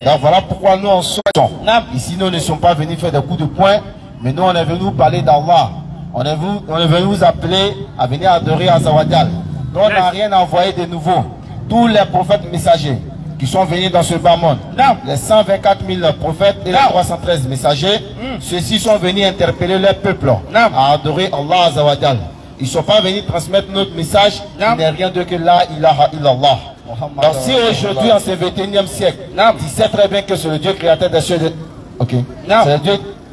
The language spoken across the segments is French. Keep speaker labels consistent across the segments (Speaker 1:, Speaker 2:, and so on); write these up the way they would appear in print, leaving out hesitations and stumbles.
Speaker 1: Donc voilà pourquoi nous en sommes. Ici nous ne sommes pas venus faire des coups de poing, mais nous on est venus parler d'Allah. On est venu vous appeler à venir adorer Azawajal. Donc on n'a rien envoyé de nouveau. Tous les prophètes messagers qui sont venus dans ce bas monde, les 124 000 prophètes et les 313 messagers, ceux-ci sont venus interpeller le peuple à adorer Allah Azawajal. Ils ne sont pas venus transmettre notre message, il n'est rien de que la ilaha illallah. Donc si aujourd'hui en ce 21e siècle, tu sais très bien que c'est le Dieu créateur des cieux c'est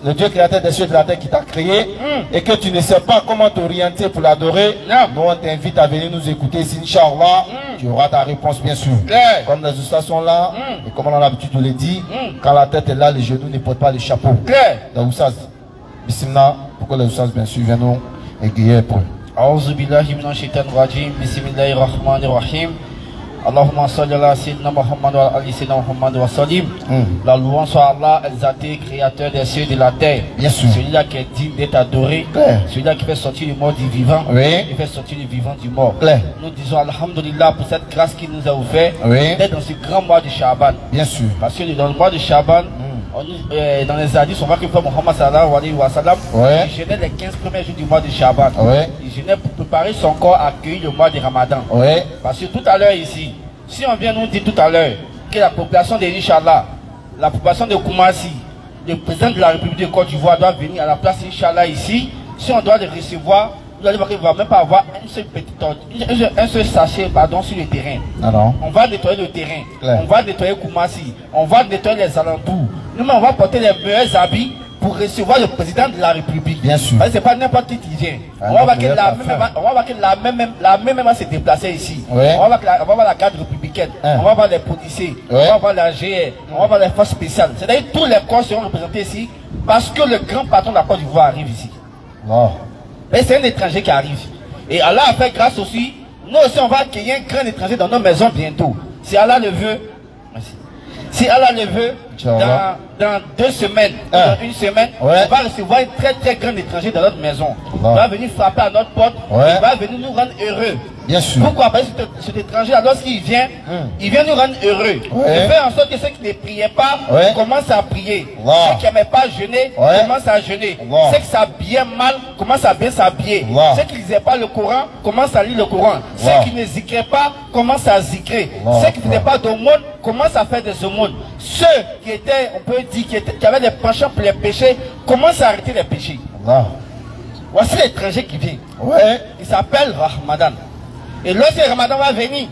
Speaker 1: le Dieu créateur des cieux et de la terre qui t'a créé et que tu ne sais pas comment t'orienter pour l'adorer, nous on t'invite à venir nous écouter ici, Inch'Allah, tu auras ta réponse bien sûr. Comme les ustads sont là, et comme on a l'habitude de le dire, quand la tête est là, les genoux ne portent pas les chapeaux. Donc ustads, bismillah, pourquoi les ustads bien sûr viennent nous égayer pour eux.
Speaker 2: A'udhu billahi minash shaitanir rajim, bismillahir rahmanir rahim. Allahumma salli ala sayyidina Muhammad wa ali sayyidina Muhammad wa sallim. La louange soit Allah, exalté, créateur des cieux et de la terre.
Speaker 1: Bien sûr.
Speaker 2: Celui-là qui est digne d'être adoré. Celui-là qui fait sortir le mort du vivant. Qui fait sortir le vivant du mort. Nous disons alhamdulillah pour cette grâce qu'il nous a offert d'être dans ce grand mois de Shaban.
Speaker 1: Bien sûr.
Speaker 2: Parce que dans le mois de Shaban, dans les hadiths, on voit que le prophète Muhammad sallallahu alayhi wa sallam, il jeûnait les 15 premiers jours du mois de Shaban. Il jeûnait pour préparer son corps à accueillir le mois de Ramadan. Parce que tout à l'heure ici, si on vient nous dire tout à l'heure que la population de Inch'Allah, la population de Koumassi, le président de la République de Côte d'Ivoire doit venir à la place Inch'Allah ici, si on doit le recevoir, vous allez voir qu'il ne va même pas avoir un seul sachet sur le terrain. On va nettoyer le terrain, on va nettoyer Koumassi, on va nettoyer les alentours. Nous-mêmes, on va porter les meilleurs habits pour recevoir le président de la République. Bien sûr. Parce que ce n'est pas n'importe qui vient. On va voir que la même va se déplacer ici. On va voir la garde républicaine, on va voir les policiers, on va voir la GR, on va voir les forces spéciales. C'est-à-dire tous les corps seront représentés ici parce que le grand patron de la Côte d'Ivoire arrive ici. Et c'est un étranger qui arrive. Et Allah a fait grâce aussi. Nous aussi, on va accueillir un grand étranger dans nos maisons bientôt. Si Allah le veut, si Allah le veut, dans 2 semaines, dans 1 semaine, on va recevoir un très très grand étranger dans notre maison. Il va venir frapper à notre porte, il va venir nous rendre heureux. Bien sûr. Pourquoi? Parce que cet étranger, lorsqu'il vient, il vient nous rendre heureux. Il fait en sorte que ceux qui ne priaient pas commencent à prier. Ceux qui n'aimaient pas jeûner commencent à jeûner. Ceux qui s'habillaient mal commencent à bien s'habiller. Ceux qui ne lisaient pas le Coran commencent à lire le Coran. Ceux qui ne zikraient pas commencent à zikrer. Ceux qui ne faisaient pas d'aumône commencent à faire des aumônes. Ceux qui étaient, on peut dire, qui avaient des penchants pour les péchés commencent à arrêter les péchés. Voici l'étranger qui vient. Il s'appelle Ramadan. Et lorsque le Ramadan va venir,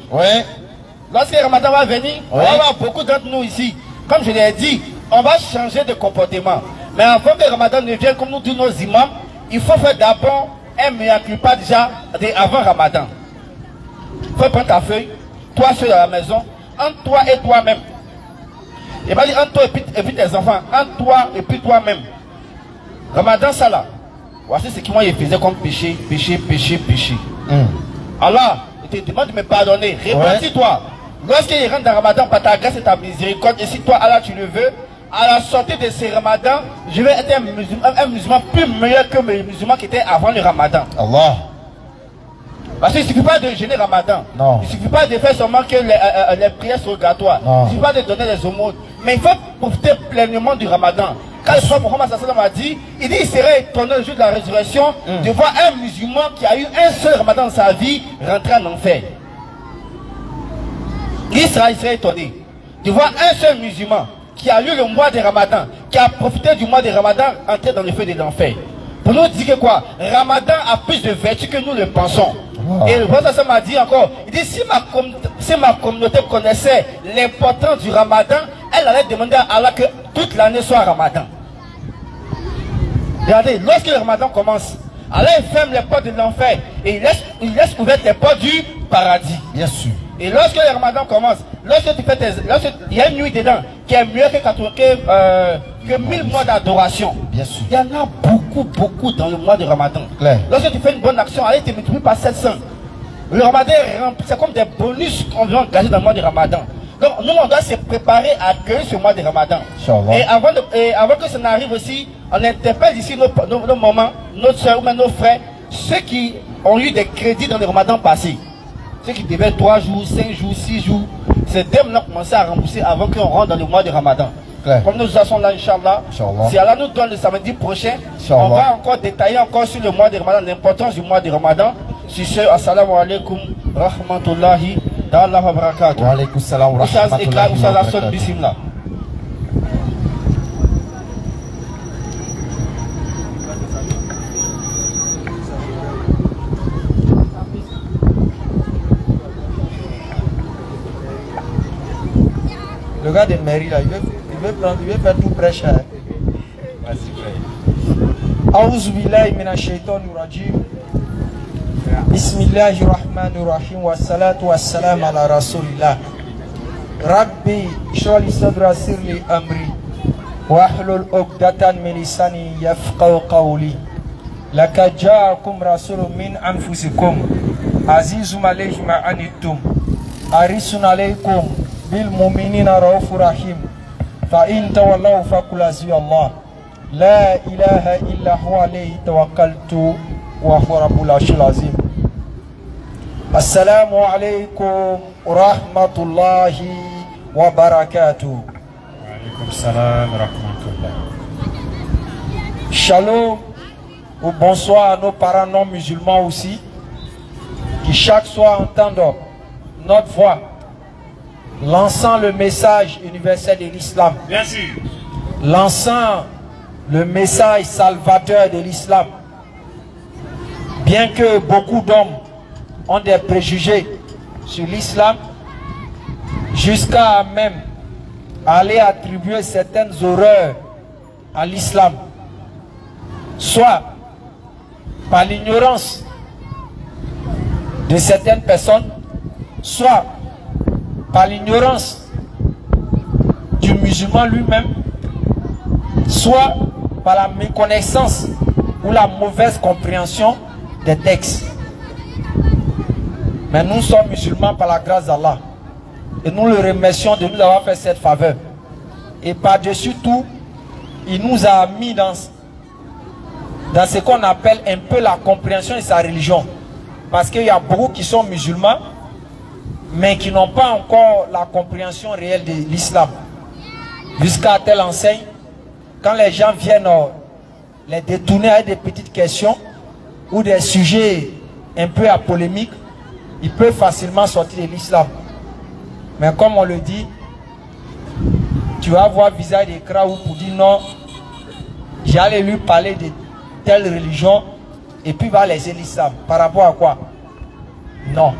Speaker 2: lorsque le Ramadan va venir, on va avoir beaucoup d'entre nous ici. Comme je l'ai dit, on va changer de comportement. Mais avant que le Ramadan ne vienne, comme nous disent nos imams, il faut faire d'abord un miracle pas déjà avant Ramadan. Il faut prendre ta feuille, toi seul à la maison, entre toi et toi-même. Et pas dire entre toi et puis tes enfants, entre toi et puis toi-même. Ramadan, ça là. Voici ce que moi je faisais comme péché. Allah, il te demande de me pardonner. Repentis-toi. Lorsqu'il rentre dans Ramadan par ta grâce et ta miséricorde, et si toi, Allah, tu le veux, à la sortie de ce Ramadan, je vais être un musulman plus meilleur que mes musulmans qui étaient avant le Ramadan. Allah. Parce qu'il ne suffit pas de jeûner Ramadan. Il ne suffit pas de faire seulement que les prières surrogatoires. Il ne suffit pas de donner les aumônes. Mais il faut profiter pleinement du Ramadan. Quand le prophète Mohammed a dit, il serait étonné le jour de la résurrection de voir un musulman qui a eu un seul Ramadan dans sa vie rentrer en enfer. Il serait étonné de voir un seul musulman qui a eu le mois de Ramadan, qui a profité du mois de Ramadan, entrer dans le feu de l'enfer. Pour nous dire que quoi? Ramadan a plus de vertu que nous le pensons. Et le prophète m'a dit encore, il dit si ma communauté connaissait l'importance du Ramadan, elle allait demander à Allah que toute l'année soit Ramadan. Regardez, lorsque le Ramadan commence, Allah ferme les portes de l'enfer et il laisse ouvertes les portes du paradis. Bien sûr. Et lorsque le Ramadan commence, lorsque tu fais il y a une nuit dedans qui est mieux que 1000 mois d'adoration. Bien sûr. Il y en a beaucoup dans le mois de Ramadan. Lorsque tu fais une bonne action, Allah te multiplie par 700. Le Ramadan c'est comme des bonus qu'on veut engager dans le mois de Ramadan. Donc nous on doit se préparer à accueillir ce mois de Ramadan. Et avant que ça n'arrive aussi, on interpelle ici nos mamans, nos soeurs ou même nos frères, ceux qui ont eu des crédits dans le Ramadan passé. ce qui devait 3 jours, 5 jours, 6 jours, ces dettes ont commencé à rembourser avant qu'on rentre dans le mois de Ramadan. Claire. Comme nous sommes là, Inch'Allah, si Allah nous donne le samedi prochain, on va encore détailler encore sur le mois de Ramadan, l'importance du mois de Ramadan. Sur ce, assalamu alaikum, rahmatullahi, ta'ala wa barakatuh.
Speaker 1: Wa alaikum salam wa rahmatullahi wa barakatuh.
Speaker 3: Le gars de mairie là, il veut faire tout prêcher. Merci frère. A'udhu billahi minash shaitanir rajim. Bismillahir rahmanir rahim wa salatu wa salam ala rasulillah. Rabbi shrah li sadri yassir li amri wahlul 'uqdatan min lisani yafqahu qawli. Laqad ja'akum rasulun min anfusikum azizun alayhi ma anittum harisun alaykum bil mu'minina raufur rahim. Fa in tawallaw faqul hasbi Allah la ilaha illa huwa alayhi tawakkaltu wa huwa rabbul arshil azim. Assalamu alaikum wa rahmatullahi wa barakatuh.
Speaker 4: Wa alaikum salam wa rahmatullah.
Speaker 3: Shalom ou bonsoir à nos parents non musulmans aussi, qui chaque soir entendent notre voix lançant le message universel de l'islam.
Speaker 4: Bien sûr.
Speaker 3: Lançant le message salvateur de l'islam. Bien que beaucoup d'hommes ont des préjugés sur l'islam, jusqu'à même aller attribuer certaines horreurs à l'islam, soit par l'ignorance de certaines personnes, soit par l'ignorance du musulman lui-même, soit par la méconnaissance ou la mauvaise compréhension des textes. Mais nous sommes musulmans par la grâce d'Allah. Et nous le remercions de nous avoir fait cette faveur. Et par-dessus tout, il nous a mis dans ce qu'on appelle un peu la compréhension de sa religion. Parce qu'il y a beaucoup qui sont musulmans, mais qui n'ont pas encore la compréhension réelle de l'islam. Jusqu'à telle enseigne, quand les gens viennent les détourner avec des petites questions ou des sujets un peu à polémique, ils peuvent facilement sortir de l'islam. Mais comme on le dit, tu vas voir visage d'écran pour dire non, j'allais lui parler de telle religion et puis va laisser l'islam. Par rapport à quoi? Non.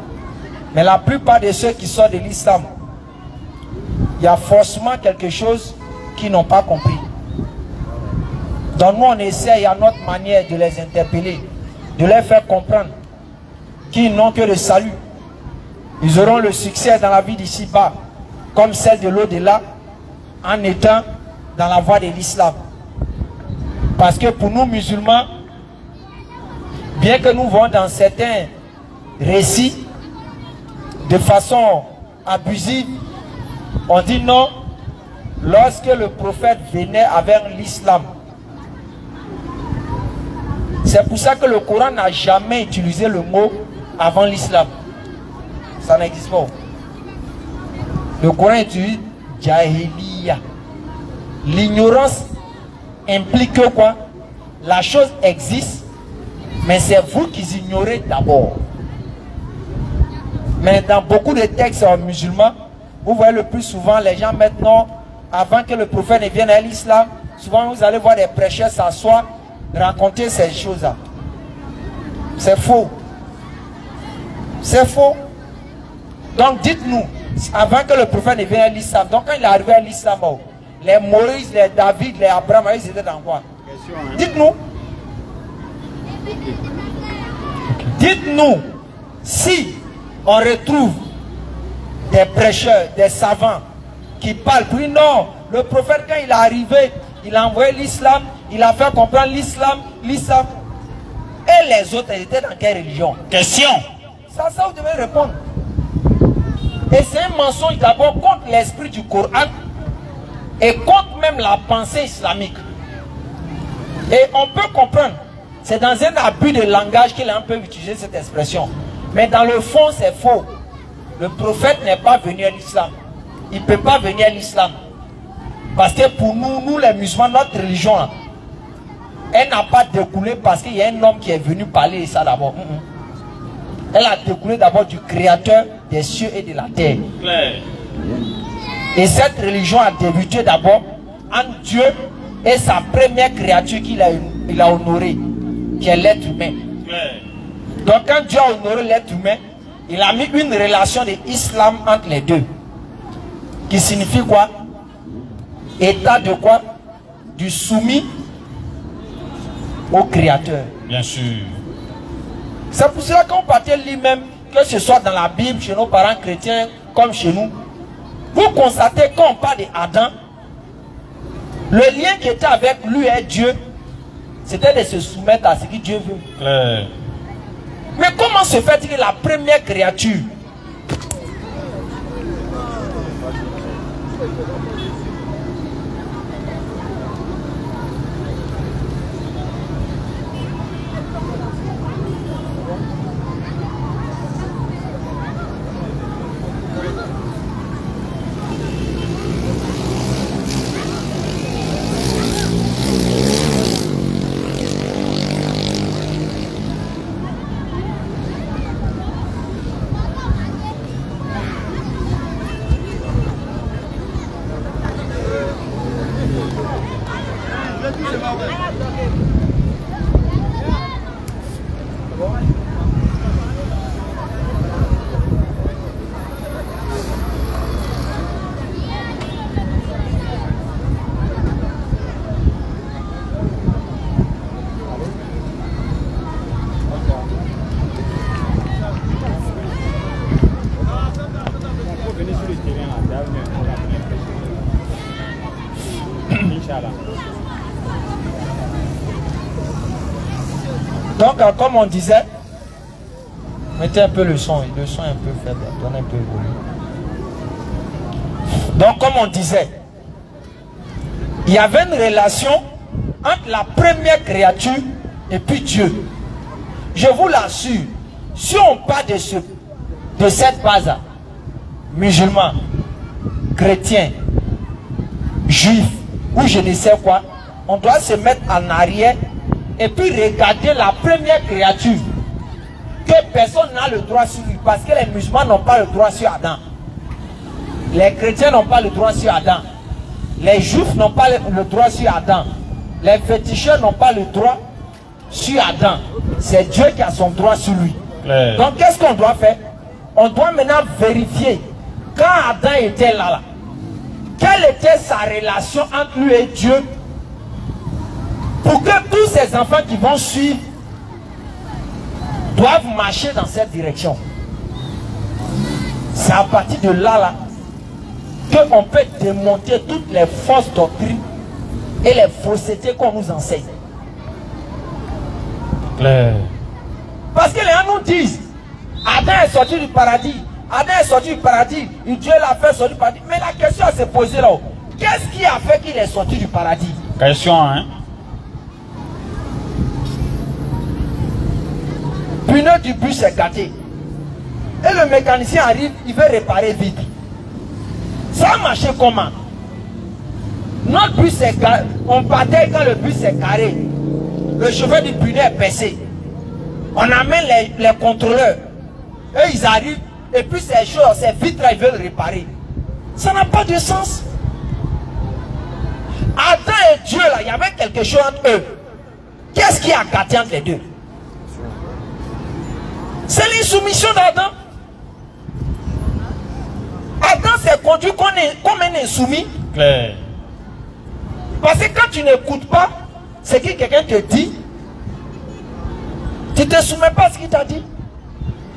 Speaker 3: Mais la plupart de ceux qui sortent de l'islam, il y a forcément quelque chose qu'ils n'ont pas compris. Donc nous on essaie à notre manière de les interpeller, de les faire comprendre qu'ils n'ont que le salut. Ils auront le succès dans la vie d'ici-bas, comme celle de l'au-delà, en étant dans la voie de l'islam. Parce que pour nous musulmans, bien que nous voyons dans certains récits, de façon abusive, on dit non, lorsque le prophète venait avec l'islam. C'est pour ça que le Coran n'a jamais utilisé le mot avant l'islam. Ça n'existe pas. Le Coran utilise Jahiliya. L'ignorance implique que quoi? La chose existe, mais c'est vous qui ignorez d'abord. Mais dans beaucoup de textes musulmans, vous voyez le plus souvent les gens maintenant, avant que le prophète ne vienne à l'islam, souvent vous allez voir des prêcheurs s'asseoir, raconter ces choses-là. C'est faux. C'est faux. Donc dites-nous, avant que le prophète ne vienne à l'islam, donc quand il est arrivé à l'islam, les Moïse, les David, les Abraham, ils étaient dans quoi? Dites-nous. Dites-nous si on retrouve des prêcheurs, des savants qui parlent. Puis non, le prophète quand il est arrivé, il a envoyé l'islam, il a fait comprendre l'islam, l'islam. Et les autres, ils étaient dans quelle religion?
Speaker 4: Question.
Speaker 3: Ça vous devez répondre. Et c'est un mensonge d'abord contre l'esprit du Coran et contre même la pensée islamique. Et on peut comprendre, c'est dans un abus de langage qu'il a un peu utilisé cette expression. Mais dans le fond, c'est faux. Le prophète n'est pas venu à l'islam. Il ne peut pas venir à l'islam. Parce que pour nous les musulmans, notre religion, là, elle n'a pas découlé parce qu'il y a un homme qui est venu parler de ça d'abord. Elle a découlé d'abord du créateur des cieux et de la terre. Et cette religion a débuté d'abord entre Dieu et sa première créature qu'il a honorée, qui est l'être humain. Donc quand Dieu a honoré l'être humain, il a mis une relation d'islam entre les deux. Qui signifie quoi? État de quoi? Du soumis au créateur.
Speaker 4: Bien sûr.
Speaker 3: C'est pour cela qu'on partait lui-même, que ce soit dans la Bible, chez nos parents chrétiens, comme chez nous, vous constatez quand on parle d'Adam, le lien qui était avec lui et Dieu, c'était de se soumettre à ce que Dieu veut.
Speaker 4: Claire.
Speaker 3: Mais comment se fait-il que la première créature, donc comme on disait, mettez un peu le son est un peu faible, donnez un peu de volume. Donc comme on disait, il y avait une relation entre la première créature et puis Dieu. Je vous l'assure, si on parle de cette base, musulmans, chrétiens, juifs, ou je ne sais quoi, on doit se mettre en arrière et puis regarder la première créature que personne n'a le droit sur lui, parce que les musulmans n'ont pas le droit sur Adam, les chrétiens n'ont pas le droit sur Adam, les juifs n'ont pas le droit sur Adam, les féticheurs n'ont pas le droit sur Adam. C'est Dieu qui a son droit sur lui. Donc qu'est-ce qu'on doit faire? On doit maintenant vérifier quand Adam était là, quelle était sa relation entre lui et Dieu, pour que tous ces enfants qui vont suivre doivent marcher dans cette direction. C'est à partir de là, qu'on peut démonter toutes les fausses doctrines et les faussetés qu'on nous enseigne. Parce que les gens nous disent Adam est sorti du paradis, Adam est sorti du paradis, et Dieu l'a fait sortir du paradis. Mais la question à se poser là, qu'est-ce qui a fait qu'il est sorti du paradis?
Speaker 4: Question, hein?
Speaker 3: Pneu du bus est gâté. Et le mécanicien arrive, il veut réparer vite. Ça a marché comment? Notre bus est garé. On partait quand le bus est carré. Le chauffeur du pneu est baissé. On amène les contrôleurs. Eux, ils arrivent. Et puis ces choses, ces vitres, ils veulent réparer. Ça n'a pas de sens. Adam et Dieu, là, il y avait quelque chose entre eux. Qu'est-ce qui a gâté entre les deux? C'est l'insoumission d'Adam. Adam s'est conduit comme un insoumis.
Speaker 4: Claire.
Speaker 3: Parce que quand tu n'écoutes pas ce que quelqu'un te dit, tu ne te soumets pas à ce qu'il t'a dit.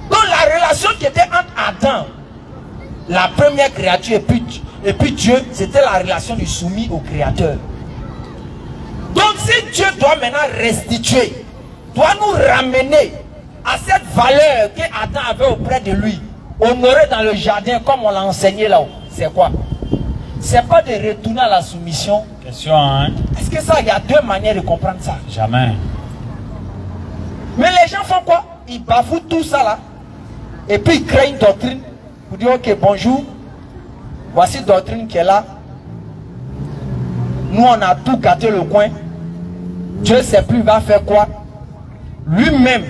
Speaker 3: Donc la relation qui était entre Adam, la première créature, et puis Dieu, c'était la relation du soumis au Créateur. Donc si Dieu doit maintenant restituer, doit nous ramener à cette valeur que Adam avait auprès de lui, honoré dans le jardin comme on l'a enseigné là-haut, c'est quoi? C'est pas de retourner à la soumission.
Speaker 4: Question, hein?
Speaker 3: Est-ce que ça, il y a deux manières de comprendre ça?
Speaker 4: Jamais.
Speaker 3: Mais les gens font quoi? Ils bafouent tout ça là. Et puis ils créent une doctrine pour dire ok, bonjour, voici doctrine qui est là. Nous on a tout gâté le coin. Dieu ne sait plus il va faire quoi. Lui-même,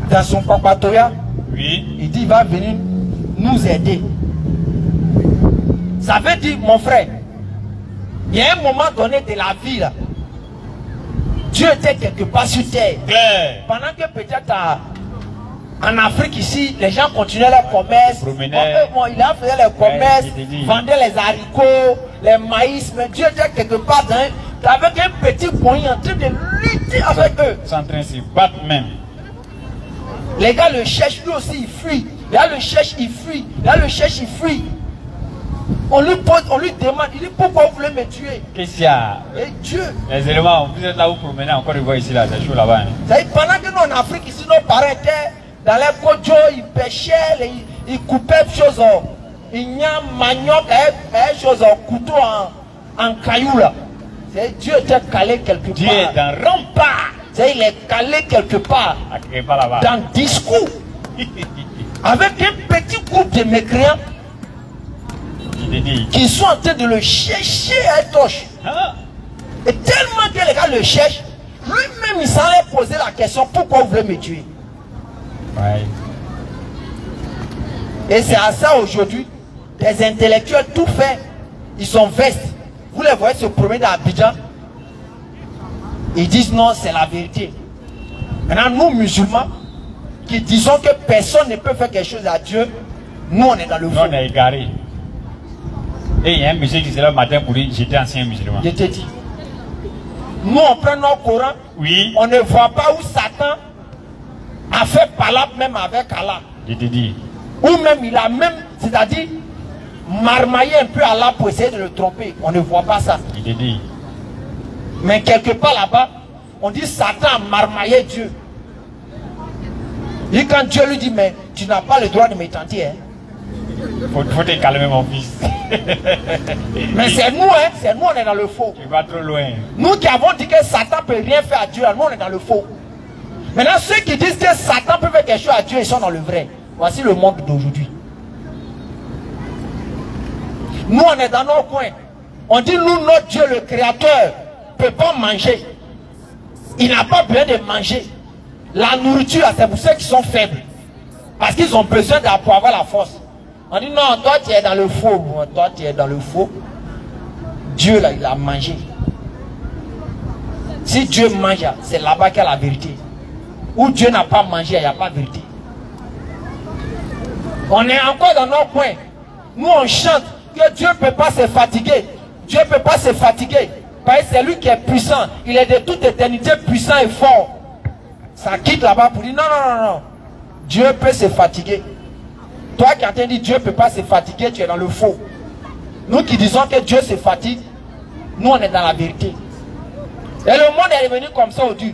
Speaker 3: dans son papatoya, oui, il dit il va venir nous aider. Ça veut dire, mon frère, il y a un moment donné de la vie là, Dieu était quelque part sur terre. Claire. Pendant que peut-être en Afrique ici, les gens continuaient leur commerce. Il a fait les commerces, vendait les haricots, les maïs, mais Dieu était quelque part avec un petit moyen en train de lutter avec eux.
Speaker 4: Ils sont en train de se battre même.
Speaker 3: Les gars le cherchent, lui aussi il fuit. Là le cherche, il fuit. Là le cherche, il fuit. On lui pose, on lui demande, il dit pourquoi vous voulez me tuer?
Speaker 4: Qu'est-ce qu'il y a?
Speaker 3: Et Dieu.
Speaker 4: Les éléments, vous êtes là, vous promenez encore une fois ici, là, c'est chaud là-bas. Hein.
Speaker 3: Pendant que nous en Afrique, ici, nos parents étaient dans les Kodjo, ils pêchaient, ils coupaient des choses, ils n'y a manioc, des choses en couteau, en caillou là. Dieu était calé quelque part.
Speaker 4: Dieu est dans rempart.
Speaker 3: Il est calé quelque part. Dans le discours. Avec un petit groupe de mécréants qui sont en train de le chercher à Toche. Et tellement que les gars le cherchent, lui-même il s'en est posé la question, pourquoi vous voulez me tuer?
Speaker 4: Ouais.
Speaker 3: Et c'est à ça aujourd'hui, les intellectuels tout fait, ils sont vestes. Vous les voyez se promener dans Abidjan, ils disent non, c'est la vérité. Maintenant, nous musulmans, qui disons que personne ne peut faire quelque chose à Dieu, nous on est dans le fond.
Speaker 4: Nous on est égarés. Et il y a un monsieur qui s'est là le matin pour dire j'étais ancien musulman.
Speaker 3: Je te dis. Nous on prend nos Corans,
Speaker 4: oui.
Speaker 3: On ne voit pas où Satan a fait palabre même avec Allah.
Speaker 4: Je te dis.
Speaker 3: Ou même il a même, c'est-à-dire marmaillé un peu Allah pour essayer de le tromper. On ne voit pas ça.
Speaker 4: Je te dis.
Speaker 3: Mais quelque part là-bas, on dit Satan a marmaillé Dieu. Et quand Dieu lui dit, mais tu n'as pas le droit de me tenter. Hein.
Speaker 4: Faut te calmer mon fils.
Speaker 3: Mais c'est nous, hein, c'est nous, on est dans le faux.
Speaker 4: Tu vas trop loin.
Speaker 3: Nous qui avons dit que Satan ne peut rien faire à Dieu, nous on est dans le faux. Maintenant ceux qui disent que Satan peut faire quelque chose à Dieu, ils sont dans le vrai. Voici le monde d'aujourd'hui. Nous on est dans nos coins. On dit nous, notre Dieu, le Créateur, ne peut pas manger. Il n'a pas besoin de manger. La nourriture, c'est pour ceux qui sont faibles. Parce qu'ils ont besoin pour avoir la force. On dit non, toi tu es dans le faux. Toi tu es dans le faux. Dieu là, il a mangé. Si Dieu mange, c'est là-bas qu'il y a la vérité. Où Dieu n'a pas mangé, il n'y a pas de vérité. On est encore dans nos coins. Nous on chante que Dieu ne peut pas se fatiguer. Dieu ne peut pas se fatiguer. Parce que c'est lui qui est puissant. Il est de toute éternité puissant et fort. Ça quitte là-bas pour dire non, non, non, non. Dieu peut se fatiguer. Toi qui as dit Dieu ne peut pas se fatiguer, tu es dans le faux. Nous qui disons que Dieu se fatigue, nous on est dans la vérité. Et le monde est devenu comme ça aujourd'hui.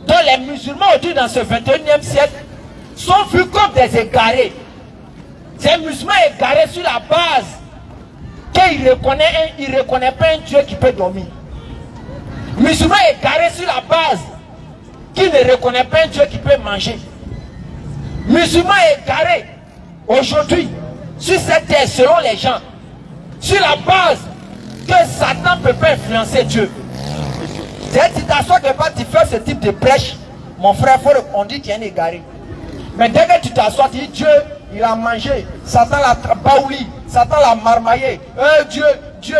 Speaker 3: Donc les musulmans aujourd'hui dans ce 21e siècle sont vus comme des égarés. Ces musulmans égarés sur la base qu'il ne reconnaît pas un Dieu qui peut dormir. Musulmans égarés sur la base qui ne reconnaît pas un Dieu qui peut manger. Musulmans égarés aujourd'hui sur cette terre selon les gens, sur la base que Satan ne peut pas influencer Dieu. C'est si tu t'assois que tu fais ce type de prêche, mon frère, on dit qu'il y a un égaré. Mais dès que tu t'assois, tu dis Dieu, il a mangé, Satan l'a baouli, Satan l'a marmaillé, Dieu,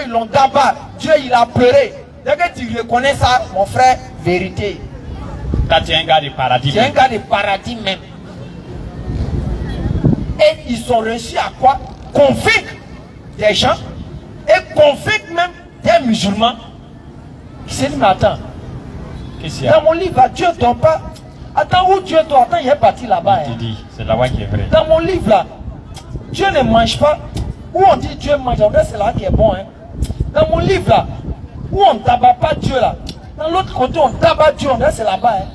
Speaker 3: ils l'ont d'abat, Dieu, il a pleuré. Dès que tu reconnais ça, mon frère, vérité.
Speaker 4: Tu es un gars de paradis.
Speaker 3: Tu es un gars de paradis même. Et ils ont réussi à quoi? Convaincre des gens et convaincre même des musulmans. Qui s'est dit, mais attends, dans mon livre, là, Dieu ne dort pas. Attends, où Dieu dort? Attends, il est parti là-bas.
Speaker 4: Hein. C'est là-bas qui est vrai.
Speaker 3: Dans mon livre, là, Dieu ne mange pas. Où on dit Dieu mange, c'est là qui est bon. Hein. Dans mon livre, là, où on ne tabac pas Dieu, là. Dans l'autre côté, on tabac Dieu, c'est là-bas. Hein.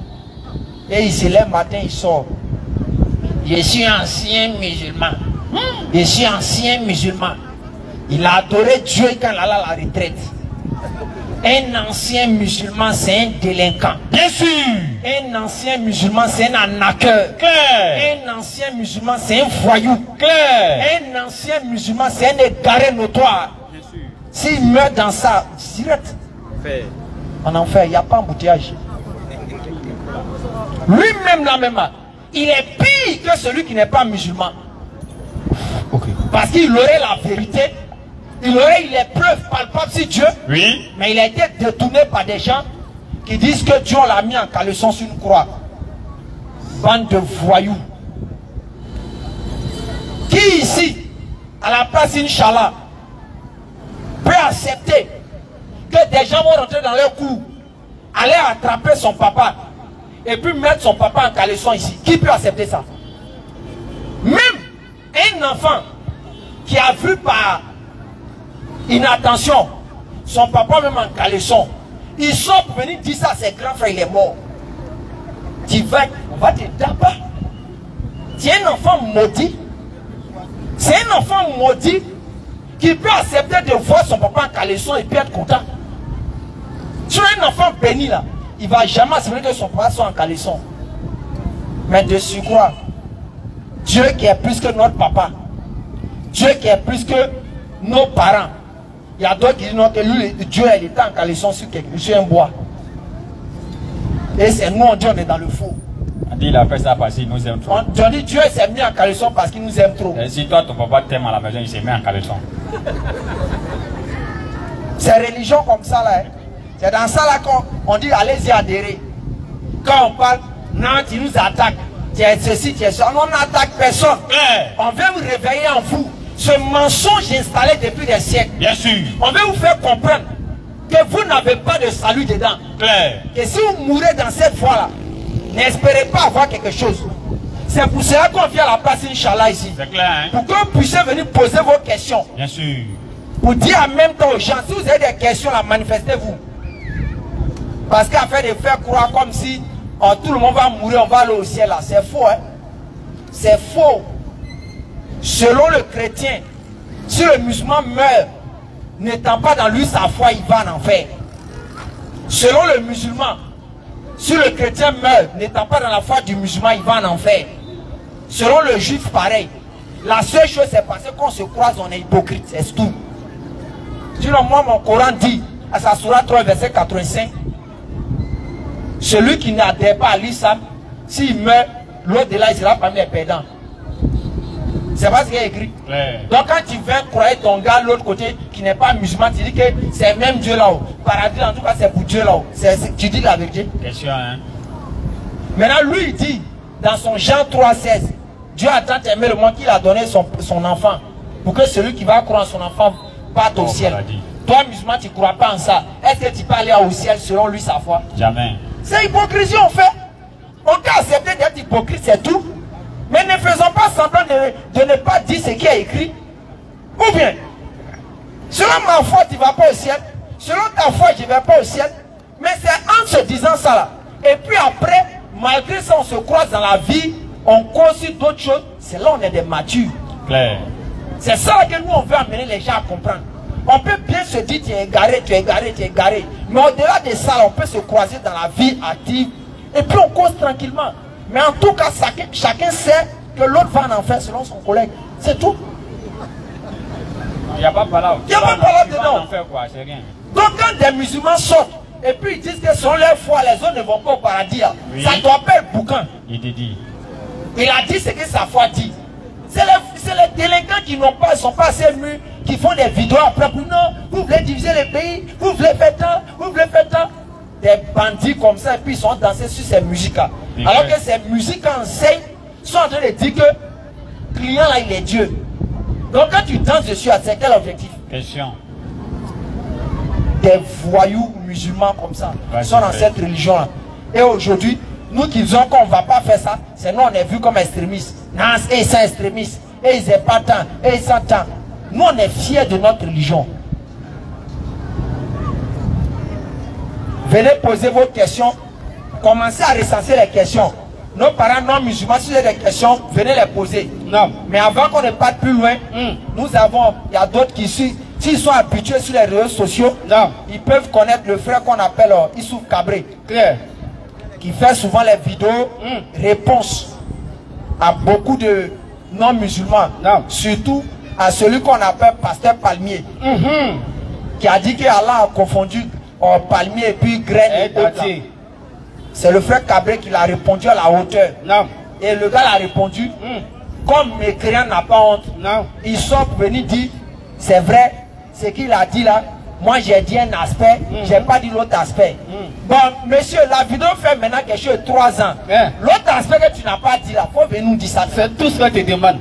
Speaker 3: Et il se lève matin, il sort. Je suis ancien musulman. Je suis ancien musulman. Il a adoré Dieu quand il allait à la retraite. Un ancien musulman, c'est un délinquant.
Speaker 4: Bien sûr.
Speaker 3: Un ancien musulman, c'est un arnaqueur.
Speaker 4: Claire.
Speaker 3: Un ancien musulman, c'est un voyou.
Speaker 4: Claire.
Speaker 3: Un ancien musulman, c'est un égaré notoire. S'il meurt dans ça, direct. En enfer, il n'y a pas embouteillage. Lui-même, là même, il est pire que celui qui n'est pas musulman. Parce qu'il aurait la vérité. Il aurait les preuves palpables sur Dieu.
Speaker 4: Oui.
Speaker 3: Mais il a été détourné par des gens qui disent que Dieu l'a mis en caleçon sur une croix. Bande de voyous. Qui ici, à la place Inch'Allah, peut accepter que des gens vont rentrer dans leur cour, aller attraper son papa et puis mettre son papa en caleçon ici? Qui peut accepter ça? Même un enfant qui a vu par inattention son papa même en caleçon, ils sont pour venir dire ça à ses grands frères, il est mort. On va te taper. Tu es un enfant maudit. C'est un enfant maudit qui peut accepter de voir son papa en caleçon et puis être content. Tu es un enfant béni là, il ne va jamais accepter que son papa soit en caleçon. Mais de surcroît, Dieu qui est plus que notre papa, Dieu qui est plus que nos parents. Il y a d'autres qui disent non, que lui, Dieu il était en caleçon sur un bois. Et c'est nous, on dit on est dans le faux.
Speaker 4: On dit il a fait ça parce qu'il nous aime trop.
Speaker 3: On dit Dieu s'est mis en caleçon parce qu'il nous aime trop.
Speaker 4: Et si toi ton papa t'aime à la maison, il s'est mis en caleçon.
Speaker 3: C'est religion comme ça là. Hein. C'est dans ça là qu'on dit allez-y adhérer. Quand on parle, non, tu nous attaques. Tu es ceci, tu es ça. On n'attaque personne. On veut vous réveiller en vous. Ce mensonge installé depuis des siècles.
Speaker 4: Bien sûr.
Speaker 3: On veut vous faire comprendre que vous n'avez pas de salut dedans.
Speaker 4: Claire.
Speaker 3: Et si vous mourrez dans cette voie-là, n'espérez pas avoir quelque chose. C'est pour cela qu'on vient à la place Inch'Allah ici.
Speaker 4: C'est clair, hein?
Speaker 3: Pour que vous puissiez venir poser vos questions.
Speaker 4: Bien sûr.
Speaker 3: Pour dire en même temps aux gens, si vous avez des questions là, manifestez-vous. Parce qu'à faire de faire croire comme si tout le monde va mourir, on va aller au ciel là. C'est faux, hein? C'est faux. Selon le chrétien, si le musulman meurt, n'étant pas dans lui sa foi, il va en enfer. Selon le musulman, si le chrétien meurt, n'étant pas dans la foi du musulman, il va en enfer. Selon le juif, pareil. La seule chose, c'est parce qu'on se croise, on est hypocrite, c'est tout. Sinon, moi, mon Coran dit, à sa sourate 3, verset 85, celui qui n'adhère pas à l'islam, s'il meurt, l'autre de là, il sera parmi les perdants. C'est pas ce qu'il y a écrit. Ouais. Donc quand tu viens croire ton gars de l'autre côté qui n'est pas musulman, tu dis que c'est même Dieu là-haut. Paradis en tout cas c'est pour Dieu là-haut. Tu dis la vérité.
Speaker 4: Question, hein?
Speaker 3: Maintenant lui il dit dans son Jean 3,16, Dieu a tant aimé le monde qu'il a donné son enfant pour que celui qui va croire en son enfant parte au ciel. Toi musulman tu ne crois pas en ça. Est-ce que tu peux aller au ciel selon lui sa foi?
Speaker 4: Jamais.
Speaker 3: C'est hypocrisie on fait. On peut accepter d'être hypocrite, c'est tout. Mais ne faisons pas semblant de ne pas dire ce qui est écrit. Ou bien, selon ma foi, tu ne vas pas au ciel. Selon ta foi, je ne vais pas au ciel. Mais c'est en se disant ça là. Et puis après, malgré ça, on se croise dans la vie, on conçoit d'autres choses. C'est là où on est des matures.
Speaker 4: Claire.
Speaker 3: C'est ça que nous, on veut amener les gens à comprendre. On peut bien se dire, tu es égaré, tu es égaré, tu es égaré. Mais au-delà de ça, là, on peut se croiser dans la vie active. Et puis on cause tranquillement. Mais en tout cas, chacun sait que l'autre va en enfer selon son collègue. C'est tout.
Speaker 4: Il n'y a pas de parole.
Speaker 3: Il n'y a pas de parole dedans.
Speaker 4: C'est rien.
Speaker 3: Donc quand des musulmans sortent et puis ils disent que selon leur foi, les autres ne vont pas au paradis, oui. Ça doit pas être boucan.
Speaker 4: Il te dit.
Speaker 3: Il a dit ce que sa foi dit. C'est les délinquants qui n'ont pas, sont pas assez mûrs, qui font des vidéos après pour non, vous voulez diviser le pays, vous voulez faire tant, vous voulez faire tant. Des bandits comme ça et puis ils sont dansés sur ces musiques-là. Alors que ces musiques enseignent sont en train de dire que le client là il est Dieu. Donc quand tu danses dessus, c'est quel objectif?
Speaker 4: Question.
Speaker 3: Des voyous musulmans comme ça sont dans cette religion là. Et aujourd'hui, nous qui disons qu'on ne va pas faire ça, c'est nous on est vus comme extrémistes. Non, et ils sont extrémistes. Et ils n'aiment pas tant. Et ils sont tant. Nous on est fiers de notre religion. Venez poser vos questions. Commencez à recenser les questions. Nos parents non musulmans, si vous avez des questions, venez les poser.
Speaker 4: Non.
Speaker 3: Mais avant qu'on ne parte plus loin, nous avons, il y a d'autres qui suivent. S'ils sont habitués sur les réseaux sociaux, ils peuvent connaître le frère qu'on appelle Issouf Cabré.
Speaker 2: Claire.
Speaker 3: Qui fait souvent les vidéos réponses à beaucoup de non-musulmans. Surtout à celui qu'on appelle Pasteur Palmier. Qui a dit qu'Allah a confondu palmier et puis graine. C'est le frère Cabré qui l'a répondu à la hauteur. Et le gars l'a répondu, comme mécréant n'a pas honte, ils sont venus dire, c'est vrai, ce qu'il a dit là, moi j'ai dit un aspect, j'ai pas dit l'autre aspect. Bon, monsieur, la vidéo fait maintenant quelque chose de 3 ans. L'autre aspect que tu n'as pas dit là, faut venir nous dire ça.
Speaker 2: C'est tout ce que tu demandes.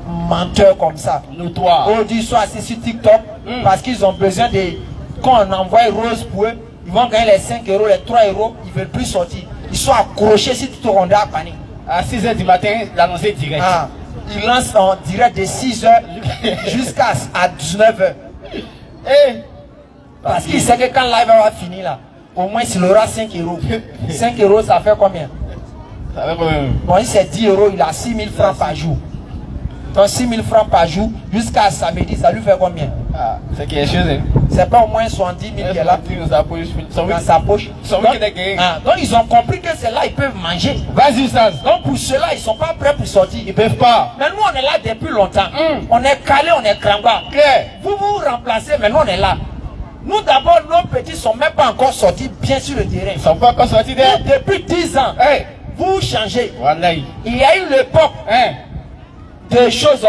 Speaker 3: Menteur comme ça.
Speaker 2: Notoire.
Speaker 3: Aujourd'hui, ils sont assis sur TikTok parce qu'ils ont besoin de... Quand on envoie rose pour eux, ils vont gagner les 5 euros, les 3 euros, ils ne veulent plus sortir. Ils sont accrochés sur TikTok, on à panique.
Speaker 2: À 6 h du matin, l'annoncer direct.
Speaker 3: Ils lancent en direct de 6 h jusqu'à 19 h. Parce qu'il sait que quand live va finir là, au moins il aura 5 euros. 5 euros, ça fait combien?
Speaker 2: Ça fait combien?
Speaker 3: Bon, il c'est 10 euros, il a 6 000 francs par jour. Donc 6 000 francs par jour, jusqu'à samedi, ça lui fait combien?
Speaker 2: C'est quelque chose.
Speaker 3: C'est pas au moins 70 000 qui est là dans sa poche. Donc ils ont compris que c'est là ils peuvent manger.
Speaker 2: Vas-y, ça.
Speaker 3: Donc pour cela, ils sont pas prêts pour sortir.
Speaker 2: Ils peuvent pas.
Speaker 3: Mais nous, on est là depuis longtemps. On est calé, on est crangba. Vous vous remplacez, mais nous, on est là. Nous d'abord, nos petits sont même pas encore sortis bien sur le terrain.
Speaker 2: Ils sont pas encore sortis
Speaker 3: depuis 10 ans. Vous changez. Il y a eu l'époque de choses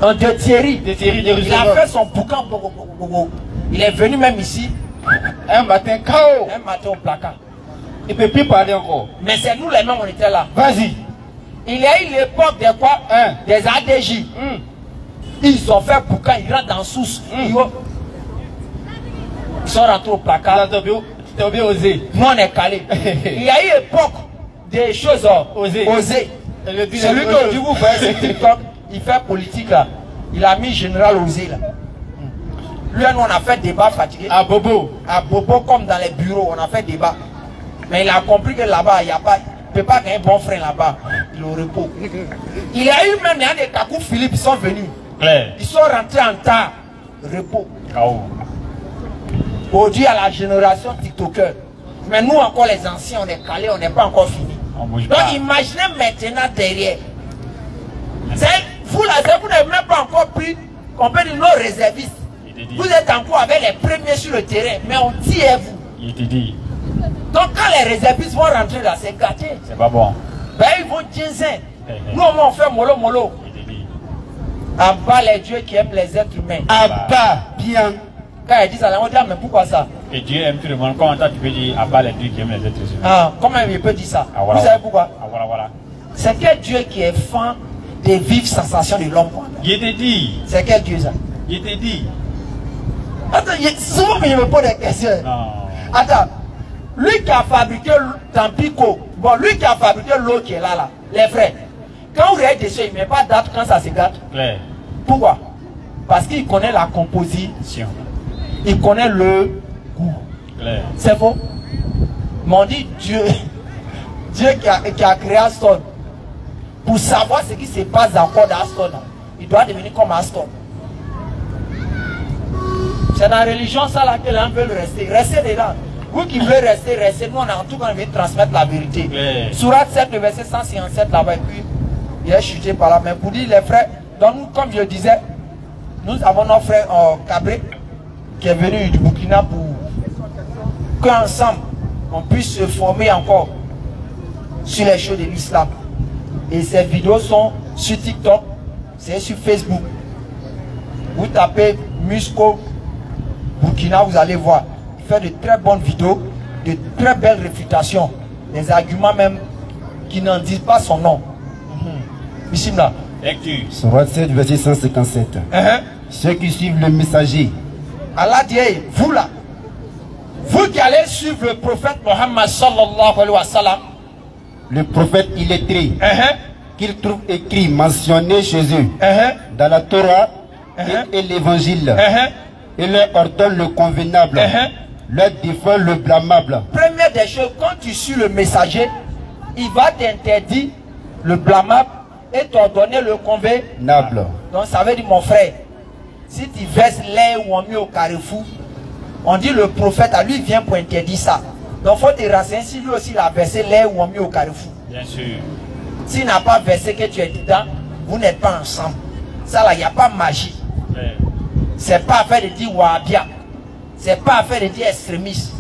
Speaker 3: de Thierry. Il a fait son boucan. Il est venu même ici.
Speaker 2: Un matin, KO.
Speaker 3: Un matin au placard.
Speaker 2: Il ne peut plus parler encore.
Speaker 3: Mais c'est nous les mêmes, on était là.
Speaker 2: Vas-y.
Speaker 3: Il y a eu l'époque des quoi? Des ADJ. Ils ont fait boucan, ils rentrent dans sous. Ils sont rentrés au placard.
Speaker 2: T'as bien osé.
Speaker 3: Nous on est calé. Il y a eu l'époque des choses osées. Celui que vous voyez sur TikTok, il fait politique là. Il a mis général osé là. Lui, nous on a fait débat fatigué.
Speaker 2: À Bobo.
Speaker 3: À Bobo, comme dans les bureaux, on a fait débat. Mais il a compris que là-bas, il n'y a pas. Il ne peut pas gagner bon frère là-bas. Il est au repos. Il y a eu même des Kakou Philippe, ils sont venus. Ils sont rentrés en tas. Repos. Aujourd'hui, à la génération TikToker. Mais nous, encore les anciens, on est calés, on n'est pas encore fini. Donc imaginez maintenant derrière. Vous là, vous n'avez même pas encore pris, on peut dire nos réservistes. Vous êtes encore avec les premiers sur le terrain, mais on tire vous. Donc quand les réservistes vont rentrer là, c'est gâté.
Speaker 4: C'est pas bon.
Speaker 3: Ben ils vont ginseng. Nous on fait mollo mollo. Abat les dieux qui aiment les êtres humains.
Speaker 2: Abat bien.
Speaker 3: Quand ils disent ça, on dit mais pourquoi ça?
Speaker 4: Et Dieu aime tout le monde. Comment tu peux dire abat les dieux qui aiment les êtres humains?
Speaker 3: Comment il peut dire ça? Vous savez pourquoi?
Speaker 4: Voilà.
Speaker 3: C'est quel Dieu qui est fan des vives sensations de l'homme?
Speaker 4: Il te dit.
Speaker 3: C'est quel Dieu ça?
Speaker 4: Il te dit.
Speaker 3: Attends, souvent il me pose des questions.
Speaker 4: Non.
Speaker 3: Attends, lui qui a fabriqué Tampico, bon, lui qui a fabriqué l'eau qui est là, les frères, quand vous regardez dessus, il ne met pas date quand ça se gâte.
Speaker 4: Claire.
Speaker 3: Pourquoi? Parce qu'il connaît la composition. Il connaît le goût. C'est faux. Mais on dit Dieu qui a créé Aston. Pour savoir ce qui se passe encore dans Aston, il doit devenir comme Aston. C'est dans la religion ça là que l'un veut rester. Restez dedans. Vous qui voulez rester, restez. Nous on a en tout cas envie de transmettre la vérité. Surat 7, le verset 157 là-bas. Et puis il est chuté par là. Mais pour dire les frères, donc nous, comme je le disais, nous avons notre frère Cabré qui est venu du Burkina pour qu'ensemble on puisse se former encore sur les choses de l'islam. Et ces vidéos sont sur TikTok, c'est sur Facebook. Vous tapez Musco Burkina, vous allez voir. Il fait de très bonnes vidéos, de très belles réfutations, des arguments même qui n'en disent pas son nom. Bismillah.
Speaker 1: Surat 7, verset 157. Ceux qui suivent le messager.
Speaker 3: Allah dit, vous là, vous qui allez suivre le prophète Mohammed sallallahu alayhi wa sallam.
Speaker 1: Le prophète illettré, qu'il trouve écrit, mentionné chez eux, dans la Torah et l'évangile, et leur ordonne le convenable, leur défend le blâmable.
Speaker 3: Première des choses, quand tu suis le messager, il va t'interdire le blâmable et t'ordonner le convenable. Donc ça veut dire mon frère, Si tu verses lait ou on met au carrefour, on dit le prophète à lui vient pour interdire ça. Donc il faut te renseigner si lui aussi il a versé lait ou on met au carrefour.
Speaker 4: Bien sûr.
Speaker 3: S'il n'a pas versé que tu es dedans, vous n'êtes pas ensemble. Ça là, il n'y a pas de magie. C'est pas affaire de dire wahhabia. C'est pas affaire de dire extrémiste.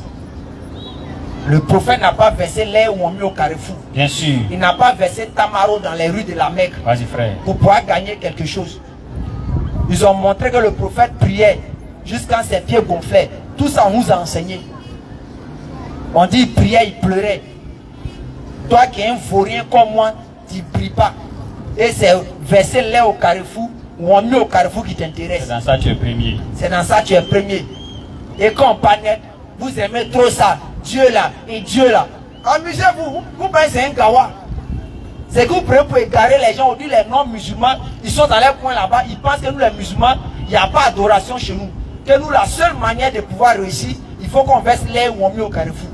Speaker 3: Le prophète n'a pas versé lait ou on met au carrefour.
Speaker 4: Bien sûr.
Speaker 3: Il n'a pas versé tamaro dans les rues de la Mecque.
Speaker 4: Vas-y frère.
Speaker 3: Pour pouvoir gagner quelque chose. Ils ont montré que le prophète priait jusqu'à ses pieds gonflaient. Tout ça on nous a enseigné. On dit il priait, il pleurait. Toi qui es un vaurien comme moi, tu ne pries pas. Et c'est verser lait au carrefour ou on met au carrefour qui t'intéresse.
Speaker 4: C'est dans ça que tu es premier.
Speaker 3: C'est dans ça que tu es premier. Et quand on parle net, vous aimez trop ça. Dieu là et Dieu là. Amusez-vous. Vous pensez c'est un gawa. C'est que vous prenez pour égarer les gens. On dit les non-musulmans, ils sont dans les coins là-bas. Ils pensent que nous les musulmans, il n'y a pas d'adoration chez nous. Que nous, la seule manière de pouvoir réussir, il faut qu'on verse lait ou on met au carrefour.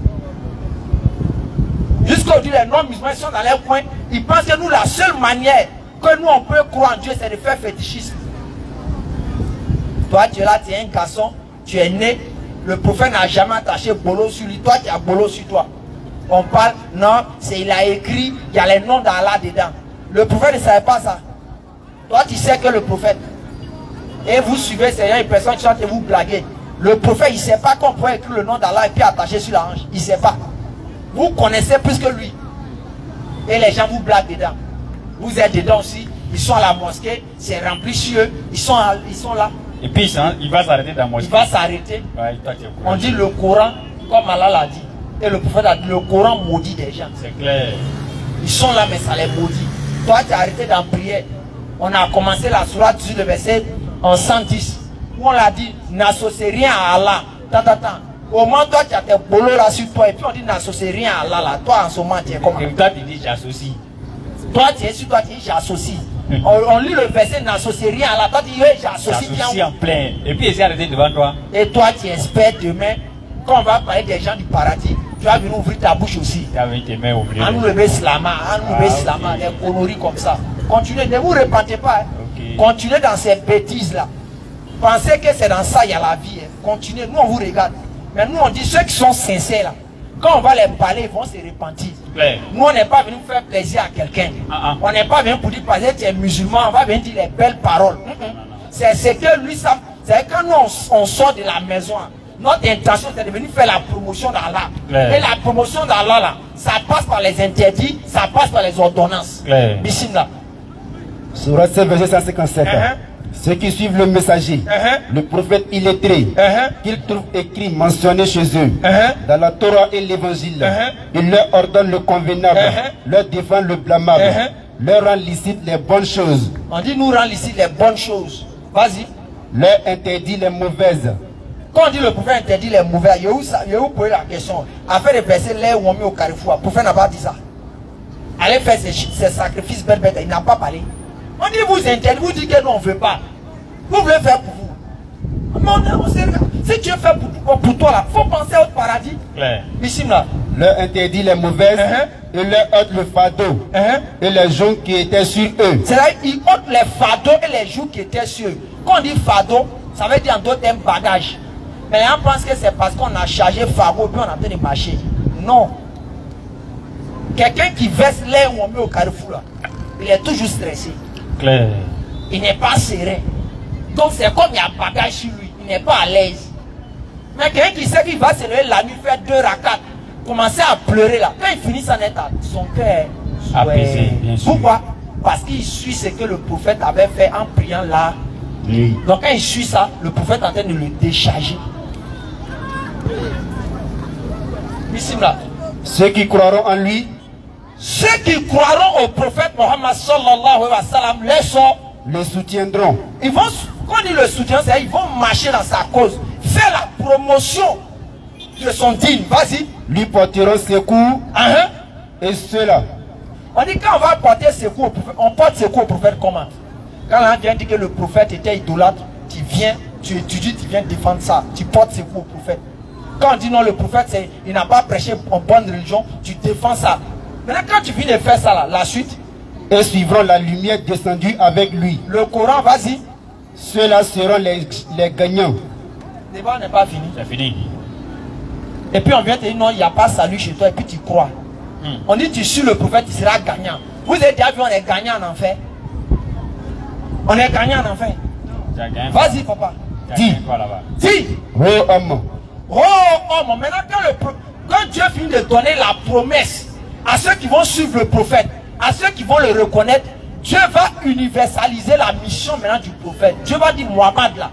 Speaker 3: Jusqu'aujourd'hui, les non-musulmans sont dans les coins. Ils pensent que nous, la seule manière que nous, on peut croire en Dieu, c'est de faire fétichisme. Toi, tu es là, tu es un garçon, tu es né. Le prophète n'a jamais attaché bolo sur lui. Toi, tu as bolo sur toi. On parle, non, il a écrit, il y a les noms d'Allah dedans. Le prophète ne savait pas ça. Toi, tu sais que le prophète. Et vous suivez ces gens, les personnes qui chantent et vous blaguez. Le prophète, il ne sait pas qu'on pourrait écrire le nom d'Allah et puis attacher sur la hanche. Il ne sait pas. Vous connaissez plus que lui. Et les gens vous blaguent dedans. Vous êtes dedans aussi. Ils sont à la mosquée, c'est rempli sur eux. Ils sont là.
Speaker 4: Et puis il va s'arrêter dans la mosquée.
Speaker 3: Il va s'arrêter.
Speaker 4: Ouais,
Speaker 3: on dit le Coran, comme Allah l'a dit. Et le prophète a dit, le Coran maudit des gens.
Speaker 4: C'est clair.
Speaker 3: Ils sont là, mais ça les maudit. Toi, tu es arrêté dans la prière. On a commencé la sourate 18, le verset en 110. Où on l'a dit, n'associe rien à Allah. Au moins, toi, tu as tes bolos là sur toi. Et puis on dit, n'associe rien à Allah là. Toi, en ce moment, tu es comment?
Speaker 4: Et toi, tu dis, j'associe.
Speaker 3: Toi, tu es sur toi, tu dis, j'associe. On lit le verset, n'associe rien à Allah. Toi, tu dis, j'associe bien.
Speaker 4: J'associe en plein. Et puis, il s'est arrêté devant toi.
Speaker 3: Et toi, tu espères demain, quand on va parler des gens du paradis, tu vas venir ouvrir ta bouche aussi.
Speaker 4: Tu as mis tes mains oubliées.
Speaker 3: On nous lever slama, des conneries comme ça. Continuez, ne vous répandez pas. Hein.
Speaker 4: Okay.
Speaker 3: Continuez dans ces bêtises-là. Pensez que c'est dans ça il y a la vie. Hein. Continuez, nous on vous regarde. Mais nous on dit ceux qui sont sincères là, quand on va les parler, ils vont se repentir.
Speaker 4: Ouais.
Speaker 3: Nous on n'est pas venu faire plaisir à quelqu'un. On n'est pas venu pour dire parce que tu es musulman, on va venir dire les belles paroles. C'est ce que lui, c'est quand nous on sort de la maison. Notre intention c'est de venir faire la promotion d'Allah. Et la promotion d'Allah là, ça passe par les interdits, ça passe par les ordonnances. Bismillah.
Speaker 1: Surat 7, verset 157. Ceux qui suivent le messager, le prophète illettré, qu'ils trouvent écrit, mentionné chez eux, dans la Torah et l'évangile, il leur ordonne le convenable, leur défend le blâmable, leur rend licite les bonnes choses.
Speaker 3: On dit nous rend licite les bonnes choses. Vas-y.
Speaker 1: Leur interdit les mauvaises.
Speaker 3: Quand on dit le prophète interdit les mauvaises, il y a où poser la question. Afin de verser l'air où on met au carrefour, le prophète n'a pas dit ça. Allez faire ses sacrifices bêtes, il n'a pas parlé. On dit vous interdit, vous dites que nous on ne veut pas. Vous voulez faire pour vous. Si tu veux faire pour toi là, il faut penser au paradis. Ici là.
Speaker 1: Leur interdit les mauvaises et leur ôte le fardeau et les jours qui étaient sur eux.
Speaker 3: C'est-à-dire qu'ils ôtent les fardeaux et les jours qui étaient sur eux. Quand on dit fardeau, ça veut dire en d'autres termes bagage. Mais on pense que c'est parce qu'on a chargé fardeau et puis on a besoin de marcher. Non. Quelqu'un qui verse l'air où on met au carrefour là, il est toujours stressé.
Speaker 4: Claire.
Speaker 3: Il n'est pas serein. Donc c'est comme il y a bagage sur lui. Il n'est pas à l'aise. Mais quelqu'un qui sait qu'il va se lever la nuit, faire 2 rakats, commencer à pleurer là. Quand il finit son état, son cœur
Speaker 4: apaisé, bien sûr.
Speaker 3: Pourquoi? Parce qu'il suit ce que le prophète avait fait en priant là.
Speaker 1: Oui.
Speaker 3: Donc quand il suit ça, le prophète est en train de le décharger. Ici là.
Speaker 1: Ceux qui croiront en lui,
Speaker 3: ceux qui croiront au prophète Mohammed sallallahu alayhi wa sallam,
Speaker 1: le soutiendront.
Speaker 3: Ils vont, quand on dit le soutien, c'est ils vont marcher dans sa cause, faire la promotion de son digne. Vas-y.
Speaker 1: Lui porteront secours et ceux-là.
Speaker 3: On dit quand on va porter secours au prophète, on porte secours au prophète comment? Quand on vient dire que le prophète était idolâtre, tu viens, tu étudies, tu viens défendre ça, tu portes secours au prophète. Quand on dit non, le prophète, il n'a pas prêché en bonne religion, tu défends ça. Maintenant, quand tu viens de faire ça, là, la suite.
Speaker 1: Et suivront la lumière descendue avec lui.
Speaker 3: Le Coran, vas-y.
Speaker 1: Ceux-là seront les gagnants.
Speaker 3: Le débat n'est pas fini.
Speaker 4: C'est fini.
Speaker 3: Et puis on vient te dire non, il n'y a pas salut chez toi et puis tu crois. On dit tu suis le prophète, tu seras gagnant. Vous avez déjà vu, on est gagnant en enfer. On est gagnant en enfer. Vas-y papa.
Speaker 1: Dis.
Speaker 3: Dis.
Speaker 1: Oh homme.
Speaker 3: Oh homme. Maintenant quand Dieu finit de donner la promesse à ceux qui vont suivre le prophète, à ceux qui vont le reconnaître, Dieu va universaliser la mission maintenant du prophète. Dieu va dire Mohammed là,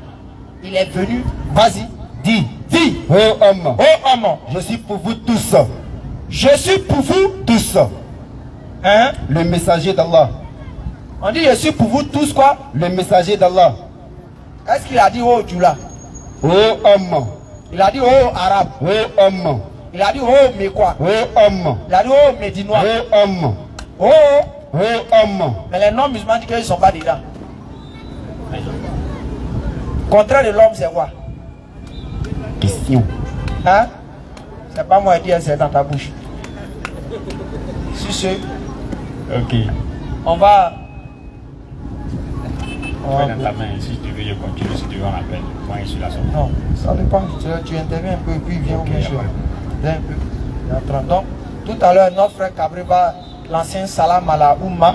Speaker 3: il est venu. Vas-y.
Speaker 1: Dis.
Speaker 3: Dis.
Speaker 1: Oh homme.
Speaker 3: Oh homme.
Speaker 1: Je suis pour vous tous.
Speaker 3: Je suis pour vous
Speaker 1: tous.
Speaker 3: Hein?
Speaker 1: Le messager d'Allah.
Speaker 3: On dit je suis pour vous tous quoi?
Speaker 1: Le messager d'Allah.
Speaker 3: Est-ce qu'il a dit oh Djoula?
Speaker 1: Oh homme.
Speaker 3: Il a dit oh arabe.
Speaker 1: Oh homme.
Speaker 3: Il a dit oh Mekwa.
Speaker 1: Oh homme.
Speaker 3: Il a dit oh Médinois.
Speaker 1: Oh homme.
Speaker 3: Oh.
Speaker 1: Oh homme.
Speaker 3: Mais les non-musulmans disent qu'ils ne sont pas dedans. Contraire de l'homme, c'est quoi?
Speaker 1: Question.
Speaker 3: Hein? C'est pas moi qui dis, c'est dans ta bouche. Si ce.
Speaker 4: Ok.
Speaker 3: On va.
Speaker 4: Dans ta main, si tu veux, je continue. Si tu veux, on appelle. Moi, je suis là.
Speaker 3: Non, ça dépend. Tu interviens un peu et puis viens au bien sûr. Viens un peu. Donc, tout à l'heure, notre frère Cabri va lancer un salam à la Oumma.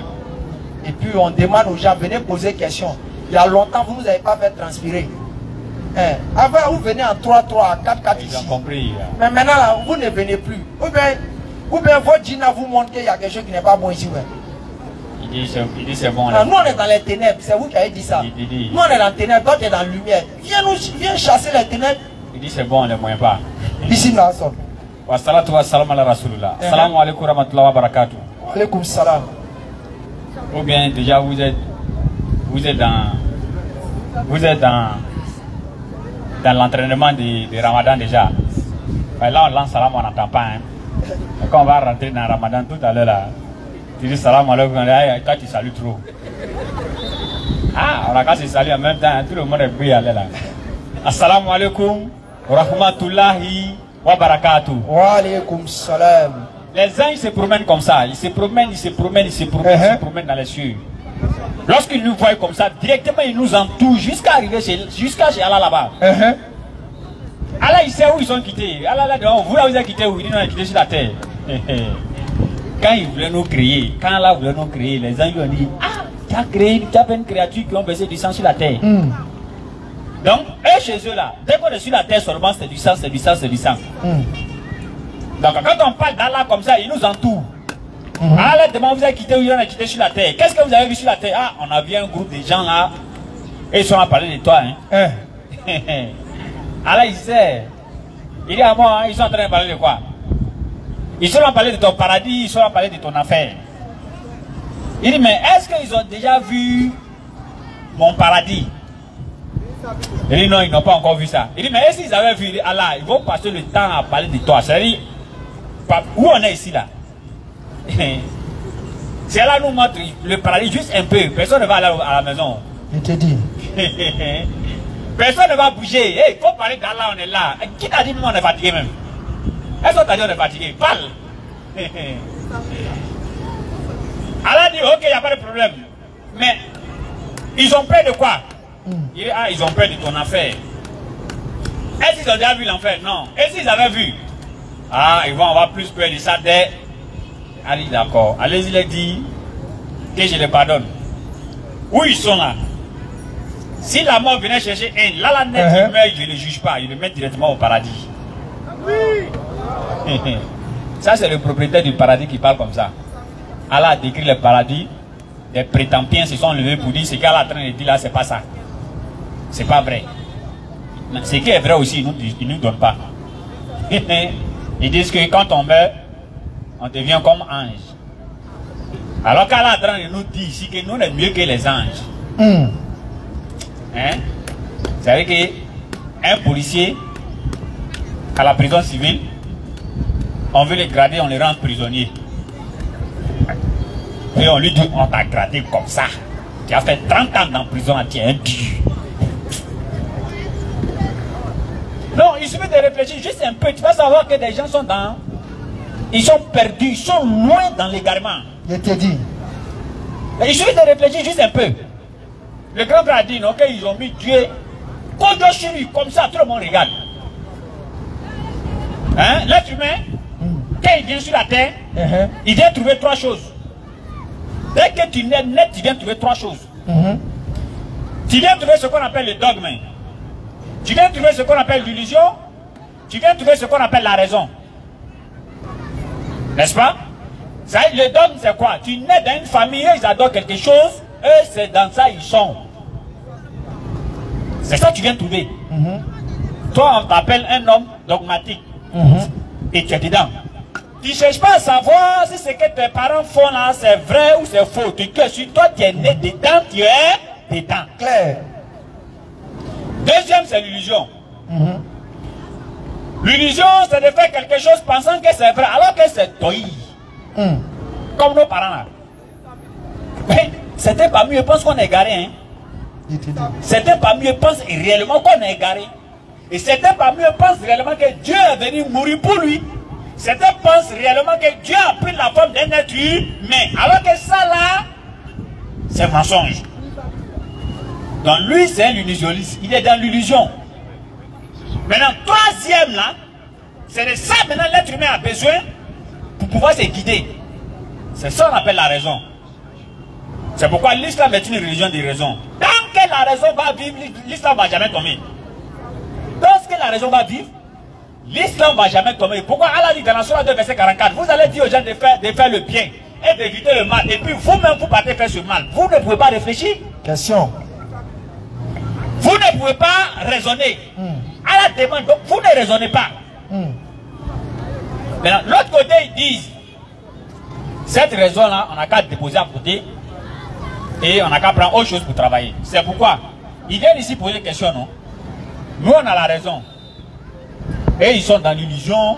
Speaker 3: Et puis, on demande aux gens, venez poser question. Il y a longtemps, vous ne nous avez pas fait transpirer. Hein? Avant, vous venez en 3-3, 4-4 ici.
Speaker 4: Ils ont compris.
Speaker 3: Mais maintenant, là, vous ne venez plus. Ou bien votre djinna vous montre qu'il y a quelque chose qui n'est pas bon ici. Ouais.
Speaker 4: Il dit c'est bon.
Speaker 3: Nous, on est dans les ténèbres. C'est vous qui avez dit ça. Nous, on est dans les ténèbres. Toi, tu es dans la lumière. Viens chasser les ténèbres.
Speaker 4: Il dit c'est bon, on ne les moyen pas.
Speaker 3: Ici, là, ça.
Speaker 4: Wa salatu wa salam ala rasulullah. Assalamu alaikum wa rahmatullahi wa barakatuh.
Speaker 3: Wa alaikum salam.
Speaker 4: Ou bien déjà vous êtes dans l'entraînement de Ramadan déjà. Là on lance salam, on n'entend pas. Hein. Et quand on va rentrer dans Ramadan tout à l'heure là, tu dis salam alaikum, toi tu salues trop. Ah, on a qu'à se saluer en même temps, tout le monde est brillé là. Assalamu alaikum wa rahmatullahi wa barakatuh.
Speaker 3: Wa alaikum salam.
Speaker 4: Les anges se promènent comme ça, ils se promènent dans les cieux. Lorsqu'ils nous voient comme ça, directement ils nous entourent jusqu'à arriver jusqu'à chez Allah là-bas. Allah il sait où ils sont quittés. Allah là devant, vous là vous avez quitté où? Il dit non, on est quitté sur la terre. Quand il voulait nous créer, quand Allah voulait nous créer, les anges lui ont dit ah, tu as fait une créature qui ont baissé du sang sur la terre. Donc, eux chez eux là, dès qu'on est sur la terre seulement, c'est du sang, c'est du sang, c'est du sang. Donc quand on parle d'Allah comme ça, il nous entoure. Allah demande, vous avez quitté où il en a quitté sur la terre. Qu'est-ce que vous avez vu sur la terre? Ah, on a vu un groupe de gens là. Et ils sont à parler de toi. Hein. Allah il sait. Il dit à moi, hein, ils sont en train de parler de quoi? Ils sont en train de parler de ton paradis, ils sont en train de parler de ton affaire. Il dit, mais est-ce qu'ils ont déjà vu mon paradis? Il dit non, ils n'ont pas encore vu ça. Il dit, mais est-ce qu'ils avaient vu Allah? Ils vont passer le temps à parler de toi. C'est-à-dire, où on est ici là? Si Allah nous montre le paradis juste un peu, personne ne va aller à la maison.
Speaker 3: Je te dis.
Speaker 4: Personne ne va bouger. Il faut parler d'Allah, on est là. Qui t'a dit, nous on est fatigué même? Est-ce qu'on t'a dit on est fatigué? Parle. Allah dit, ok, il n'y a pas de problème. Mais, ils ont peur de quoi? Il dit, ah, ils ont peur de ton affaire. Est-ce qu'ils ont déjà vu l'enfer? Non. Est-ce qu'ils avaient vu? Ah, ils vont avoir plus peur de ça dès. Allez, d'accord. Allez-y, les dit que je les pardonne. Où ils sont là? Si la mort venait chercher un, là, la net, il meurt, je ne le juge pas. Il le met directement au paradis. Oui. Ça, c'est le propriétaire du paradis qui parle comme ça. Allah a décrit le paradis. Les prétempiens se sont levés pour dire ce qu'Allah est en train de dire là, c'est pas ça. C'est pas vrai. Mais ce qui est vrai aussi, ils ne nous donnent pas. Ils disent que quand on meurt, on devient comme ange. Alors qu'Allah est en train de nous dire ici que nous sommes mieux que les anges. Hein? C'est-à-dire qu'un policier à la prison civile, on veut les grader, on les rend prisonniers. Et on lui dit, on t'a gradé comme ça. Tu as fait 30 ans dans prison, tu es un dur. Non, il suffit de réfléchir juste un peu. Tu vas savoir que des gens sont dans... Ils sont perdus, ils sont loin dans l'égarement.
Speaker 3: Je te dis.
Speaker 4: Il suffit de réfléchir juste un peu. Le grand frère a dit non, qu'ils ont mis Dieu chez lui, comme ça, tout le monde regarde. Hein? L'être humain, quand il vient sur la terre, il vient trouver 3 choses. Dès que tu nais net, tu viens trouver 3 choses. Tu viens trouver ce qu'on appelle le dogme. Tu viens trouver ce qu'on appelle l'illusion. Tu viens trouver ce qu'on appelle la raison. N'est-ce pas? Le dogme, c'est quoi? Tu nais dans une famille, ils adorent quelque chose, eux, c'est dans ça ils sont. C'est ça que tu viens trouver. Toi, on t'appelle un homme dogmatique. Et tu es dedans. Tu ne cherches pas à savoir si ce que tes parents font là, c'est vrai ou c'est faux. Tu que sur toi, tu es né dedans, tu es dedans.
Speaker 3: Clair.
Speaker 4: Deuxième, c'est l'illusion. L'illusion, c'est de faire quelque chose pensant que c'est vrai, alors que c'est toi. Comme nos parents là. C'était pas mieux, ils pensent qu'on est égaré. Hein. C'était pas mieux, ils pensent réellement qu'on est égaré. Et c'était pas mieux, ils pensent réellement que Dieu est venu mourir pour lui. C'était pense réellement que Dieu a pris la forme d'un être humain. Alors que ça là, c'est mensonge. Donc lui, c'est un illusionniste. Il est dans l'illusion. Maintenant, troisième là, c'est de ça maintenant l'être humain a besoin pour pouvoir se guider. C'est ça qu'on appelle la raison. C'est pourquoi l'islam est une religion de raison. Tant que la raison va vivre, l'islam ne va jamais tomber. Tant que la raison va vivre, l'islam ne va jamais tomber. Pourquoi Allah dit dans la Sourate 2, verset 44, vous allez dire aux gens de faire le bien et d'éviter le mal. Et puis vous-même, vous partez faire ce mal. Vous ne pouvez pas réfléchir.
Speaker 3: Question.
Speaker 4: Vous ne pouvez pas raisonner. Allah demande, donc vous ne raisonnez pas. Maintenant, l'autre côté, ils disent, cette raison-là, on n'a qu'à déposer à côté et on n'a qu'à prendre autre chose pour travailler. C'est pourquoi ils viennent ici poser des questions, non? Nous, on a la raison. Et ils sont dans l'illusion,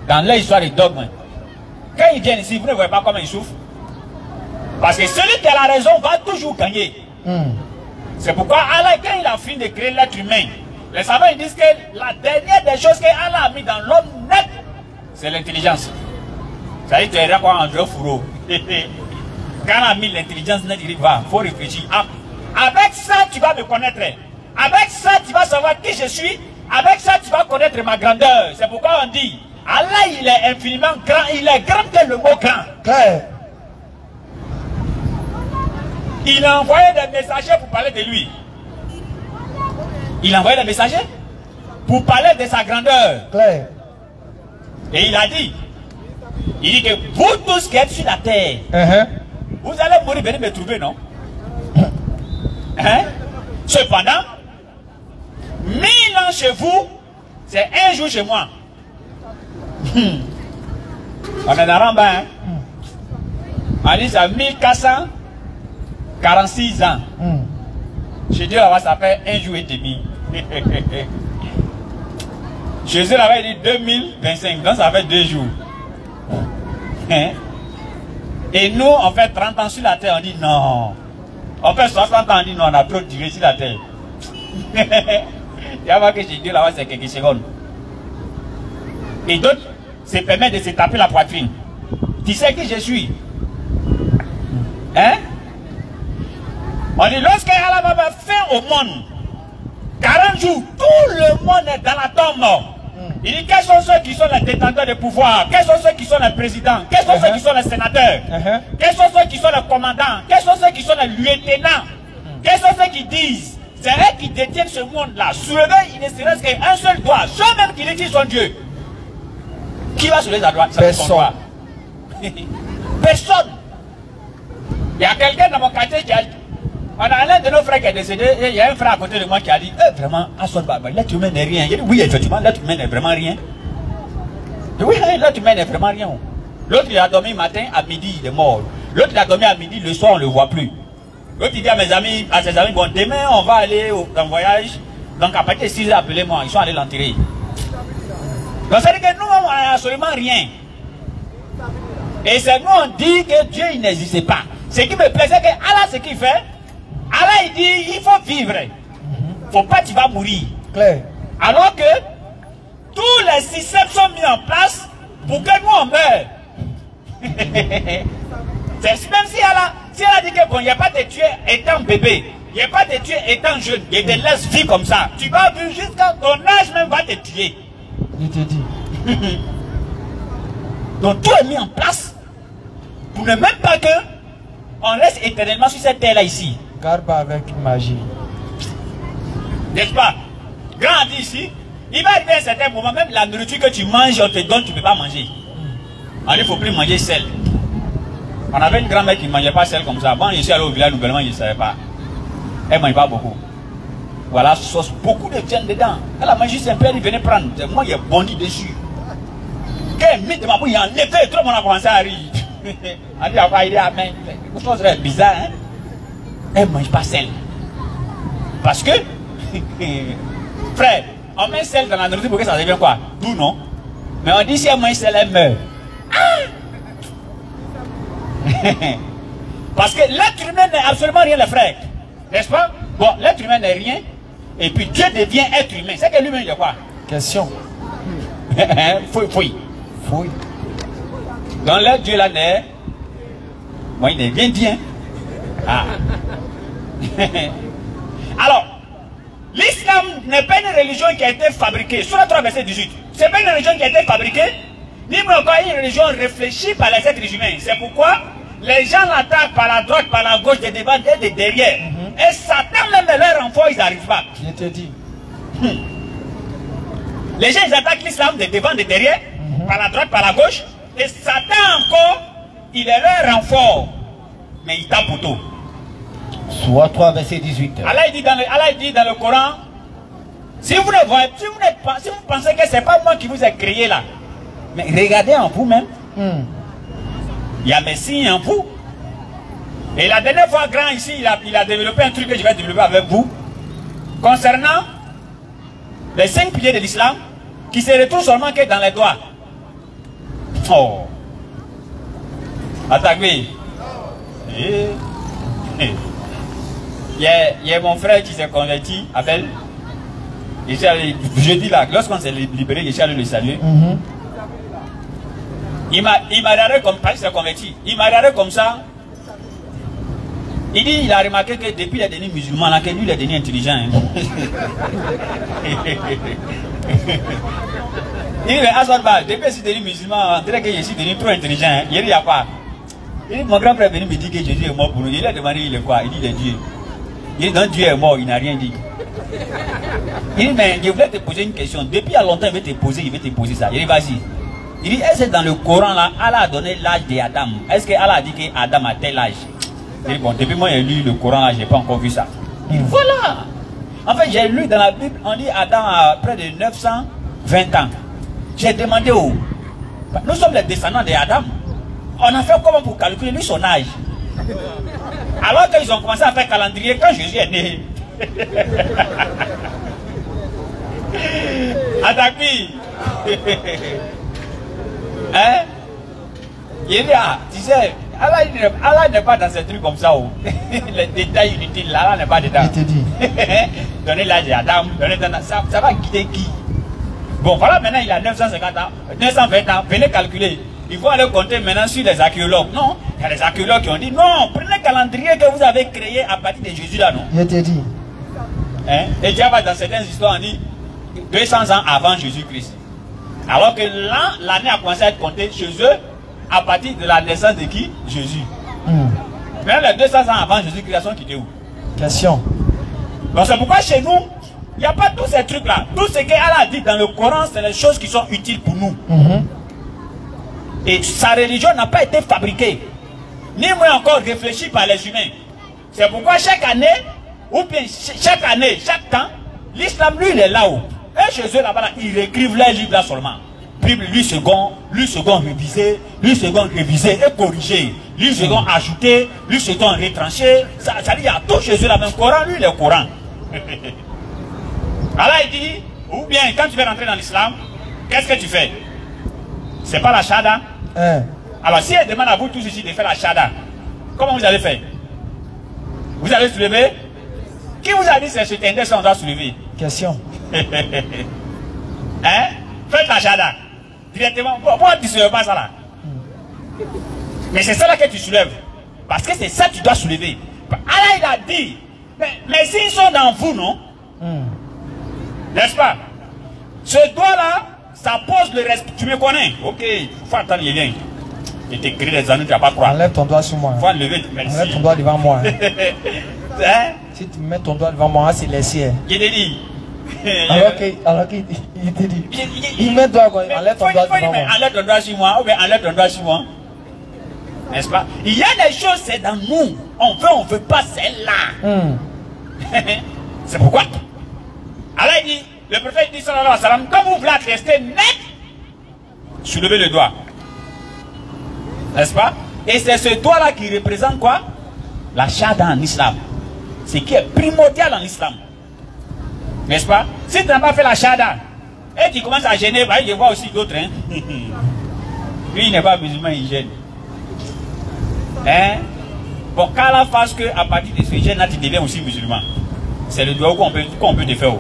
Speaker 4: dans l'histoire des dogmes. Quand ils viennent ici, vous ne voyez pas comment ils souffrent. Parce que celui qui a la raison va toujours gagner. C'est pourquoi Allah, quand il a fini de créer l'être humain, les savants ils disent que la dernière des choses qu'Allah a mis dans l'homme net, c'est l'intelligence. Ça dit, tu es quoi en jeu fourreau. Quand on a mis l'intelligence net, il dit, va, il faut réfléchir. Avec ça, tu vas me connaître. Avec ça, tu vas savoir qui je suis. Avec ça, tu vas connaître ma grandeur. C'est pourquoi on dit, Allah, il est infiniment grand. Il est grand que le mot grand.
Speaker 3: Claire.
Speaker 4: Il a envoyé des messagers pour parler de lui. Il a envoyé des messagers pour parler de sa grandeur.
Speaker 3: Claire.
Speaker 4: Et il a dit, il dit que vous tous qui êtes sur la terre, vous allez mourir, venir me trouver, non? Cependant, 1000 ans chez vous, c'est un jour chez moi. On est dans Ramba, hein? On dit ça 1446 ans. Chez Dieu là-bas, ça fait un jour et demi. Jésus là-bas, il dit 2025, donc ça fait 2 jours. Et nous, on fait 30 ans sur la terre, on dit non. On fait 60 ans, on dit non, on a trop duré sur la terre. Il y a que chez Dieu là-bas, c'est quelques secondes. Et d'autres se permettent de se taper la poitrine. Tu sais qui je suis? Hein? On dit, lorsque Allah va mettre fin au monde, 40 jours, tout le monde est dans la tombe. Il dit, quels sont ceux qui sont les détenteurs de pouvoir? Quels sont ceux qui sont les présidents? Quels sont ceux qui sont les sénateurs? Quels sont ceux qui sont les commandants? Quels sont ceux qui sont les lieutenants? Quels sont ceux qui disent, c'est eux qui détiennent ce monde-là. Soulever, il ne serait qu'un seul doigt. Ceux même qui dit son Dieu. Qui va soulever sa droite? Personne. Personne. Il y a quelqu'un dans mon quartier qui a dit, on a l'un de nos frères qui est décédé, et il y a un frère à côté de moi qui a dit, vraiment, Asson Baba, l'être humain n'est rien. Il dit, oui, effectivement, l'être humain n'est vraiment rien. Il dit, oui, l'être humain n'est vraiment rien. L'autre, il a dormi matin, à midi, il est mort. L'autre, il a dormi à midi, le soir, on ne le voit plus. L'autre, il dit à ses amis, bon, demain, on va aller en voyage. Donc, à partir de 6 heures, appelez-moi, ils sont allés l'enterrer. Donc, ça veut dire que nous, on n'a absolument rien. Et c'est nous, on dit que Dieu, il n'existe pas. Ce qui me plaisait, que Allah, ce qu'il fait, Allah, il dit, il faut vivre. Il ne faut pas, tu vas mourir.
Speaker 3: Claire.
Speaker 4: Alors que tous les systèmes sont mis en place pour que nous, on meure. Même si Allah dit que bon, il n'y a pas de tuer étant bébé, Il n'y a pas de tuer étant jeune. Il te laisse vivre comme ça. Tu vas vivre jusqu'à ton âge même va te tuer.
Speaker 3: Je te dis.
Speaker 4: Donc tout est mis en place pour ne même pas que on reste éternellement sur cette terre là ici.
Speaker 3: Garde avec magie.
Speaker 4: N'est-ce pas? Grand dit ici, il va arriver à un certain moment, même la nourriture que tu manges, on te donne, tu ne peux pas manger. Alors il ne faut plus manger sel. On avait une grand-mère qui ne mangeait pas sel comme ça. Bon, je suis allé au village nouvellement, je ne savais pas. Elle ne mangeait pas beaucoup. Voilà, sauce, beaucoup de viande dedans. Elle a mangé juste un peu, elle venait prendre. Moi, il a bondi dessus. Quand elle met de ma bouche, il a enlevé, tout le monde a commencé à rire. On dit, après, il est à main. Quelque chose de bizarre, hein. Elle ne mange pas sel. Parce que, frère, on met sel dans la nourriture pour que ça devient quoi? Tout, non? Mais on dit si elle mange sel, elle meurt. Ah! Parce que l'être humain n'est absolument rien, les frères. N'est-ce pas? Bon, l'être humain n'est rien. Et puis Dieu devient être humain. C'est que l'humain, il est quoi?
Speaker 3: Question.
Speaker 4: Fouille.
Speaker 3: Fouille.
Speaker 4: Donc là, Dieu là n'est. Moi, il est bien dit, hein? Ah. Alors, l'islam n'est pas une religion qui a été fabriquée. Sur la 3 verset 18. C'est pas une religion qui a été fabriquée, ni encore une religion réfléchie par les êtres humains. C'est pourquoi les gens l'attaquent par la droite, par la gauche, de devant et de derrière. Et Satan même de leur renfort, ils n'arrivent pas.
Speaker 3: Je te dis.
Speaker 4: Les gens ils attaquent l'islam de devant, de derrière, par la droite, par la gauche. Et Satan encore, il est leur renfort. Mais il tape pour tout.
Speaker 1: Soit 3 verset 18.
Speaker 4: Allah dit dans le Coran, si vous ne voyez, si vous pensez que ce n'est pas moi qui vous ai créé là, mais regardez en vous-même. Il y a mes signes en vous. Et la dernière fois, grand ici, il a développé un truc que je vais développer avec vous. Concernant les 5 piliers de l'islam, qui se retrouvent seulement que dans les doigts. Oh. Attaquez. Il y a mon frère qui s'est converti, Abel. Je dis là, lorsqu'on s'est libéré, je suis allé le saluer. Il m'a regardé comme il s'est converti. Il m'a regardé comme ça. Il dit, il a remarqué que depuis les derniers musulmans, là, que lui, il est devenu intelligent. Hein. Il dit, mais Aswadba, depuis que je suis devenu musulman, on dirait que je suis devenu trop intelligent. Hein. Il dit, il n'y a pas. Il dit, mon grand frère est venu me dire que Jésus est mort pour nous. Il a demandé, il est quoi? Il dit, il est Dieu. Il dit, non, Dieu est mort, il n'a rien dit. Il dit, mais je voulais te poser une question. Depuis il y a longtemps, il veut te poser ça. Il dit, vas-y. Il dit, est-ce que dans le Coran, là, Allah a donné l'âge d'Adam? Est-ce que Allah a dit qu'Adam a tel âge? Il dit, bon, depuis moi, j'ai lu le Coran, là, je n'ai pas encore vu ça. Il dit, voilà. En fait, j'ai lu dans la Bible, on dit Adam a près de 920 ans. J'ai demandé nous sommes les descendants d'Adam. On a fait comment pour calculer lui son âge? Alors qu'ils ont commencé à faire calendrier quand Jésus est né. Attaque-lui. Hein? Il dit, ah, tu sais, Allah n'est pas dans ces trucs comme ça. Les détails inutiles, là, Allah n'est pas dedans.
Speaker 3: Je te dis.
Speaker 4: Donnez l'âge d'Adam, ça va guider qui? Bon, voilà, maintenant il a 950 ans, 920 ans, venez calculer. Il faut aller compter maintenant sur les archéologues. Non, il y a des archéologues qui ont dit, non, prenez le calendrier que vous avez créé à partir de Jésus là, non?
Speaker 3: Je te dis.
Speaker 4: Hein? Et Diable, dans certaines histoires, on dit 200 ans avant Jésus-Christ. Alors que là, l'année a commencé à être comptée chez eux à partir de la naissance de qui? Jésus. Mais les 200 ans avant Jésus-Christ, ils sont quittés où?
Speaker 3: Question.
Speaker 4: Donc c'est pourquoi chez nous, il n'y a pas tous ces trucs-là. Tout ce qu'Allah a dit dans le Coran, c'est les choses qui sont utiles pour nous. Et sa religion n'a pas été fabriquée, ni moins encore réfléchie par les humains. C'est pourquoi chaque année, ou bien chaque année, chaque temps, l'islam, lui, il est là-haut. Et chez eux, là-bas, ils réécrivent les livres là seulement. Bible, lui second révisé, lui second révisé et corrigé. Lui second ajouté, lui second retranché. Ça dit, il y a tout chez eux, là, même Coran, lui, le Coran. Allah, il dit, ou bien, quand tu veux rentrer dans l'islam, qu'est-ce que tu fais? C'est pas la shahada. Alors, si elle demande à vous tous ici de faire la shahada, comment vous allez faire? Vous allez soulever? Qui vous a dit que c'est ce index qu'on doit soulever?
Speaker 3: Question.
Speaker 4: Hein? Faites la shahada. Directement. Pourquoi tu ne soulèves pas ça là? Mais c'est ça là que tu soulèves. Parce que c'est ça que tu dois soulever. Allah, il a dit, Mais s'ils sont dans vous, non? N'est-ce pas? Ce doigt-là, ça pose le respect. Tu me connais? Ok, il faut attendre, il vient. Je t'écris les années, tu vas pas croire.
Speaker 3: Enlève ton doigt sur moi.
Speaker 4: Il faut enlever, merci.
Speaker 3: Enlève ton doigt devant moi.
Speaker 4: Hein?
Speaker 3: Si tu mets ton doigt devant moi, c'est les siens.
Speaker 4: Je t'ai dit.
Speaker 3: Alors qu'il te dit. Il met doigt, enlève ton doigt devant moi.
Speaker 4: Enlève ton doigt sur moi, ou bien enlève ton doigt sur moi. N'est-ce pas? Il y a des choses, c'est dans nous. On veut pas celle-là. C'est pourquoi. Allah dit, le prophète dit, sallallahu alayhi wa sallam, quand vous voulez rester net, soulevez le doigt. N'est-ce pas? Et c'est ce doigt-là qui représente quoi? La shahada en islam. Ce qui est primordial en islam. N'est-ce pas? Si tu n'as pas fait la shahada, et tu commences à gêner, bah, je vois aussi d'autres. Hein? Lui, il n'est pas musulman, il gêne. Hein? Bon, qu'à la face qu'à partir de ce gêne-là, tu deviens aussi musulman. C'est le doigt qu'on peut te faire.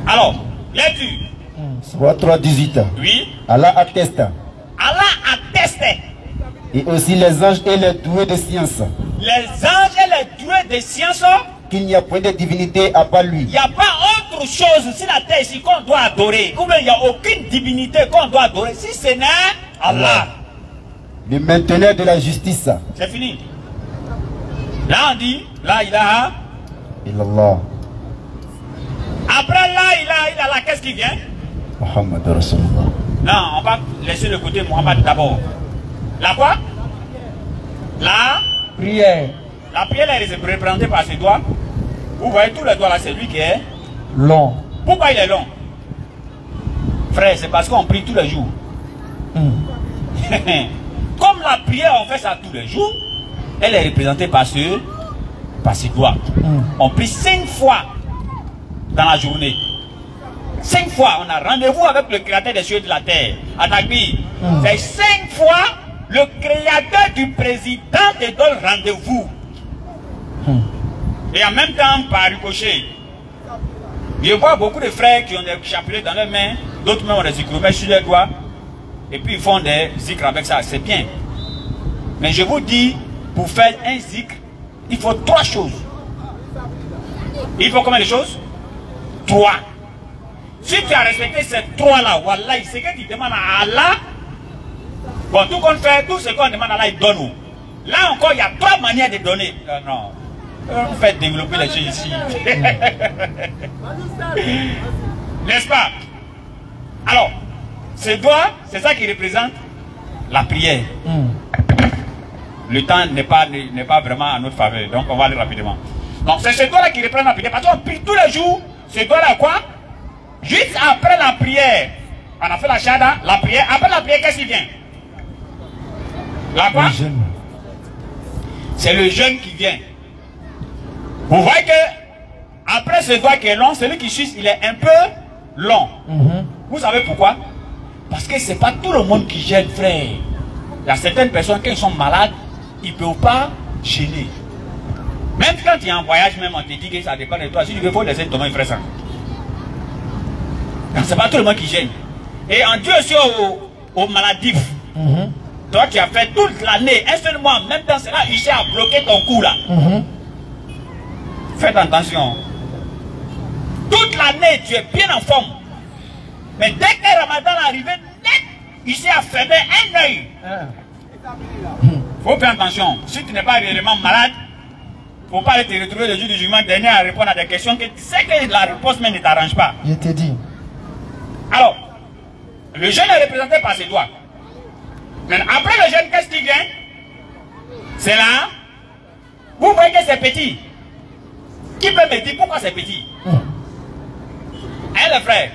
Speaker 4: Alors, lecture.
Speaker 1: Soit 3:18.
Speaker 4: Oui.
Speaker 1: Allah atteste.
Speaker 4: Allah atteste.
Speaker 1: Et aussi les anges et les doués de science.
Speaker 4: Les anges et les doués de science.
Speaker 1: Qu'il n'y a point de divinité à part lui.
Speaker 4: Il n'y a pas autre chose sur la terre ici qu'on doit adorer. Ou bien il n'y a aucune divinité qu'on doit adorer. Si ce n'est Allah.
Speaker 1: Le mainteneur de la justice.
Speaker 4: C'est fini. Là on dit, la ilaha
Speaker 1: illallah.
Speaker 4: Après la ilaha illallah, qu'est-ce qui vient?
Speaker 1: Muhammad Rasulullah.
Speaker 4: Non, on va laisser le côté Muhammad d'abord. La quoi? La
Speaker 3: prière.
Speaker 4: La prière est représentée par ses doigts. Vous voyez tous les doigts là, c'est lui qui est
Speaker 3: long.
Speaker 4: Pourquoi il est long? Frère, c'est parce qu'on prie tous les jours. Comme la prière, on fait ça tous les jours, elle est représentée par ses doigts. On prie 5 fois dans la journée. 5 fois, on a rendez-vous avec le créateur des cieux et de la terre. Atakbi, c'est 5 fois le créateur du président te donne rendez-vous. Et en même temps, par ricochet, je vois beaucoup de frères qui ont des chapelets dans leurs mains, d'autres même ont des zikroumets sur les doigts, et puis ils font des zikrs avec ça, c'est bien. Mais je vous dis, pour faire un zikr, il faut 3 choses. Il faut combien de choses? 3. Si tu as respecté ces 3-là, wallah, c'est que tu demandes à Allah. Bon, tout qu'on fait, tout ce qu'on demande à Allah, il donne nous. Là encore, il y a 3 manières de donner. Non. On fait développer les choses ici. N'est-ce pas? Alors, ce doigt, c'est ça qui représente la prière. Le temps n'est pas vraiment à notre faveur, donc on va aller rapidement. Donc c'est ce doigt-là qui représente la prière. Parce qu'on prie tous les jours, ce doigt-là quoi? Juste après la prière, on a fait la shahada, la prière. Après la prière, qu'est-ce qui vient? La quoi? C'est le jeûne qui vient. Vous voyez que après ce doigt qui est long, celui qui suit, il est un peu long. Vous savez pourquoi? Parce que c'est pas tout le monde qui gêne, frère. Il y a certaines personnes qui sont malades, ils ne peuvent pas gêner. Même quand tu es en voyage, même on te dit que ça dépend de toi. Si tu veux, il faut laisser tomber, frère. Ça. C'est pas tout le monde qui gêne. Et on dit aussi aux maladifs. Toi, tu as fait toute l'année, un seul mois, même dans cela, il s'est à bloquer ton cou là. Faites attention. Toute l'année, tu es bien en forme. Mais dès que Ramadan est arrivé, net, il s'est à fermer un œil. Faut faire attention. Si tu n'es pas réellement malade, il ne faut pas te retrouver le jour du jugement dernier à répondre à des questions que tu sais que la réponse même ne t'arrange pas.
Speaker 3: Je t'ai dit.
Speaker 4: Alors, le jeûne est représenté par ses doigts. Mais après le jeûne, qu'est-ce qui vient? C'est là. Vous voyez que c'est petit. Qui peut me dire pourquoi c'est petit? Hein, les frères?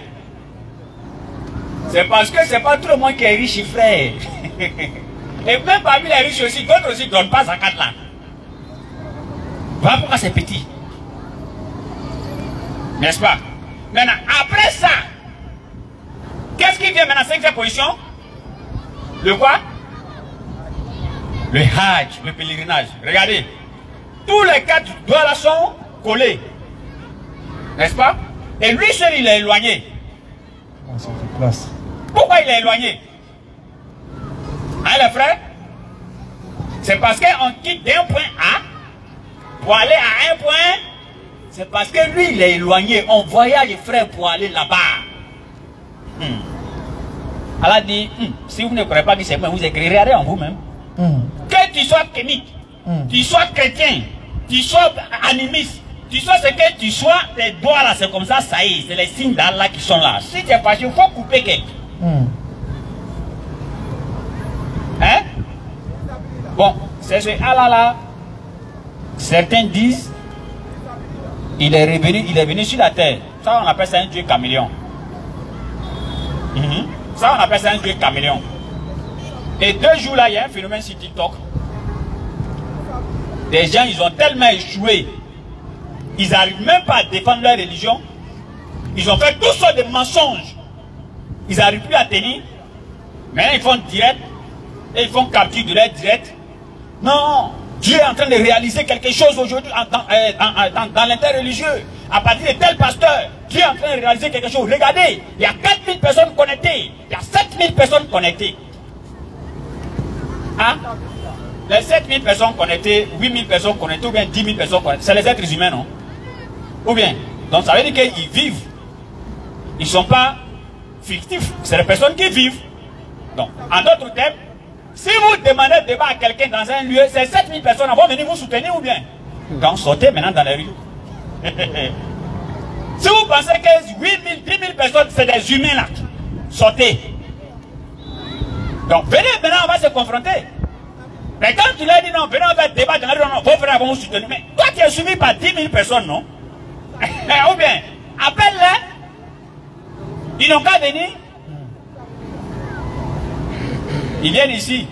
Speaker 4: C'est parce que c'est pas tout le monde qui est riche, frère. Et même parmi les riches aussi, d'autres aussi ne donnent pas zakat là. Voilà pourquoi c'est petit. N'est-ce pas? Maintenant, après ça, qu'est-ce qui vient maintenant, 5e position? Le quoi? Le hajj, le pèlerinage. Regardez. Tous les 4 doigts là sont collés. N'est-ce pas? Et lui seul, il est éloigné. Pourquoi il est éloigné? Hein, les frères? C'est parce qu'on quitte d'un point A pour aller à un point, c'est parce que lui, il est éloigné. On voyage, frère, pour aller là-bas. Allah dit, si vous ne croyez pas que c'est moi, vous écrirez rien en vous-même. Que tu sois kémique, tu sois chrétien, tu sois animiste, tu sois ce que tu sois, tes doigts là, c'est comme ça, ça y est, c'est les signes d'Allah qui sont là. Si tu es fâché, il faut couper quelque. Hein? Bon, c'est ce Allah là, certains disent, il est venu sur la terre. Ça, on appelle ça un Dieu caméléon. Ça, on appelle ça un Dieu caméléon. Et 2 jours là, il y a un phénomène sur TikTok. Des gens, ils ont tellement échoué. Ils n'arrivent même pas à défendre leur religion. Ils ont fait toutes sortes de mensonges. Ils n'arrivent plus à tenir. Maintenant, ils font direct. Et ils font capture de leur direct. Non, Dieu est en train de réaliser quelque chose aujourd'hui dans l'interreligieux. À partir de tel pasteur, Dieu est en train de réaliser quelque chose. Regardez, il y a 4000 personnes connectées. Il y a 7000 personnes connectées. Hein? Les 7000 personnes connectées, 8000 personnes connectées, ou bien 10 000 personnes connectées, c'est les êtres humains, non? Ou bien, donc ça veut dire qu'ils vivent. Ils ne sont pas fictifs, c'est les personnes qui vivent. Donc, en d'autres termes, si vous demandez de débat à quelqu'un dans un lieu, ces 7000 personnes vont venir vous soutenir ou bien? Donc, sortez maintenant dans les rues. Si vous pensez que 8000, 10 000 personnes, c'est des humains là, sortez. Donc, venez maintenant, on va se confronter. Mais quand tu leur dis non, venez, on va débattre dans la rue, non, vos frères vont vous soutenir. Mais toi, tu es suivi par 10 000 personnes, non? Ou bien, appelle-les. Ils n'ont qu'à venir. Ils viennent ici.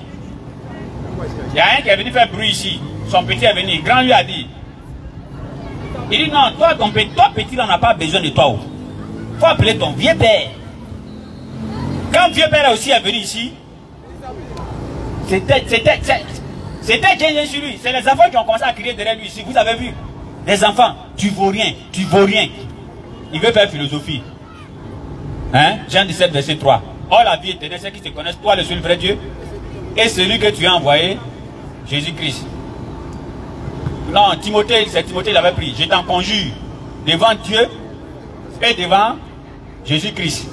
Speaker 4: Il y a un qui est venu faire bruit ici. Son petit est venu. Grand lui a dit. Il dit non, toi petit, on n'a pas besoin de toi. Il faut appeler ton vieux père. Quand vieux père aussi est venu ici, c'était Dieu sur lui. C'est les enfants qui ont commencé à crier derrière lui ici. Vous avez vu? Les enfants, tu vaux rien, tu vaux rien. Il veut faire philosophie. Hein? Jean 17, verset 3. Oh, la vie éternelle, c'est qui te connaissent, toi le seul vrai Dieu, et celui que tu as envoyé, Jésus-Christ. Non, Timothée, c'est Timothée, il avait pris. Je t'en conjure devant Dieu et devant Jésus-Christ.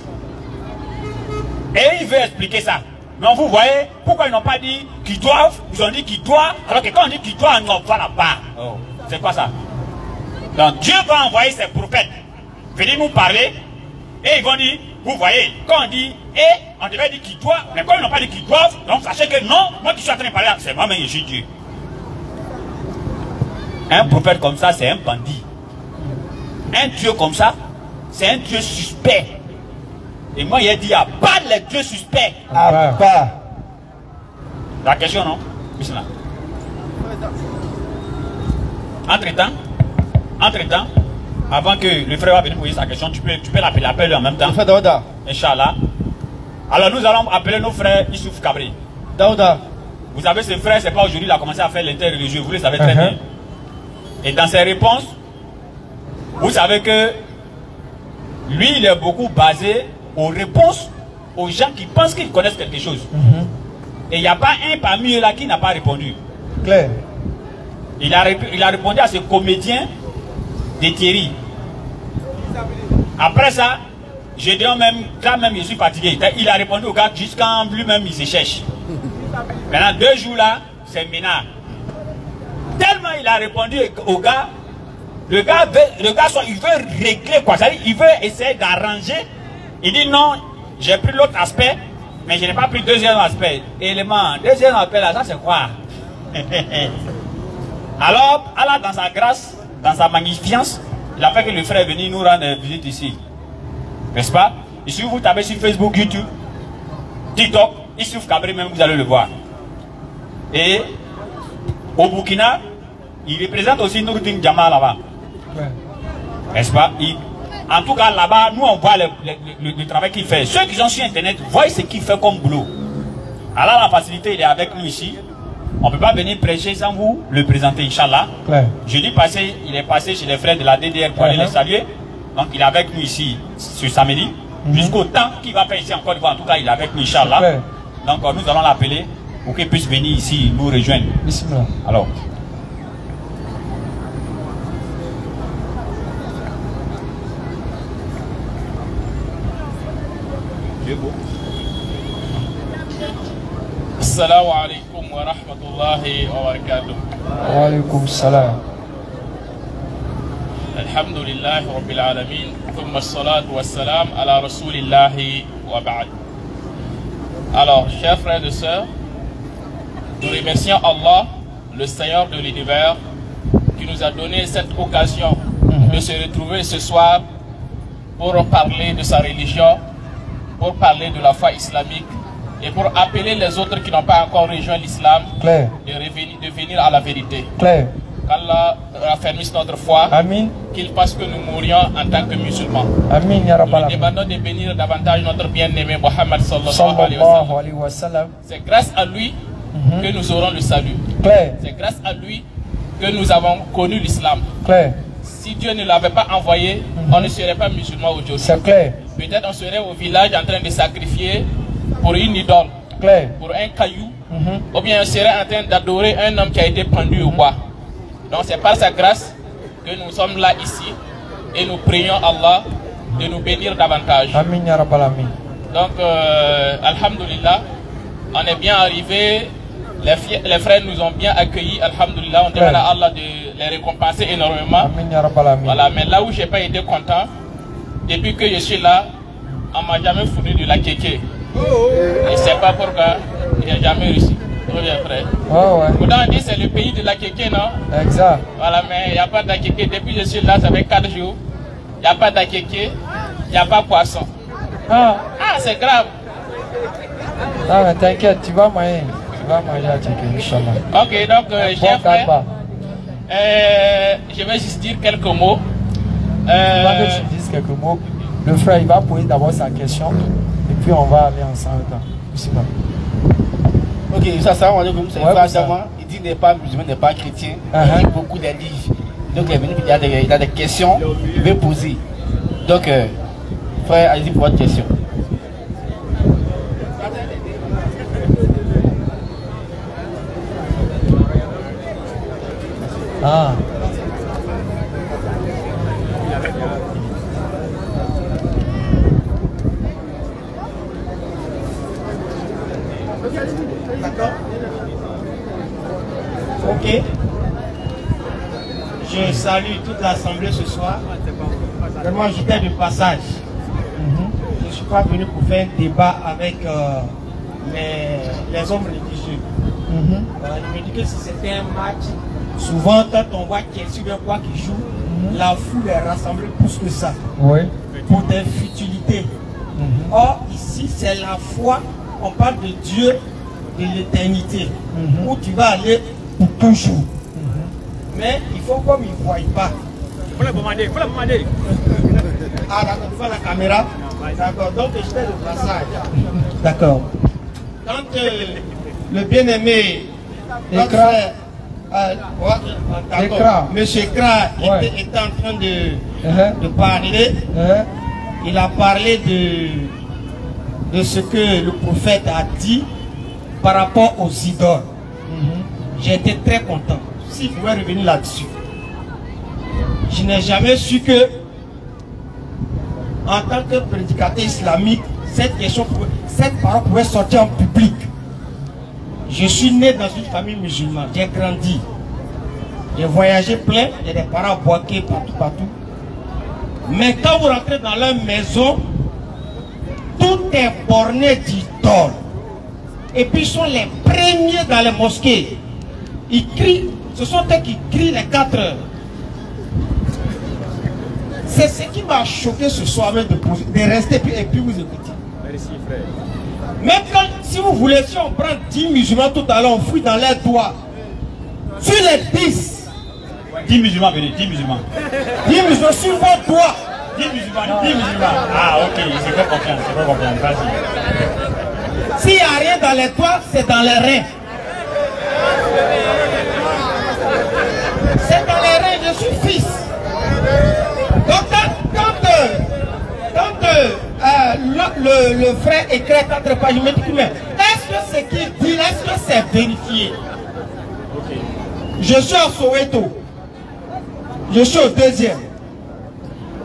Speaker 4: Et il veut expliquer ça. Mais vous voyez, pourquoi ils n'ont pas dit qu'ils doivent, ils ont dit qu'ils doivent, alors que quand on dit qu'ils doivent, on va là-bas. Oh, c'est quoi ça? Donc Dieu va envoyer ses prophètes venir nous parler, et ils vont dire, vous voyez, quand on dit et, on devait dire qu'ils doivent, mais quand ils n'ont pas dit qu'ils doivent, donc sachez que non, moi qui suis en train de parler, c'est moi-même, je suis Dieu. Un prophète comme ça, c'est un bandit. Un Dieu comme ça, c'est un Dieu suspect. Et moi, il a dit, il n'y a pas les dieux suspects.
Speaker 3: Ah, pas.
Speaker 4: La question, non? Entre-temps, avant que le frère va venir poser sa question, tu peux l'appeler en même temps.
Speaker 1: Frère Daouda.
Speaker 4: Inch'Allah. Alors nous allons appeler nos frères Issouf Kabri.
Speaker 1: Daouda.
Speaker 4: Vous savez, ce frère, c'est pas aujourd'hui, il a commencé à faire l'interreligieux, vous le savez très bien. Et dans ses réponses, vous savez que lui, il est beaucoup basé aux réponses aux gens qui pensent qu'ils connaissent quelque chose. Et il n'y a pas un parmi eux là qui n'a pas répondu.
Speaker 3: Claire.
Speaker 4: Il a répondu à ce comédien de Thierry. Après ça, je dis même, quand même je suis fatigué. Il a répondu au gars jusqu'à lui-même il se cherche. Maintenant 2 jours là, c'est Ménard. Tellement il a répondu au gars, le gars il veut régler quoi, c'est-à-dire il veut essayer d'arranger. Il dit non, j'ai pris l'autre aspect, mais je n'ai pas pris le deuxième aspect. Élément, deuxième aspect là, ça c'est quoi? Alors, Allah dans sa grâce, dans sa magnificence, il a fait que le frère est venu nous rendre visite ici. N'est-ce pas? Et si vous tapez sur Facebook, YouTube, TikTok, Issouf Kabri même, vous allez le voir. Et au Burkina, il représente aussi Nourdine Djama là-bas. N'est-ce pas? En tout cas, là-bas, nous on voit le travail qu'il fait. Ceux qui sont sur Internet voient ce qu'il fait comme boulot. Alors la facilité, il est avec nous ici. On ne peut pas venir prêcher sans vous le présenter, Inch'Allah. Jeudi passé, il est passé chez les frères de la DDR pour aller les saluer. Donc il est avec nous ici ce samedi. Jusqu'au temps qu'il va faire ici en Côte d'Ivoire. En tout cas, il est avec nous, Inch'Allah. Donc nous allons l'appeler pour qu'il puisse venir ici nous rejoindre. Alors.
Speaker 5: Assalamu alaikum wa rahmatullahi wa barakatuh.
Speaker 3: Wa alaikum salam.
Speaker 5: Alhamdulillah rabbil alamin. Thumma salatu wa salam ala rasulillahi wa ba'd. Alors, chers frères et sœurs, nous remercions Allah, le Seigneur de l'univers, qui nous a donné cette occasion de se retrouver ce soir pour parler de sa religion, pour parler de la foi islamique et pour appeler les autres qui n'ont pas encore rejoint l'islam de venir à la vérité. Qu'Allah raffermisse notre foi, qu'il fasse que nous mourions en tant que musulmans. Nous demandons de bénir davantage notre bien-aimé Mohammed sallallahu alayhi wa sallam. C'est grâce à lui que nous aurons le salut. C'est grâce à lui que nous avons connu l'islam. Si Dieu ne l'avait pas envoyé, on ne serait pas musulman aujourd'hui. Peut-être on serait au village en train de sacrifier pour une idole, pour un caillou, ou bien on serait en train d'adorer un homme qui a été pendu au bois. Donc c'est par sa grâce que nous sommes là ici et nous prions Allah de nous bénir davantage. Donc, alhamdulillah, on est bien arrivé. Les frères nous ont bien accueillis, alhamdulillah. On demande à Allah de les récompenser énormément. Voilà, mais là où je n'ai pas été content, depuis que je suis là, on ne m'a jamais fourni de la kéké. Je ne sais pas pourquoi, je n'ai jamais réussi. Pourtant on dit c'est le pays de la kéké, non? Exact. Voilà, mais il n'y a pas de kéké. Depuis que je suis là, ça fait 4 jours. Il n'y a pas de kéké, il n'y a pas de poisson. Ah, c'est grave.
Speaker 3: Ah, mais t'inquiète, tu vas manger.
Speaker 5: Ok, donc chers frères, je vais juste dire quelques mots.
Speaker 3: Avant que tu dises quelques mots, le frère il va poser d'abord sa question et puis on va aller ensemble.
Speaker 2: Ok, ça on dit comme ça. Il dit n'est pas musulman, n'est pas chrétien. Il dit beaucoup d'indiges. Donc il y a des questions qu'il veut poser. Donc frère, allez-y pour votre question.
Speaker 3: Ah.
Speaker 6: D'accord. Ok. Je salue toute l'assemblée ce soir. Vraiment, j'étais de passage. Je ne suis pas venu pour faire un débat avec les hommes religieux. Voilà, je me dis que si c'était un match, souvent quand on voit Chelsea ou quoi qui joue, la foule est rassemblée plus que ça. Pour des futilités. Or, ici, c'est la foi. On parle de Dieu, de l'éternité, où tu vas aller pour toujours. Mais il faut comme ils ne voient pas. Il faut la demander, Ah d'accord, tu vois la caméra. D'accord, donc j'étais de passage. D'accord. Quand le bien-aimé, notre frère, Monsieur Kra était en train de parler, il a parlé de ce que le prophète a dit par rapport aux idoles. J'ai été très content. S'il pouvait revenir là-dessus. Je n'ai jamais su que, en tant que prédicateur islamique, cette parole pouvait sortir en public. Je suis né dans une famille musulmane, j'ai grandi. J'ai voyagé plein, j'ai des parents boqués partout. Mais quand vous rentrez dans leur maison, tout est borné d'idoles. Et puis ils sont les premiers dans les mosquées. Ils crient, ce sont eux qui crient les 4 heures. C'est ce qui m'a choqué ce soir même de rester et puis vous écouter. Merci frère. Même quand, si vous voulez, si on prend 10 musulmans tout à l'heure, on fouille dans leurs doigts. Sur les 10.
Speaker 4: 10 musulmans, venez, 10 musulmans.
Speaker 6: 10 musulmans sur vos doigts.
Speaker 4: 10 musulmans, 10 musulmans. Ah ok, c'est pas confiance, c'est pas confiance, vas-y.
Speaker 6: S'il n'y a rien dans les doigts, c'est dans les reins. C'est dans les reins, je suis fils. Donc quand le frère écrit 4 pages, je me dis mais est-ce que ce qu'il dit, est-ce que c'est vérifié? Je suis à Soweto. Je suis au 2e.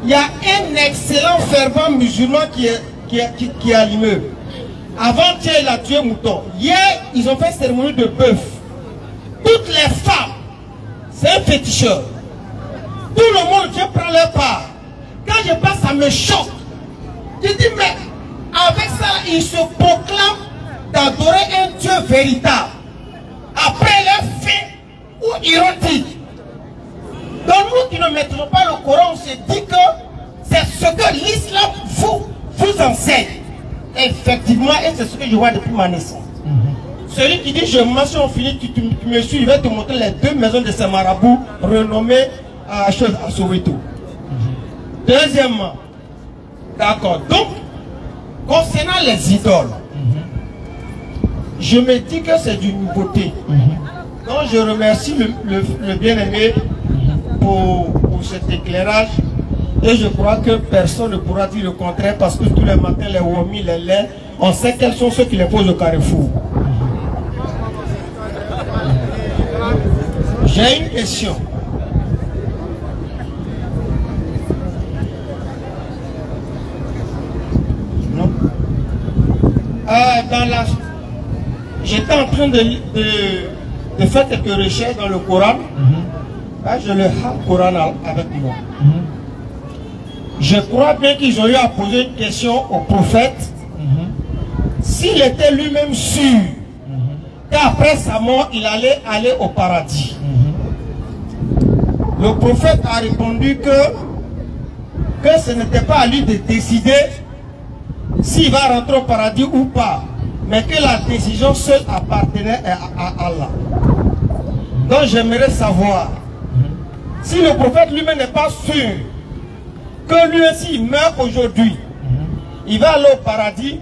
Speaker 6: Il y a un excellent fervent musulman qui qui a l'immeuble. Avant-hier, il a tué mouton. Hier, ils ont fait cérémonie de bœuf. Toutes les femmes, c'est un féticheur. Tout le monde vient prendre leur part. Quand je passe, ça me choque. Je dis, mais avec ça, ils se proclament d'adorer un Dieu véritable. Après leur fait ou ironique. Donc nous qui ne maîtrisons pas le Coran, on se dit que c'est ce que l'islam vous enseigne. Effectivement, et c'est ce que je vois depuis ma naissance. Celui qui dit je mentionne fini, tu me suis, il va te montrer les 2 maisons de ces marabouts renommées à Soweto. Deuxièmement, d'accord, donc concernant les idoles, je me dis que c'est d'une nouveauté. Donc je remercie le bien-aimé pour cet éclairage. Et je crois que personne ne pourra dire le contraire parce que tous les matins, les womis, les laits, on sait quels sont ceux qui les posent au carrefour. J'ai une question. Non. J'étais en train de faire quelques recherches dans le Coran. Là, je le Coran avec moi. Je crois bien qu'ils ont eu à poser une question au prophète. S'il était lui-même sûr qu'après sa mort, il allait aller au paradis. Le prophète a répondu que ce n'était pas à lui de décider s'il va rentrer au paradis ou pas, mais que la décision seule appartenait à Allah. Donc j'aimerais savoir, si le prophète lui-même n'est pas sûr que lui aussi il meurt aujourd'hui, il va aller au paradis,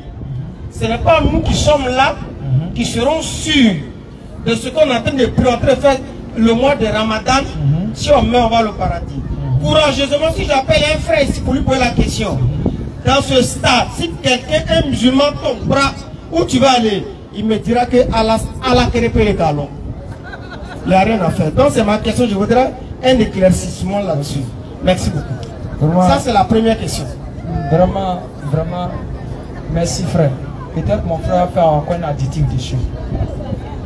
Speaker 6: ce n'est pas nous qui sommes là qui serons sûrs de ce qu'on est en train de faire le mois de Ramadan. Si on meurt, on va au paradis. Courageusement, si j'appelle un frère ici pour lui poser la question, dans ce stade, si quelqu'un, un musulman, ton bras, où tu vas aller, il me dira que Allah crépé les galons. Il n'y a rien à faire. Donc c'est ma question, je voudrais un éclaircissement là-dessus. Merci beaucoup. Vraiment, ça c'est la première question.
Speaker 3: Vraiment, merci frère. Peut-être mon frère va faire encore un additif dessus.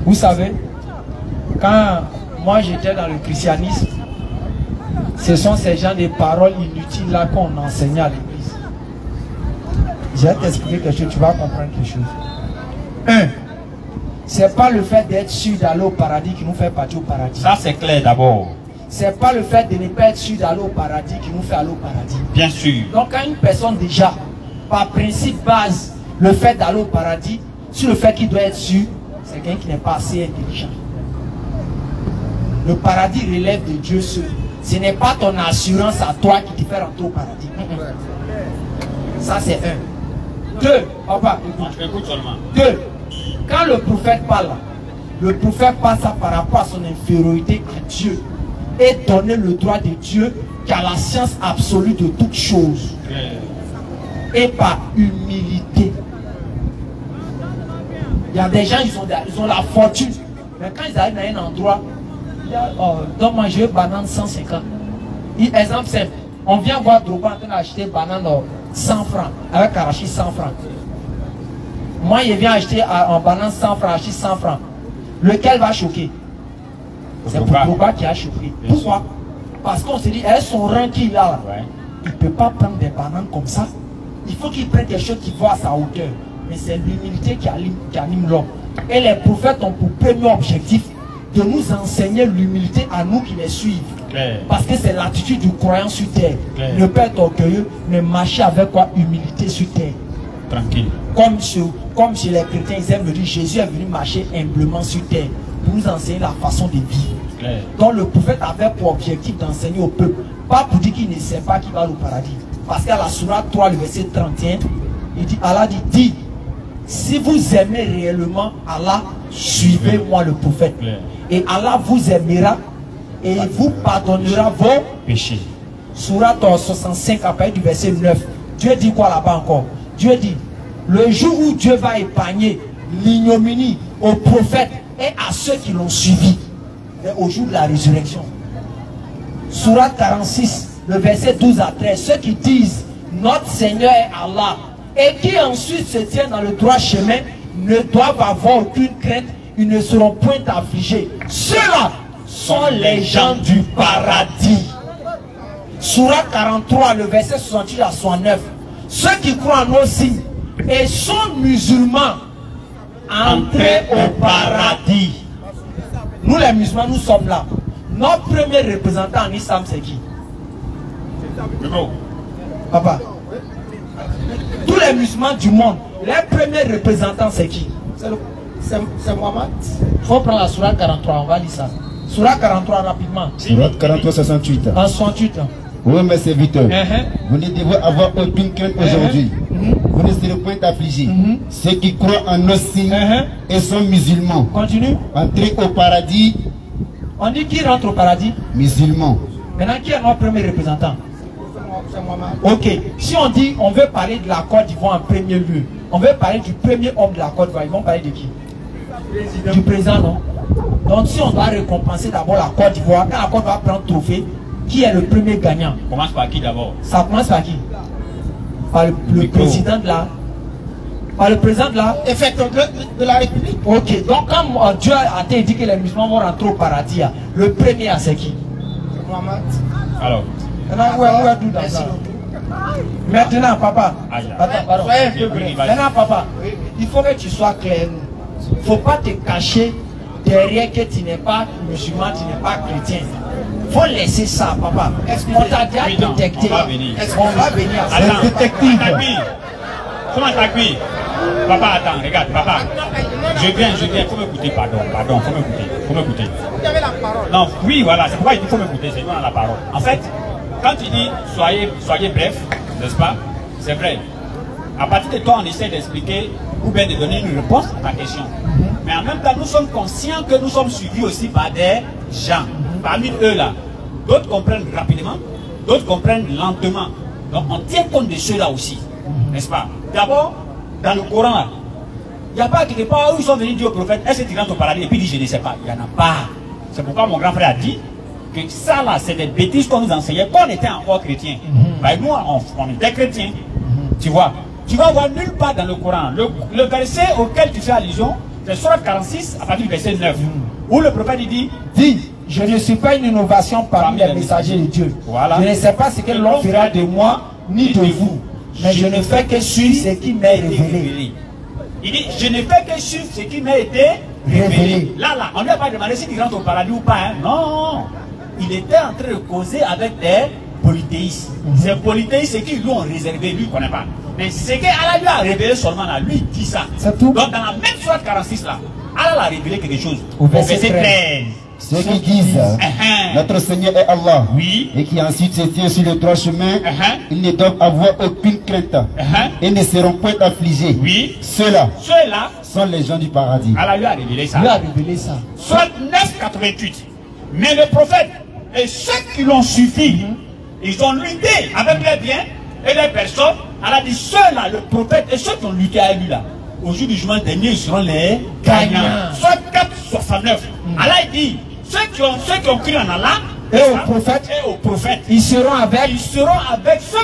Speaker 3: Vous savez, quand moi j'étais dans le christianisme, ce sont ces gens de paroles inutiles là qu'on enseignait à l'église. Je vais t'expliquer quelque chose, tu vas comprendre quelque chose. 1. C'est pas le fait d'être sûr d'aller au paradis qui nous fait partir au paradis.
Speaker 4: Ça c'est clair d'abord.
Speaker 3: C'est pas le fait de ne pas être sûr d'aller au paradis qui nous fait aller au paradis.
Speaker 4: Bien sûr.
Speaker 3: Donc quand une personne déjà, par principe base, le fait d'aller au paradis, sur le fait qu'il doit être sûr, c'est quelqu'un qui n'est pas assez intelligent. Le paradis relève de Dieu seul. Ce n'est pas ton assurance à toi qui te fait rentrer au paradis. Ça c'est 1. 2. Papa,
Speaker 4: écoute seulement.
Speaker 3: 2. Quand le prophète parle ça par rapport à son infériorité à Dieu et donner le droit de Dieu qui a la science absolue de toutes choses. Et par humilité. Il y a des gens, ils ont la fortune. Mais quand ils arrivent dans un endroit, ils disent, oh, donne-moi, je veux banane 150. Exemple simple, on vient voir Drogba en train d'acheter banane 100 francs, avec arachide 100 francs. Moi, je viens acheter en banane 100 francs, acheter 100 francs. Lequel va choquer? C'est pour Drogba qui a choqué. Pourquoi? Parce qu'on se dit, son rang qu'il a là, il ne peut pas prendre des bananes comme ça. Il faut qu'il prenne quelque chose qui va à sa hauteur. Mais c'est l'humilité qui anime l'homme. Et les prophètes ont pour premier objectif de nous enseigner l'humilité à nous qui les suivent. Parce que c'est l'attitude du croyant sur terre. Ne pas être orgueilleux, mais marcher avec quoi? Humilité sur terre.
Speaker 4: Tranquille.
Speaker 3: Comme chez les chrétiens, ils aiment le dire, Jésus est venu marcher humblement sur terre pour nous enseigner la façon de vivre. Donc le prophète avait pour objectif d'enseigner au peuple, pas pour dire qu'il ne sait pas qu'il va au paradis. Parce qu'à la sourate 3, le verset 31, il dit, Allah dit, si vous aimez réellement Allah, suivez-moi le prophète. Et Allah vous aimera et vous pardonnera vos péchés. Sourate 65, à partir du verset 9. Dieu dit quoi là-bas encore? Dieu dit, le jour où Dieu va épargner l'ignominie aux prophètes et à ceux qui l'ont suivi, au jour de la résurrection. Sourate 46, le verset 12 à 13. Ceux qui disent, notre Seigneur est Allah, et qui ensuite se tiennent dans le droit chemin ne doivent avoir aucune crainte, ils ne seront point affligés. Ceux-là sont les gens du paradis. Sourate 43, le verset 68 à 69. Ceux qui croient en nos signes et sont musulmans, entrez au paradis. Nous les musulmans, nous sommes là. Notre premier représentant en islam, c'est qui? Papa. Tous les musulmans du monde, les premiers représentants, c'est qui? C'est Mohammed. Il faut prendre la Sourate 43, on va lire ça. Sourate 43 rapidement.
Speaker 1: Sourate 43, 68.
Speaker 3: En 68.
Speaker 1: Oui, mes serviteurs, vous ne devez avoir aucune crainte aujourd'hui. Vous ne serez point affligés. Ceux qui croient en nos signes et sont musulmans.
Speaker 3: Continue.
Speaker 1: Entrez au paradis.
Speaker 3: On dit qui rentre au paradis?
Speaker 1: Musulmans.
Speaker 3: Maintenant, qui est notre premier représentant? Ok. Si on dit on veut parler de la Côte d'Ivoire en premier lieu, on veut parler du premier homme de la Côte d'Ivoire, ils vont parler de qui? Du président, non? Donc si on doit récompenser d'abord la Côte d'Ivoire, quand la Côte va prendre trophée, qui est le premier gagnant?
Speaker 4: Commence par qui d'abord?
Speaker 3: Ça commence par qui? Par le président de la... Par le président de la... de la République. Ok, donc quand Dieu a dit que les musulmans vont rentrer au paradis, le premier c'est qui? Mohammed.
Speaker 4: Alors.
Speaker 3: Maintenant, papa. Maintenant, papa, il faut que tu sois clair. Il ne faut pas te cacher derrière que tu n'es pas musulman, tu n'es pas chrétien. Il faut laisser ça, papa. On t'a déjà détecté.
Speaker 4: Est-ce
Speaker 3: qu'on va venir?
Speaker 4: Attends, détective. Comment t'accueilles? Papa, attends, regarde, papa. Je viens, faut m'écouter, pardon, faut m'écouter.
Speaker 6: Vous avez la parole.
Speaker 4: Non, oui, voilà, c'est pourquoi il dit faut m'écouter, c'est nous dans la parole. En fait, quand tu dis soyez bref, n'est-ce pas? C'est vrai. À partir de toi, on essaie d'expliquer ou bien de donner une réponse à ta question. Mais en même temps, nous sommes conscients que nous sommes suivis aussi par des gens. Parmi eux là, d'autres comprennent rapidement, d'autres comprennent lentement. Donc on tient compte de ceux-là aussi, n'est-ce pas? D'abord, dans le Coran, il n'y a pas quelque part où ils sont venus dire au prophète, est-ce que tu rentres au paradis? Et puis il dit, je ne sais pas. Il n'y en a pas. C'est pourquoi mon grand frère a dit que ça là, c'est des bêtises qu'on nous enseignait quand on était encore chrétien. Ben, nous, on était chrétiens. Tu vois? Tu vas voir nulle part dans le Coran. Le verset auquel tu fais allusion, c'est Sourate 46 à partir du verset 9. Où le prophète dit,
Speaker 3: je ne suis pas une innovation parmi les messagers de Dieu.
Speaker 4: Voilà.
Speaker 3: Je ne sais pas ce que l'on fera de moi ni de vous. Mais je ne fais que suivre ce qui m'est révélé.
Speaker 4: Il dit, je ne fais que suivre ce qui m'a été révélé. Là, on ne lui a pas demandé s'il rentre au paradis ou pas. Hein. Non. Il était en train de causer avec des polythéistes. Ces polythéistes, c'est qui lui ont réservé, lui ne connaît pas. Mais c'est qu'Allah lui a révélé seulement là, lui il dit ça.
Speaker 3: C'est tout.
Speaker 4: Donc dans la même sourate 46 là, Allah a révélé quelque chose. Au verset 13.
Speaker 1: Ceux qui disent notre Seigneur est Allah, et qui ensuite se tiennent sur le droit chemin, ils ne doivent avoir aucune crainte et ne seront point affligés. Ceux-là sont les gens du paradis.
Speaker 4: Allah lui a révélé ça.
Speaker 3: Lui a révélé ça.
Speaker 4: Sourate 9, 88. Mais le prophète et ceux qui l'ont suivi, ils ont lutté avec les biens et les personnes. Allah dit ceux-là, le prophète et ceux qui ont lutté avec lui là, au jour du jugement dernier, ils seront les gagnants. Soit 4, 69. Allah dit ceux qui ont cru en Allah
Speaker 3: et au prophète, ils seront avec
Speaker 4: ceux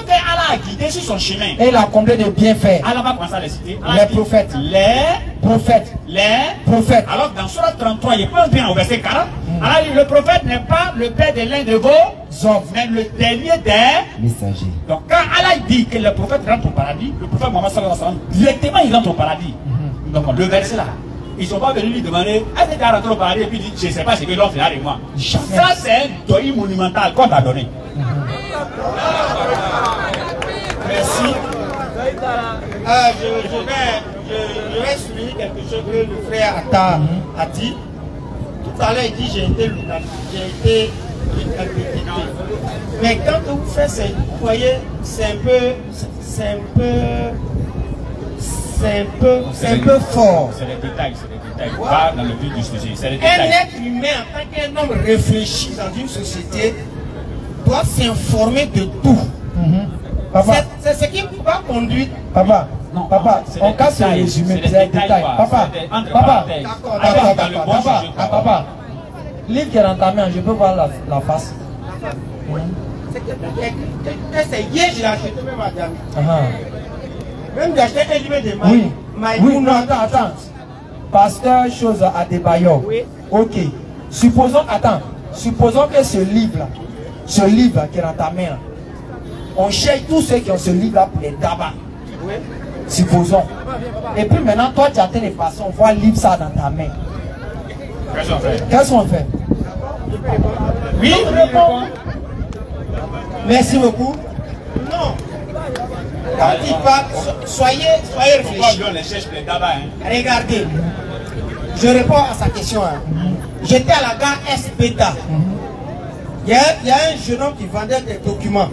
Speaker 4: que Allah a guidés sur son chemin.
Speaker 3: Et il a comblé de bienfaits.
Speaker 4: Allah va commencer à les citer.
Speaker 3: Les prophètes.
Speaker 4: Les prophètes. Alors dans Sourate 33, il pense bien au verset 40. Allah dit le prophète n'est pas le père de l'un de vos hommes, mais le dernier des messagers. Donc quand Allah dit que le prophète rentre au paradis, le prophète Mohammed sallallahu alayhi wa sallam, directement il rentre au paradis. Donc le verset là, ils ne sont pas venus lui demander est-ce que tu as rentré au paradis et puis dit je ne sais pas ce que l'on fera de moi. Ça c'est un deuil monumental qu'on t'a donné.
Speaker 6: Merci. Je vais souligner quelque chose que le frère Atta a dit. Tout à l'heure, il dit j'ai été réhabilité. Mais quand vous faites ça, vous voyez, c'est un peu fort.
Speaker 4: C'est des détails, pas dans le but du sujet.
Speaker 6: Un être humain, en tant qu'un homme réfléchi dans une société, doit s'informer de tout. C'est ce qui va conduire.
Speaker 3: Papa, on casse le résumé, c'est des détails. Papa, livre qui est dans ta main, je peux voir la face.
Speaker 6: C'est hier, je l'ai acheté même à Dami. Même d'acheter un livre de
Speaker 3: oui. Oui, non, attends. Pasteur, chose à Adebayo. Oui. Ok. Supposons que ce livre qui est dans ta main, on cherche tous ceux qui ont ce livre-là pour les tabacs. Oui. Supposons. Et puis maintenant, toi, tu as tes façons, on voit livre ça dans ta main. Qu'est-ce qu'on fait?
Speaker 6: Oui, réponds. Merci beaucoup. Non. Quand il parle, soyez réfléchis. Regardez, je réponds à sa question. J'étais à la gare S-Beta. Il y a un jeune homme qui vendait des documents.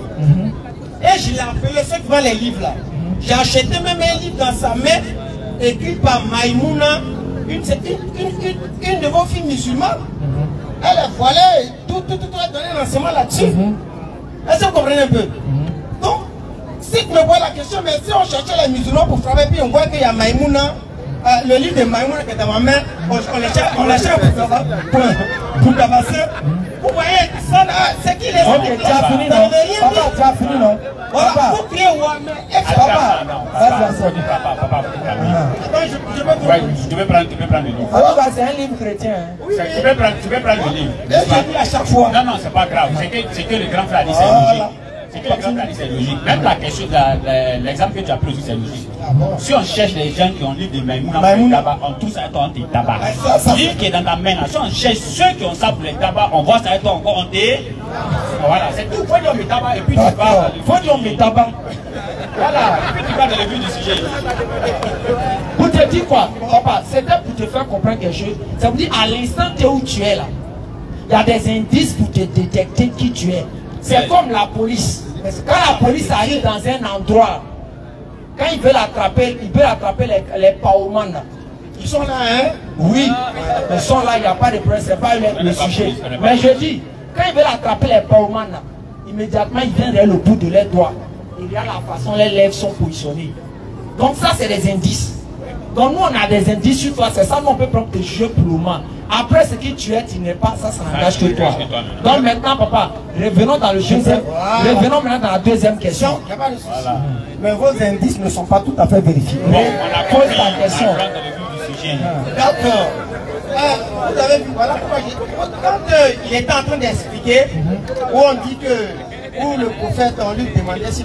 Speaker 6: Et je l'ai appelé, ceux qui vendent les livres là. J'ai acheté même un livre dans sa main, écrit par Maïmouna, une de vos filles musulmanes. Elle a voilé, tout a donné un enseignement là-dessus. Est-ce que vous comprenez un peu? Donc, si tu me vois la question, mais si on cherchait les musulmans pour travailler, puis on voit qu'il y a Maïmouna, le livre de Maïmouna qui est dans ma main, on l'achète pour tabasser. Vous voyez, ça là, c'est qui les
Speaker 3: ok, tu as fini non? Papa, tu as fini non?
Speaker 6: Voilà, vous criez Ouamé.
Speaker 3: Papa,
Speaker 4: tu peux prendre le livre.
Speaker 3: C'est un livre chrétien.
Speaker 4: Tu peux prendre le livre.
Speaker 6: Je dis à chaque fois.
Speaker 4: Non, c'est pas grave. C'est que le grand frère dit c'est logique. C'est que le grand frère dit c'est logique. Même la question, l'exemple que tu as pris aussi, c'est logique. Si on cherche les gens qui ont livre de Maïmouna pour les tabac, on trouve ça être en tabac. Le livre qui est dans ta main là, si on cherche ceux qui ont ça pour les tabac, on voit ça être encore en thé. Voilà, c'est tout. Faut dire le tabac et puis tu parles.
Speaker 3: Faut dire le tabac.
Speaker 4: Voilà, et puis tu parles de le but du sujet.
Speaker 3: Pour te dire quoi, papa, c'était pour te faire comprendre quelque chose. Ça veut dire à l'instant où tu es là, il y a des indices pour te détecter qui tu es. C'est comme la police. Quand la police arrive dans un endroit, quand ils veulent attraper, les powerman.
Speaker 6: Ils sont là, hein?
Speaker 3: Oui, ils sont là, il n'y a pas de problème, c'est pas le sujet. Mais je dis, quand ils veulent attraper les powerman, immédiatement ils viennent vers le bout de leurs doigts. Il y a la façon les lèvres sont positionnées. Donc ça c'est des indices. Donc nous on a des indices sur toi, c'est ça nous on peut prendre tes jeux pour le moment. Après ce que tu es, tu n'es pas, ça n'engage que toi. Donc maintenant papa, revenons dans le deuxième, revenons maintenant dans la deuxième question.
Speaker 6: Il n'y a pas de souci. Voilà. Mais vos indices ne sont pas tout à fait vérifiés.
Speaker 4: Bon, on a
Speaker 3: pose la question.
Speaker 6: D'accord. Vous avez vu, voilà pourquoi quand il était en train d'expliquer, où on dit que où le prophète, on lui demandait s'il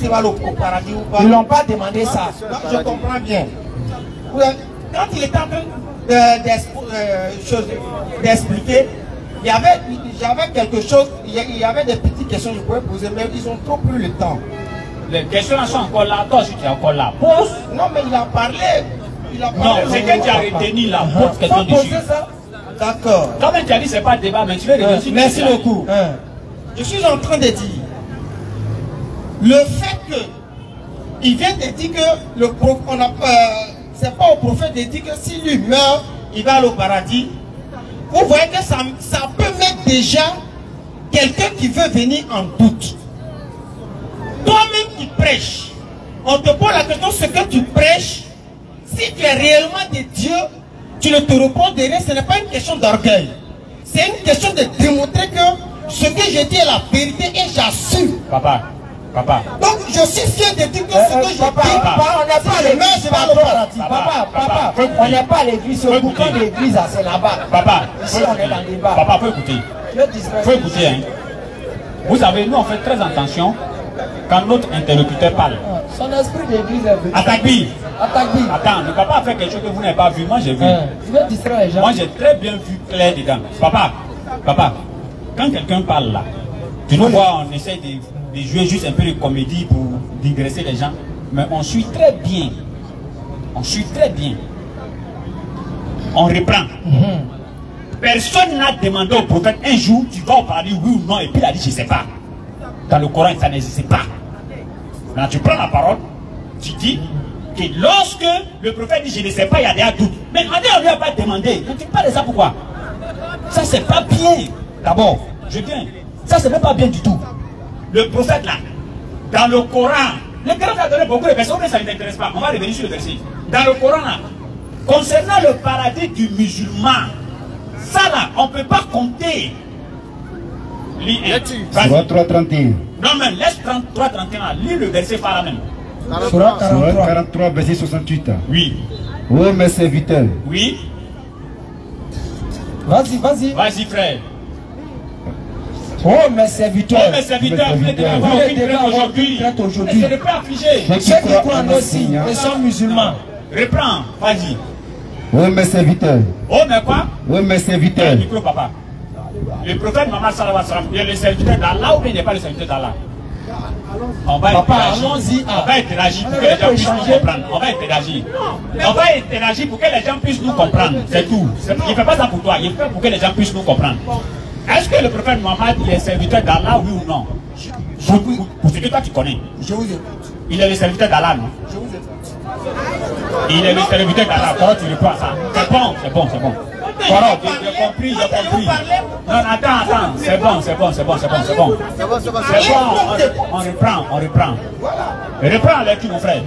Speaker 6: va au paradis ou pas.
Speaker 3: Ils n'ont pas demandé ça.
Speaker 6: Donc, je comprends bien. Quand il était en train d'expliquer, j'avais quelque chose, il y avait des petites questions que je pouvais poser, mais ils ont trop pris le temps.
Speaker 4: Les questions sont encore là, toi si tu es encore là. Pose.
Speaker 6: Non, mais il a parlé.
Speaker 4: Non, c'est que tu as retenu là. Pose question dessus.
Speaker 6: D'accord.
Speaker 4: Quand même tu as dit c'est pas débat, mais tu veux revenir.
Speaker 6: Merci beaucoup. Je suis en train de dire, le fait que il vient de dire que c'est pas au prophète de dire que s'il lui meurt, il va aller au paradis. Vous voyez que ça peut mettre déjà quelqu'un qui veut venir en doute. Toi-même qui prêches, on te pose la question, ce que tu prêches, si tu es réellement de Dieu, tu ne te reposes derrière, ce n'est pas une question d'orgueil. C'est une question de démontrer que ce que je dis est la vérité et j'assume.
Speaker 4: Papa.
Speaker 6: Donc je suis fier de dire que ce que je dis,
Speaker 3: on n'est pas à l'église. Papa, on n'est pas à l'église. Le bouton de l'église, c'est là-bas.
Speaker 4: Papa,
Speaker 3: ici on est dans le débat.
Speaker 4: Papa, faut écouter. Faut écouter. Hein. Vous savez, nous on fait très attention quand notre interlocuteur parle.
Speaker 3: Son esprit d'église est venu.
Speaker 4: Attaque-bi. Attends, le papa a fait quelque chose que vous n'avez pas vu. Moi j'ai vu.
Speaker 3: Tu veux distraire les gens.
Speaker 4: Moi j'ai très bien vu clair dedans. Papa, quand quelqu'un parle là, tu nous vois, on essaie de jouer juste un peu de comédie pour digresser les gens, mais on suit très bien. On reprend. Personne n'a demandé au prophète un jour, tu vas au paradis, oui ou non, et puis il a dit, je ne sais pas. Dans le Coran, ça n'existe pas. Maintenant, tu prends la parole, tu dis que lorsque le prophète dit, je ne sais pas, il y a des doutes. Mais on ne lui a pas demandé. Quand tu parles de ça, pourquoi? Ça, c'est pas bien. D'abord, je viens. Ça, c'est même pas bien du tout. Le prophète là, dans le Coran, le Coran a donné beaucoup de personnes, mais ça ne t'intéresse pas. On va revenir sur le verset. Dans le Coran là, concernant le paradis du musulman, ça là, on ne peut pas compter.
Speaker 1: 33-31.
Speaker 4: Non mais laisse 33-31 là, lis le verset par là même.
Speaker 3: Surah
Speaker 7: 43, verset 68.
Speaker 4: Oui.
Speaker 7: Oh mes serviteurs.
Speaker 4: Oui.
Speaker 3: Vas-y, vas-y.
Speaker 4: Vas-y, frère.
Speaker 3: Oh mes serviteurs.
Speaker 4: Oh mes serviteurs, vous ne devez avoir aucune crainte aujourd'hui. Ne pas affligés.
Speaker 3: Ceux qui croient en aussi et sont musulmans.
Speaker 4: Reprends, vas-y.
Speaker 7: Oh mes serviteurs.
Speaker 4: Oh mais quoi?
Speaker 7: Oh mes serviteurs.
Speaker 4: Micro, papa. Le prophète Mohammed sallallahu alayhi wa sallam, il est le serviteur d'Allah ou bien il n'est pas le serviteur d'Allah? On va interagir. On va interagir pour que les gens puissent nous comprendre. On va interagir. On va interagir pour que les gens puissent nous comprendre. C'est tout. Il ne fait pas ça pour toi. Il fait pour que les gens puissent nous comprendre. Est-ce que le prophète Mohammed il est serviteur d'Allah, oui ou non? Pour ce que toi tu connais.
Speaker 6: Je vous écoute.
Speaker 4: Il est le serviteur d'Allah, non?
Speaker 6: Je vous écoute.
Speaker 4: Il est le serviteur d'Allah. Comment tu réponds à ça? C'est bon, c'est bon, c'est bon. Voilà, j'ai compris, j'ai compris. Non, attends, c'est bon. On reprend. Reprends la lecture, mon frère.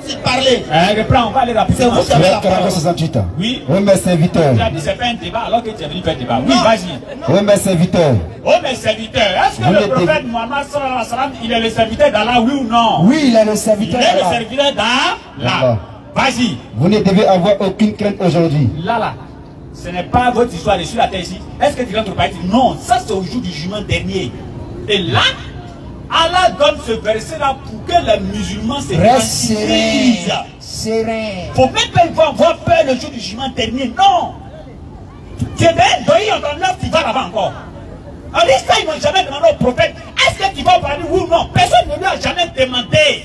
Speaker 6: Si parler.
Speaker 4: Reprends, on va aller rapidement.
Speaker 7: C'est vous 68 ans.
Speaker 4: Oui.
Speaker 7: Oh mes serviteurs.
Speaker 4: Tu as dit c'est pas un débat alors que tu es venu faire un débat. Oui, vas-y.
Speaker 7: Oh mes serviteurs.
Speaker 4: Oh mes serviteurs. Est-ce que le prophète Mohammed sallallahu alayhi wa sallam, il est le serviteur d'Allah, oui ou non?
Speaker 3: Oui, il est le serviteur
Speaker 4: d'Allah. Il est le serviteur d'Allah. Vas-y.
Speaker 7: Vous ne devez avoir aucune crainte aujourd'hui.
Speaker 4: Là. Ce n'est pas votre histoire sur la terre ici. Est-ce que tu rentres au paradis? Non, ça c'est au jour du jugement dernier. Et là, Allah donne ce verset-là pour que les musulmans se
Speaker 3: tranquillisent. Serein.
Speaker 4: Faut même pas avoir peur le jour du jugement dernier. Non. Tu es bien, tu vas là-bas encore. En Israël, ils n'ont jamais demandé au prophète, est-ce que tu vas au paradis ou non? Personne ne lui a jamais demandé.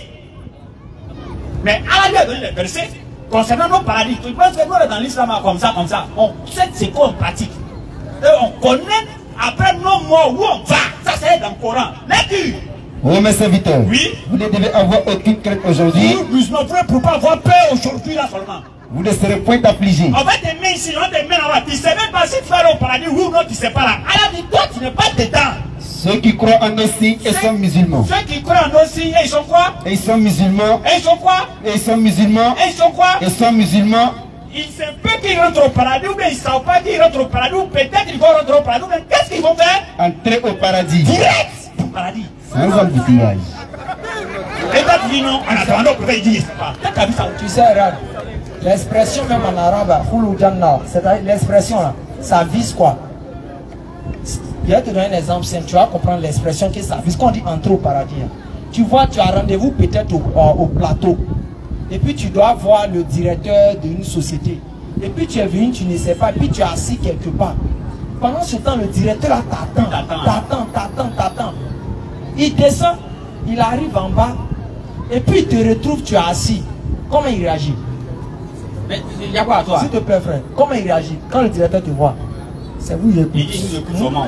Speaker 4: Mais Allah lui a donné le verset. Concernant nos paradis, tu penses que nous, dans l'islam, comme ça, on sait ce qu'on pratique. Et on connaît, après nos morts, où on va. Ça, c'est dans le Coran. Lecture.
Speaker 7: Oh mes serviteurs.
Speaker 4: Oui.
Speaker 7: Vous ne devez avoir aucune crainte aujourd'hui.
Speaker 4: Nous, musulmans, pour ne pas avoir peur aujourd'hui, là seulement.
Speaker 7: Vous ne serez point affligés.
Speaker 4: On va te mettre ici, on va te mettre là-bas. Tu ne sais même pas si tu vas aller au paradis, oui ou non, tu ne sais pas là. Allah dit, toi, tu n'es pas dedans.
Speaker 7: Ceux qui croient en nos signes et sont musulmans.
Speaker 4: Ceux qui croient en nos signes, ils sont quoi?
Speaker 7: Et ils sont musulmans.
Speaker 4: Et ils sont quoi?
Speaker 7: Et ils sont musulmans.
Speaker 4: Et ils sont quoi?
Speaker 7: Ils sont musulmans.
Speaker 4: Ils savent pas qu'ils rentrent au paradis, ou bien ils ne savent pas qu'ils rentrent au paradis, ou peut-être qu'ils vont rentrer au paradis, mais qu'est-ce qu'ils vont faire?
Speaker 7: Entrer au paradis.
Speaker 4: Direct au paradis.
Speaker 7: Sans embouteillage.
Speaker 4: Et toi tu dis non, en attendant, le il dit, c'est pas.
Speaker 3: Tu sais, regarde, l'expression même en arabe, c'est l'expression là, ça vise quoi? Je vais te donner un exemple simple, tu vas comprendre l'expression que ça vise. Quand on dit entrer au paradis, tu vois, tu as rendez-vous peut-être au plateau. Et puis tu dois voir le directeur d'une société. Et puis tu es venu, tu ne sais pas, et puis tu es assis quelque part. Pendant ce temps, le directeur là t'attend. Il descend, il arrive en bas, et puis il te retrouve, tu es assis. Comment il réagit?
Speaker 4: Mais il y a quoi à toi?
Speaker 3: S'il te plaît, frère, comment il réagit quand le directeur te voit? C'est vous, il écoute.
Speaker 4: Il écoute comment?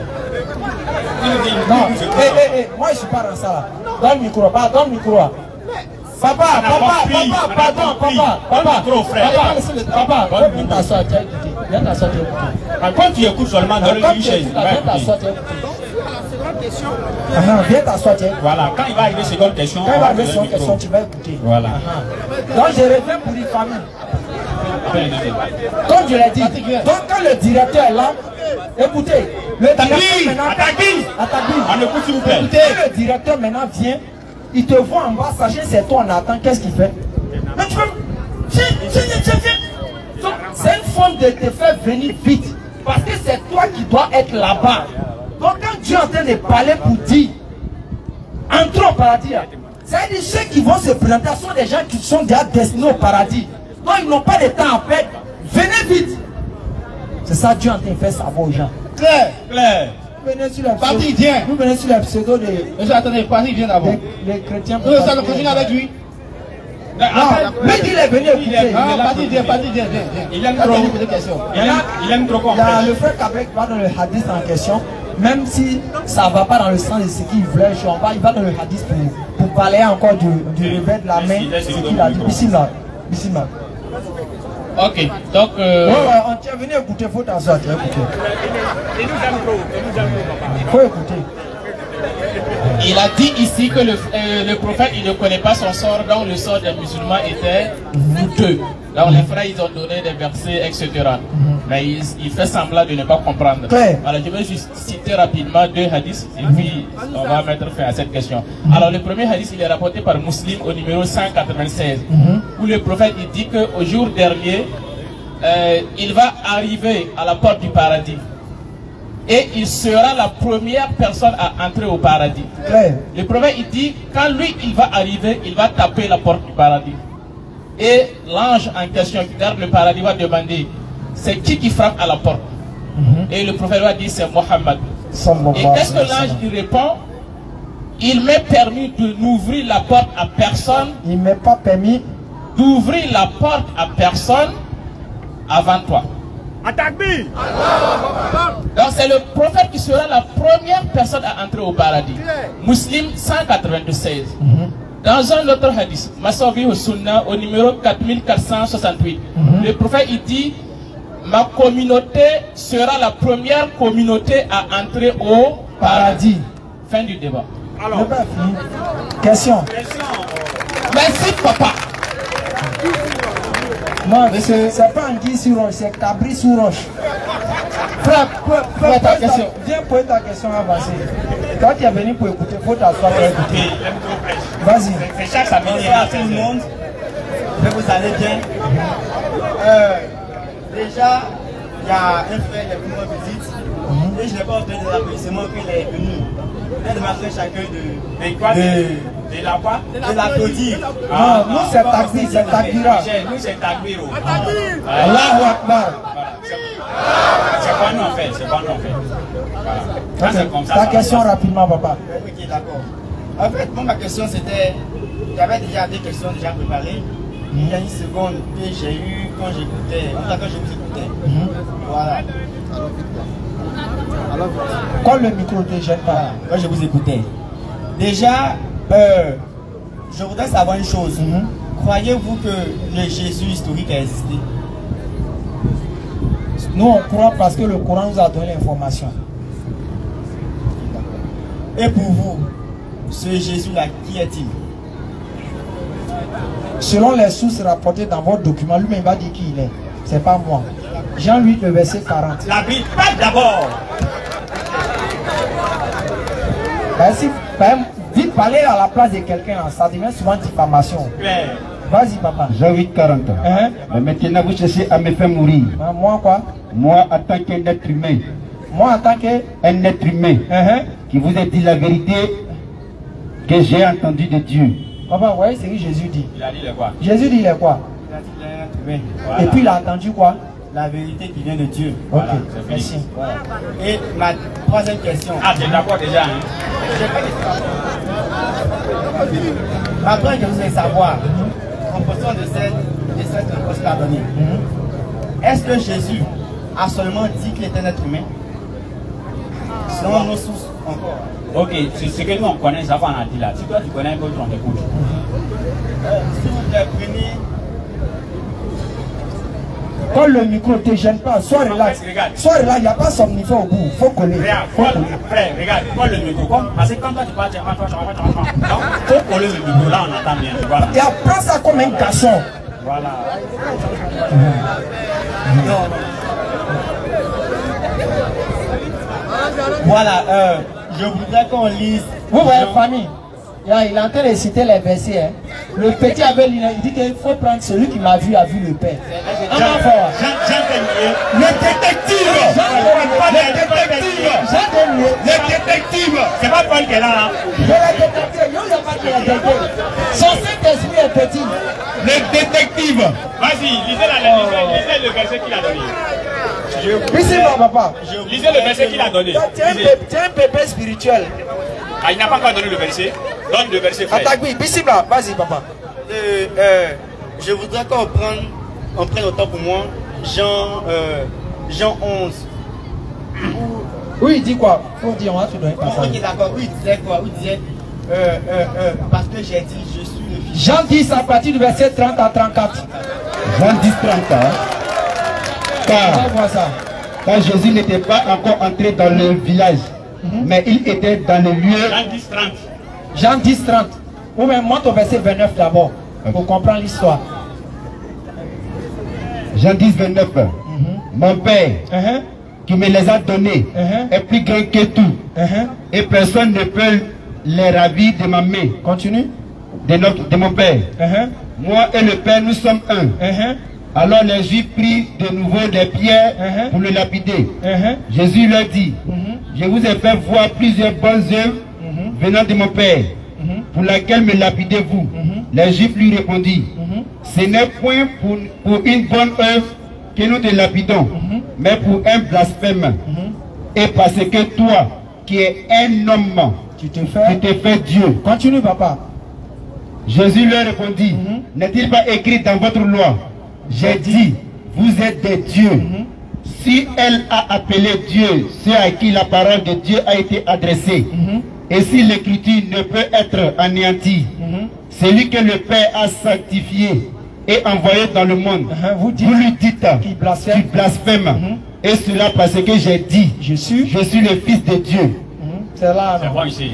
Speaker 3: Non, moi je suis pas dans ça là. Donne le micro, donne le micro. Papa, viens t'asseoir, tu as écouté. Viens t'asseoir, tu as écouté.
Speaker 4: Quand tu écoutes seulement dans le chaise,
Speaker 3: viens t'asseoir, tu as écouté. Viens t'asseoir, tu as écouté.
Speaker 4: Voilà, quand il va arriver seconde question,
Speaker 3: quand il va arriver seconde question, tu vas écouter.
Speaker 4: Voilà.
Speaker 3: Donc je reviens pour une famille. Comme je l'ai dit, donc quand le directeur est là, écoutez, le directeur maintenant, écoutez, le directeur maintenant vient, il te voit en bas, sachez c'est toi, on attend, qu'est-ce qu'il fait? Mais tu peux, c'est une forme de te faire venir vite, parce que c'est toi qui dois être là-bas. Donc quand Dieu est en train de parler pour dire, entrons au paradis, c'est-à-dire ceux qui vont se présenter sont des gens qui sont déjà destinés au paradis. Donc ils n'ont pas de temps à perdre. Venez vite. C'est ça Dieu est en train de faire savoir aux gens.
Speaker 4: Claire.
Speaker 3: Vous venez sur la pseudo de...
Speaker 2: Attendez, Patrick vient d'abord.
Speaker 3: Les chrétiens.
Speaker 2: Nous allons continuer avec lui.
Speaker 3: Non, mais il est venu écouter.
Speaker 2: Patrick vient.
Speaker 4: Il aime trop. Il aime trop comprendre.
Speaker 3: Le frère Kabek va dans le hadith en question. Même si ça ne va pas dans le sens de ce qu'il voulait, il va dans le hadith pour parler encore du réveil de la main. Ce qu'il a dit. Bismillah.
Speaker 2: Ok, donc...
Speaker 3: on tient venu écouter, il faut t'asseoir, tu écouter.
Speaker 6: Il nous aime trop,
Speaker 3: faut écouter.
Speaker 5: Il a dit ici que le prophète, il ne connaît pas son sort, donc le sort des musulmans était douteux. Donc les frères, ils ont donné des versets, etc. Mais il fait semblant de ne pas comprendre. Alors je vais juste citer rapidement 2 hadiths et puis on va mettre fin à cette question. Alors le premier hadith, il est rapporté par Muslim au numéro 196, où le prophète il dit qu'au jour dernier, il va arriver à la porte du paradis. Et il sera la première personne à entrer au paradis. Le prophète il dit, quand lui il va arriver, il va taper la porte du paradis. Et l'ange en question qui garde le paradis va demander, c'est qui frappe à la porte? Et le prophète va dire, c'est Mohammed. Et qu'est-ce que l'ange lui répond? Il m'est permis de n'ouvrir la porte à personne. Il m'est pas permis d'ouvrir la porte à personne avant toi. Donc c'est le prophète qui sera la première personne à entrer au paradis. Muslim 196. Dans un autre hadith, Masawi au Sunna, au numéro 4468, le prophète il dit, ma communauté sera la première communauté à entrer au paradis. Fin du débat. Alors,
Speaker 3: question.
Speaker 5: Merci papa.
Speaker 3: Non, c'est pas Anguille sur roche, c'est Cabri sur roche. Frère, viens poser ta question avancée. Toi qui es venu pour écouter, il faut t'asseoir pour écouter. Vas-y.
Speaker 4: C'est chaque samedi à tout le monde.
Speaker 8: Vous allez bien. Déjà, il y a un frère qui est venu me visite. Et je n'ai pas obtenu l'applaudissement qu'il est venu. Elle m'a fait chacun de la quoi? De l'applaudir.
Speaker 3: Non, nous c'est Takbir, c'est Takbira.
Speaker 4: Nous c'est Takbir.
Speaker 3: Allahu Akbar.
Speaker 4: C'est quoi nous en fait? C'est quoi nous en fait? Voilà.
Speaker 3: Ta question rapidement, papa.
Speaker 8: Ok, d'accord. En fait, moi, ma question c'était, j'avais déjà des questions déjà préparées. Il y a une seconde que j'ai eu quand j'écoutais, en tout cas quand je vous écoutais. Voilà.
Speaker 3: Quand le micro ne te gêne pas.
Speaker 8: Quand je vous écoutais. Déjà, je voudrais savoir une chose. Croyez-vous que le Jésus historique a existé?
Speaker 3: Nous on croit parce que le Coran nous a donné l'information.
Speaker 8: Et pour vous, ce Jésus-là, qui est-il?
Speaker 3: Selon les sources rapportées dans votre document, lui-même va dire qui il est. C'est pas moi. Jean 8, le verset 40.
Speaker 4: La Bible, pas d'abord.
Speaker 3: Si vite parler à la place de quelqu'un, ça devient souvent diffamation. Vas-y, papa.
Speaker 7: Jean 8, 40. Mais maintenant, vous cherchez à me faire mourir.
Speaker 3: Moi, quoi?
Speaker 7: Moi, en tant qu'un être humain.
Speaker 3: Moi, en tant qu'un
Speaker 7: être humain. Qui vous a dit la vérité que j'ai entendue de Dieu.
Speaker 3: Papa, vous voyez ce que Jésus dit?
Speaker 4: Il a dit le quoi?
Speaker 3: Jésus dit le quoi?
Speaker 8: Il a dit l'être humain.
Speaker 3: Et puis il a entendu quoi?
Speaker 8: La vérité qui vient de Dieu.
Speaker 3: Ok,
Speaker 8: voilà,
Speaker 3: merci.
Speaker 8: Voilà. Et ma troisième question.
Speaker 4: Ah, tu es d'accord déjà, hein?
Speaker 8: Ma première question, c'est savoir, en fonction de cette réponse qu'a donnée, est-ce que Jésus a seulement dit qu'il était un être humain? Selon nos sources encore.
Speaker 4: Ok, c'est ce que nous on connaît, ça qu'on a dit là. Si toi tu connais un peu, on t'écoute.
Speaker 8: Si vous prenez.
Speaker 3: Quand le micro ne te gêne pas, sois relax. Sois relax, il n'y a pas somnifère au bout. Il faut coller.
Speaker 4: Frère, regarde, prends le micro. Parce que quand toi tu parles, tu faut coller le micro, là on entend bien. Voilà.
Speaker 3: Et après ça comme un garçon.
Speaker 4: Voilà.
Speaker 8: Voilà, je voudrais qu'on lise.
Speaker 3: Vous voyez, famille, il est en train de citer les versets. Hein. Le petit avait il dit qu'il faut prendre celui qui m'a vu a vu le Père.
Speaker 7: Le détective. Le détective.
Speaker 4: C'est pas Paul qui est là.
Speaker 3: Je l'ai détecté. Il n'y a pas qui l'a détecté. Son Saint-Esprit est petit.
Speaker 7: Le détective.
Speaker 4: Vas-y, lisez le verset qu'il a donné.
Speaker 3: Ici, mon papa.
Speaker 4: Lisez le verset qu'il a donné.
Speaker 3: Tu es un bébé spirituel.
Speaker 4: Ah, il n'a pas encore donné le verset. Donne le verset, frère.
Speaker 3: Attaque, oui, ici, là. Vas-y, papa.
Speaker 8: Je voudrais qu'on prenne autant pour moi Jean 11.
Speaker 3: Oui, il dit quoi? Faut dire, on va te donner pas ça.
Speaker 8: Ok, d'accord. Oui, il disait quoi? Oui, il disait parce que j'ai dit, je suis le fils.
Speaker 3: Jean 10 à partir du verset 30 à 34.
Speaker 7: Jean 10, 30. Car Jésus n'était pas encore entré dans le village, mais il était dans le lieu.
Speaker 4: Jean 10, 30.
Speaker 3: Jean 10, 30. Ou même monte au verset 29 d'abord, pour comprendre l'histoire.
Speaker 7: Jean 10, 29. Mon Père, qui me les a donnés, est plus grand que tout. Et personne ne peut les ravir de ma main.
Speaker 3: Continue.
Speaker 7: De mon Père. Moi et le Père, nous sommes un. Alors les Juifs prirent de nouveau des pierres pour le lapider. Jésus leur dit, je vous ai fait voir plusieurs bonnes œuvres venant de mon Père, pour laquelle me lapidez-vous. Les Juifs lui répondirent, ce n'est point pour une bonne œuvre que nous te lapidons, mais pour un blasphème. Et parce que toi, qui es un homme, tu te fais Dieu.
Speaker 3: Continue, papa.
Speaker 7: Jésus leur répondit, n'est-il pas écrit dans votre loi, j'ai dit, vous êtes des dieux. Si elle a appelé Dieu ceux à qui la parole de Dieu a été adressée, et si l'écriture ne peut être anéantie, celui que le Père a sanctifié et envoyé dans le monde, vous lui dites qu'il blasphème. Et cela parce que j'ai dit, je suis le Fils de Dieu.
Speaker 3: C'est là,
Speaker 4: c'est bon ici.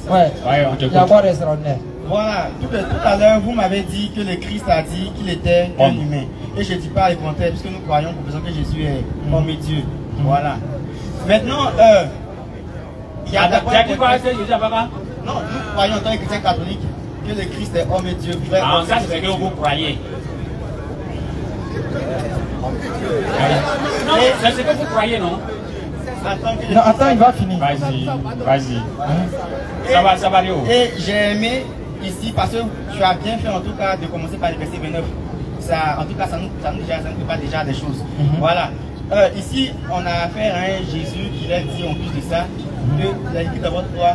Speaker 3: Ouais, il y a quoi d'extraordinaire.
Speaker 8: Voilà, tout à l'heure, vous m'avez dit que le Christ a dit qu'il était un humain. Et je ne dis pas le contraire, puisque nous croyons, professeur, que Jésus est homme et Dieu. Voilà. Maintenant, il y a d'abord... Non, nous croyons en tant que chrétiens catholiques que le Christ est homme et Dieu.
Speaker 4: Ah, ça c'est ce que vous croyez. Non, c'est ce que vous croyez, non?
Speaker 3: Non, attends, il va finir.
Speaker 4: Vas-y, vas-y. Ça va aller où?
Speaker 8: Et j'ai aimé ici, parce que tu as bien fait en tout cas de commencer par le verset 29. Ça, en tout cas, ça nous prépare déjà des choses. Voilà. Ici, on a affaire à un Jésus qui leur dit en plus de ça que vous avez dit dans votre foi,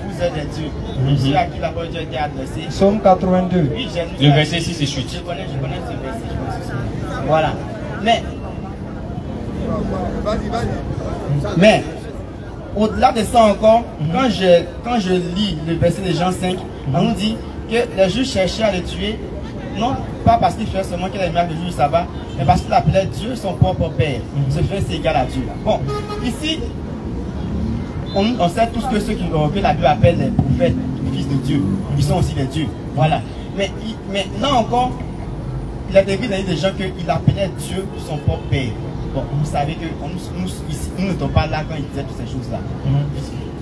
Speaker 8: vous êtes des dieux. Ceux à qui la parole de Dieu a été adressée.
Speaker 3: Psaume 82.
Speaker 8: Oui,
Speaker 4: le verset 6 et 8.
Speaker 8: Je connais ce verset. Voilà. Mais au-delà de ça encore, quand je lis le verset de Jean 5, on nous dit que les Juifs cherchaient à le tuer, non pas parce qu'il faisait seulement qu'il avait mal le jour du sabbat, mais parce qu'il appelait Dieu son propre Père. Ce fait, c'est égal à Dieu. Bon, ici, on sait tous que ceux que la Bible appelle les prophètes, les fils de Dieu, ils sont aussi des dieux. Voilà. Mais là encore, il a écrit dans des gens qu'il appelait Dieu son propre Père. Bon, vous savez que nous n'étions pas là quand il disait toutes ces choses-là.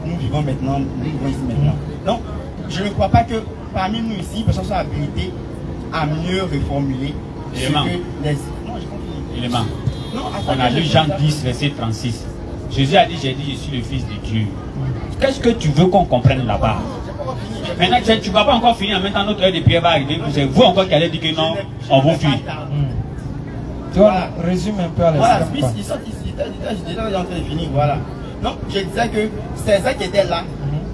Speaker 8: Nous vivons maintenant, nous vivons ici maintenant. Donc, je ne crois pas que parmi nous ici, personne soit habilité à mieux reformuler ce que les... Non, j'ai compris.
Speaker 4: Élément. On a lu Jean 10, verset 36. Jésus a dit, j'ai dit, je suis le Fils de Dieu. Qu'est-ce que tu veux qu'on comprenne là-bas? Maintenant, tu ne vas pas encore finir en même temps notre heure de prière va arriver. C'est vous encore qui allez dire que non, on vous fuit.
Speaker 3: Tu vois, résume un peu à
Speaker 8: voilà, ils sont ici, déjà en train de finir, voilà. Donc, je disais que ces gens qui étaient là,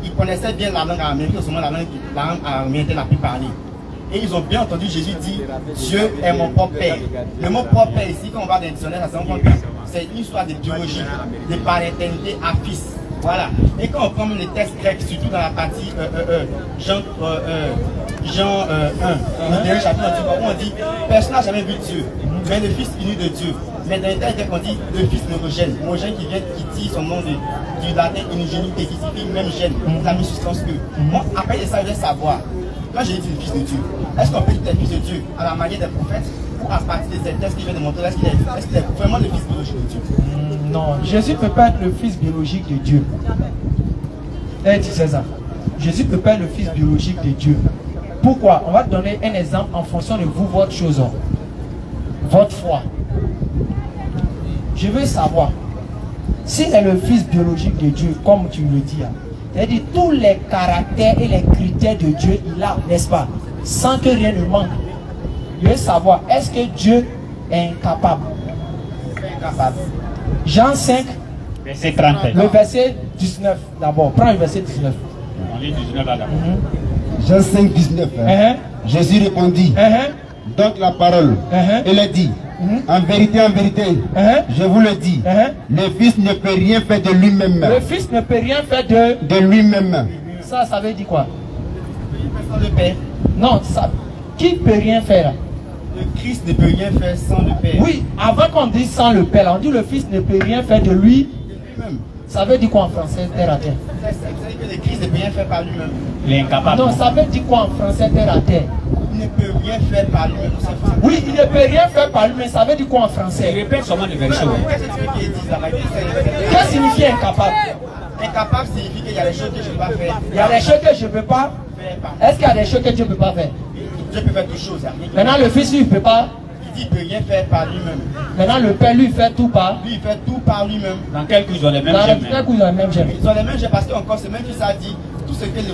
Speaker 8: ils connaissaient bien la langue araméenne, parce que la langue araméenne était la plus parlée. Et ils ont bien entendu Jésus dire, Dieu est mon propre Père. Le mot propre Père ici, quand on va dans le dictionnaire, ça se rend compte que c'est une histoire de biologie, de parentalité à fils. Voilà. Et quand on prend les textes grecs, surtout dans la partie Jean 1, le dernier chapitre, on dit, personne n'a jamais vu Dieu, mais le Fils unique de Dieu. Mais dans les textes, on dit le Fils monogène. Monogène qui tire son nom du latin inugénité, qui signifie même gène, la même substance que. Moi, après ça, je vais savoir, quand j'ai dit le Fils de Dieu, est-ce qu'on peut dire le Fils de Dieu à la manière des prophètes ou à partir de ces textes qui viennent de montrer, est-ce qu'il est vraiment le Fils biologique de Dieu?
Speaker 3: Non, Jésus ne peut pas être le Fils biologique de Dieu. C'est ça. Jésus ne peut pas être le Fils biologique de Dieu. Pourquoi? On va te donner un exemple en fonction de vous, votre chose, votre foi. Je veux savoir, s'il est le Fils biologique de Dieu, comme tu le dis, c'est-à-dire tous les caractères et les critères de Dieu, il a, n'est-ce pas? Sans que rien ne manque. Je veux savoir, est-ce que Dieu est incapable? Incapable. Jean 5,
Speaker 4: verset 30.
Speaker 3: Le verset 19 d'abord. Prends le verset 19.
Speaker 4: On lit 19 là d'abord.
Speaker 7: Jean 5, 19. Jésus répondit, donc la parole, il a dit, en vérité, je vous le dis, le Fils ne peut rien faire de lui-même.
Speaker 3: Le Fils ne peut rien faire de
Speaker 7: lui-même.
Speaker 3: Ça veut dire quoi?
Speaker 8: Sans le Père.
Speaker 3: Non, ça. Qui ne peut rien faire?
Speaker 8: Le Christ ne peut rien faire sans le Père.
Speaker 3: Oui, avant qu'on dise sans le Père, on dit le Fils ne peut rien faire de lui.
Speaker 6: Ça veut dire quoi en français, terre à terre?
Speaker 8: Ça veut dire que le Christ ne peut rien faire par lui-même.
Speaker 4: Il est incapable.
Speaker 6: Non, ça veut dire quoi en français, terre à terre?
Speaker 8: Il ne peut rien faire par lui-même.
Speaker 6: Oui, il ne peut rien faire par lui-même. Ça veut dire quoi en français?
Speaker 4: Il répète seulement le verset.
Speaker 6: Qu'est-ce que signifie incapable?
Speaker 8: Incapable signifie qu'il y a des choses que je ne peux pas faire.
Speaker 6: Il y a des choses que je ne peux pas. Est-ce qu'il y a des choses que Dieu ne peut pas faire?
Speaker 8: Dieu peut faire toutes choses.
Speaker 6: Maintenant, le Fils, lui, il ne peut pas.
Speaker 8: Il dit qu'il ne peut rien faire par lui-même.
Speaker 6: Maintenant, le Père, lui, il fait tout par.
Speaker 8: Lui, il fait tout par lui-même.
Speaker 4: Dans quel coup ils ont les mêmes
Speaker 6: gemmes?
Speaker 4: Dans quel coup
Speaker 6: ils ont les mêmes gemmes?
Speaker 8: Ils ont les mêmes gemmes parce qu'encore, c'est même qui ça dit. Tout ce que je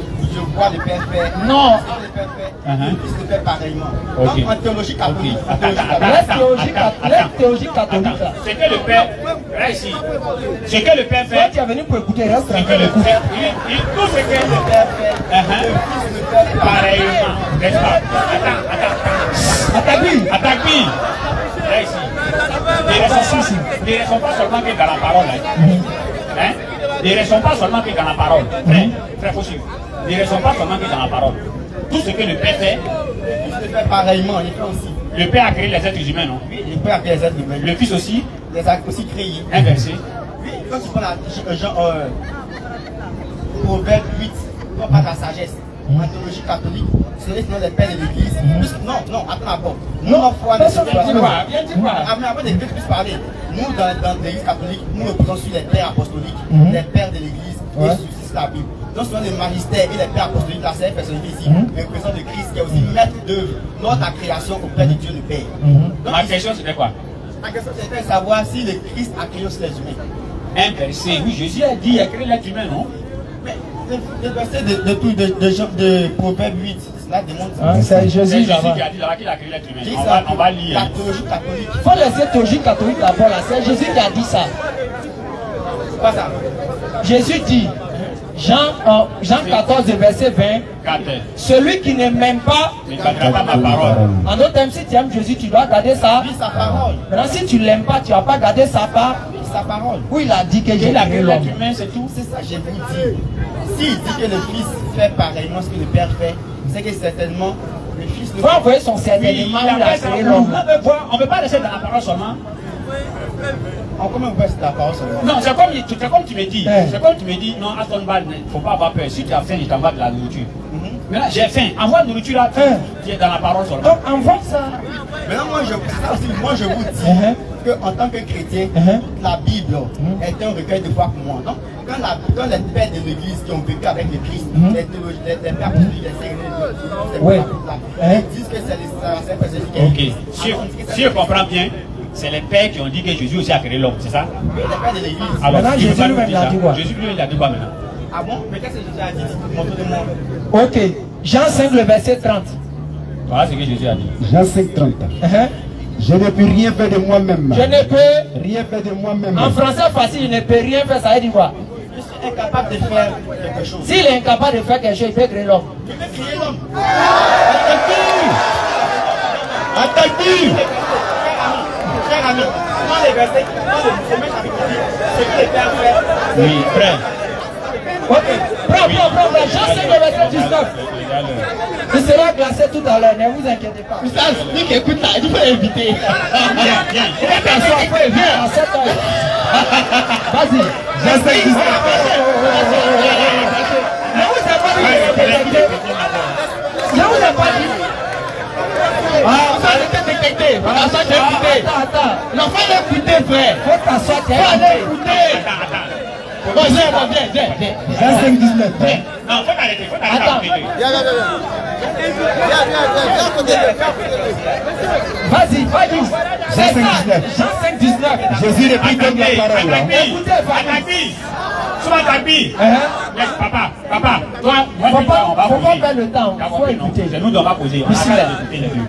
Speaker 8: vois le Père faire.
Speaker 6: Non.
Speaker 8: Ce que le Père fait, le Fils le fait pareillement.
Speaker 4: Okay.
Speaker 8: Donc, en théologie catholique.
Speaker 6: La théologie catholique.
Speaker 4: C'est que le Père. Là, ici. C'est que le Père fait.
Speaker 6: Toi, tu es venu pour écouter, reste tranquille.
Speaker 4: Tout ce que le Père fait, le Fils le fait pareillement. N'est-ce pas? Attends. Attaque. Là, ici. Ils ne sont pas seulement que dans la parole. Hein? Ils ne sont pas seulement que dans la parole. Très possible. Ils ne sont pas seulement que dans la parole. Tout ce que le Père fait,
Speaker 8: il le fait pareillement, il fait aussi.
Speaker 4: Le Père a créé les êtres humains, non?
Speaker 8: Oui, le Père a créé les êtres humains.
Speaker 4: Le Fils aussi?
Speaker 8: Les a aussi créés.
Speaker 4: Un verset.
Speaker 8: Oui, quand tu prends Proverbe 8, on parle de la sagesse. En théologie catholique, c'est sinon les pères de l'église. Non, attends d'abord. Nous, en foi, avant que l'église puisse parler, nous, dans l'église catholique, nous représentons sur les pères apostoliques, les pères de l'église, et sur la Bible. Non seulement le magistère et les pères apostoliques, la seule personne ici, mais représente le Christ qui est aussi maître d'œuvre dans ta création auprès de Dieu le Père.
Speaker 4: Ma question, c'était quoi?
Speaker 8: Ma question, c'était de savoir si le Christ a créé aussi les humains.
Speaker 4: Un verset, oui, Jésus a dit, il a créé l'être humain, non?
Speaker 8: Mais le verset de Proverbe 8, cela démontre ça.
Speaker 6: C'est Jésus
Speaker 4: qui a dit là qu'il a créé l'être humain. On va lire.
Speaker 8: La théologie catholique.
Speaker 6: Il faut laisser théologie catholique d'abord là. C'est Jésus qui a dit ça.
Speaker 8: C'est pas ça.
Speaker 6: Jésus dit, Jean 14, verset 20, celui qui ne m'aime pas,
Speaker 4: ne gardera pas ma parole.
Speaker 6: En d'autres termes, si tu aimes Jésus, tu dois garder sa
Speaker 8: parole.
Speaker 6: Maintenant, si tu ne l'aimes pas, tu ne vas pas garder sa
Speaker 8: parole.
Speaker 6: Oui, il a dit que j'ai créé l'homme.
Speaker 8: C'est tout. C'est ça, je vous dis. S'il dit que le Fils fait pareillement ce que le Père fait, c'est que certainement le Fils le fait.
Speaker 6: Il faut envoyer son certainement où il a créé l'homme.
Speaker 4: On ne peut pas rester dans la parole seulement.
Speaker 8: Comment on peut rester dans la parole seulement?
Speaker 4: Non, c'est comme tu me dis. C'est comme tu me dis, non, à ton bal, il ne faut pas avoir peur. Si tu as faim, il t'envoie de la nourriture. Maintenant, j'ai faim. Envoie de la nourriture là, tu es dans la parole seulement.
Speaker 6: Donc, envoie ça.
Speaker 8: Maintenant, moi, je vous dis qu'en tant que chrétien, la Bible est un recueil de foi pour moi. Donc, quand les pères de l'église qui ont vécu avec le Christ, les pères apostoliques, ils disent que c'est la personne qui est.
Speaker 4: Ok. Si je comprends bien, c'est les pères qui ont dit que Jésus aussi a créé l'homme, c'est ça?
Speaker 8: Oui, les pères de l'église.
Speaker 4: Alors,
Speaker 6: Jésus lui-même l'a dit quoi?
Speaker 4: Jésus lui-même l'a dit quoi maintenant?
Speaker 8: Ah bon? Mais qu'est-ce que Jésus a dit? Montre-le-moi.
Speaker 6: Ok. Jean 5, le verset 30.
Speaker 4: Voilà ce que Jésus a dit.
Speaker 7: Jean 5, 30. Je ne peux rien faire de moi-même.
Speaker 6: Je ne peux
Speaker 7: rien faire de moi-même.
Speaker 6: En français facile, je ne peux rien faire, ça veut dire quoi?
Speaker 8: Je suis incapable de faire quelque chose.
Speaker 6: S'il est incapable de faire quelque chose, il peut créer l'homme.
Speaker 8: Il peut créer l'homme.
Speaker 7: Attaque-lui!
Speaker 8: Cher ami, dans les versets, dans le premier chapitre, ce que les pères font.
Speaker 4: Oui, frère.
Speaker 6: Ok, prends, Jean 5, le verset 19. Il sera glacé tout à l'heure, ne vous inquiétez pas.
Speaker 8: Lui qui écoute là, il faut l'inviter.
Speaker 6: Viens. Vas-y.
Speaker 7: Jean 5, 19.
Speaker 6: Je vous ai pas dit. Ah, ça a été détecté. Voilà, ça j'ai écouté. Attends. L'enfant l'a écouté, frère. Faut t'asseoir, tu as écouté. Viens.
Speaker 7: Jean 5, 19.
Speaker 4: Non, faut t'arrêter,
Speaker 6: Attends.
Speaker 8: Viens.
Speaker 6: Vas-y. Jean 5, 19.
Speaker 7: Jésus répète comme la parole.
Speaker 6: Écoutez,
Speaker 4: Papa, toi, on va
Speaker 6: faut pas
Speaker 4: poser.
Speaker 6: perdre le temps, il faut écouter.
Speaker 4: C'est nous qui on va poser. On arrête d'écouter les deux.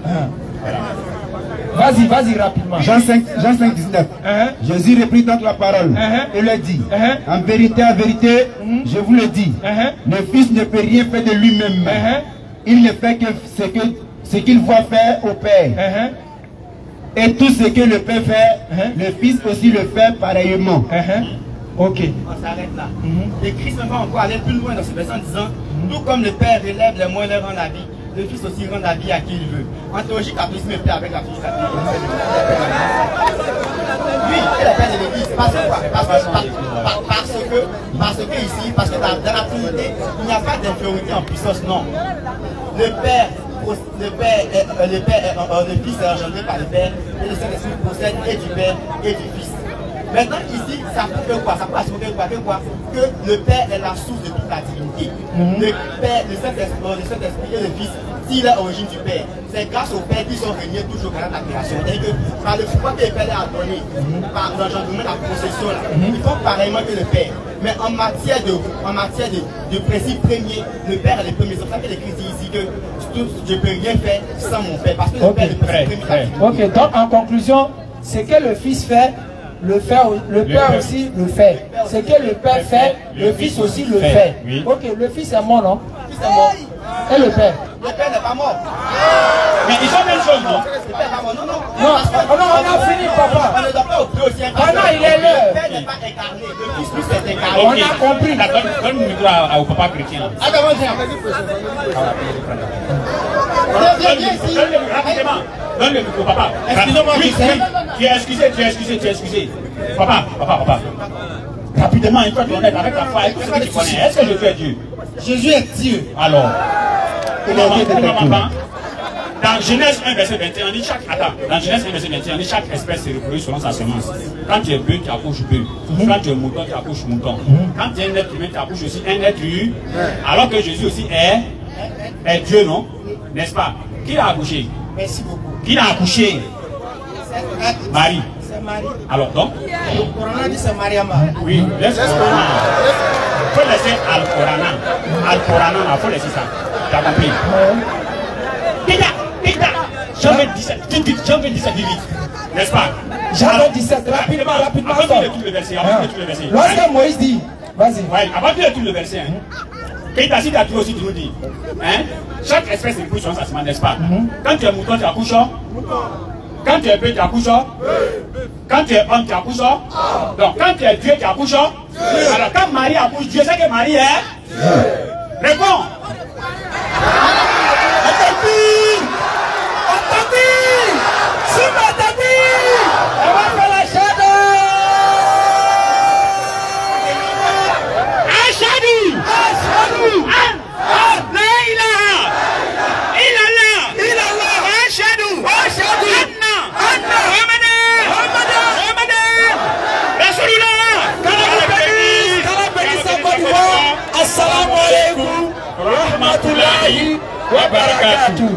Speaker 6: Vas-y rapidement.
Speaker 7: Jean 5, 19. Jésus reprit donc la parole et leur dit, en vérité, je vous le dis, le Fils ne peut rien faire de lui-même. Il ne fait que ce qu'il voit faire au Père. Et tout ce que le Père fait, le Fils aussi le fait pareillement.
Speaker 6: Ok.
Speaker 8: On s'arrête là. Et Christ va encore aller plus loin dans ce verset en disant, tout comme le Père relève les moyens rend la vie, le Fils aussi rend la vie à qui il veut. En théologie catholique, le Père avec la fille catholique. Oui, c'est le Père de l'Église. Parce que Parce que ici, parce que dans la Trinité, il n'y a pas d'infériorité en puissance, non. Le Fils est engendré par le Père, et le Saint-Esprit procède et du Père et du Fils. Maintenant, ici, ça prouve quoi? Ça peut assurer quoi? Que le Père est la source de toute la divinité. Le Saint-Esprit et le Fils, s'il est l'origine du Père, c'est grâce au Père qu'ils sont réunis toujours dans la création. C'est-à-dire que par le pouvoir que le Père a donné, par l'engendrement, la procession, ils font pareillement que le Père. Mais en matière de principe premier, le Père est le premier. C'est pour ça que l'Écrit dit ici que je ne peux rien faire sans mon Père. Parce que le Père est le premier.
Speaker 3: Ok, donc en conclusion, ce que le Fils fait, le Père aussi le fait. Ce que le Père fait, le Fils aussi le fait. Ok, le Fils est mort, non?
Speaker 8: Le Fils est mort.
Speaker 3: Et le Père?
Speaker 8: Le Père n'est pas mort.
Speaker 4: Mais ils ont même chose, non?
Speaker 8: Le Père n'est pas mort, non, non.
Speaker 3: Non, on a fini, papa.
Speaker 8: On ne doit pas opter aussi.
Speaker 3: Ah non, il est l'heure.
Speaker 8: Le Père n'est pas incarné. Le Fils, lui, c'est incarné.
Speaker 3: On a compris.
Speaker 4: Donne le micro au papa chrétien. Rapidement. Donne le micro, papa.
Speaker 8: Excusez-moi,
Speaker 4: tu es excusé. Papa. Rapidement, il faut être honnête avec la foi. Est-ce que Jésus est Dieu?
Speaker 8: Jésus est Dieu.
Speaker 4: Alors, dans Genèse 1, verset 21, on dit dans Genèse 1, verset 21, on dit chaque espèce se reproduit selon sa semence. Quand tu es bœuf, tu accouches bœuf. Quand tu es mouton, tu accouches mouton. Quand tu es un être humain, tu accouches aussi un être humain. Alors que Jésus aussi est Dieu, non? N'est-ce pas? Qui l'a accouché?
Speaker 8: Merci beaucoup.
Speaker 4: Qui l'a accouché? Marie.
Speaker 8: C'est Marie.
Speaker 4: Alors donc?
Speaker 8: Le Coran dit c'est Mariama.
Speaker 4: Oui, laisse le Coran. Il faut laisser Al-Coran. Al-Coran, il faut laisser ça. Tu as compris? Janvier 17, vite. N'est-ce pas?
Speaker 3: Janvier 17, rapidement.
Speaker 4: Avant de tout le verset.
Speaker 3: Lorsque Moïse dit, vas-y.
Speaker 4: Avant de tout le verset. Keita, si tu as tout aussi, tu nous dis. Chaque espèce est selon sa semence, n'est-ce pas? Quand tu es mouton, tu accouches. Quand tu es bœuf, tu accouches. Quand tu es homme, tu accouches. Donc, quand tu es Dieu, tu accouches. Alors, quand Marie accouche, Dieu sait que Marie est. Réponds.
Speaker 3: Assalamu alaikum wa rahmatullahi wa barakatuh.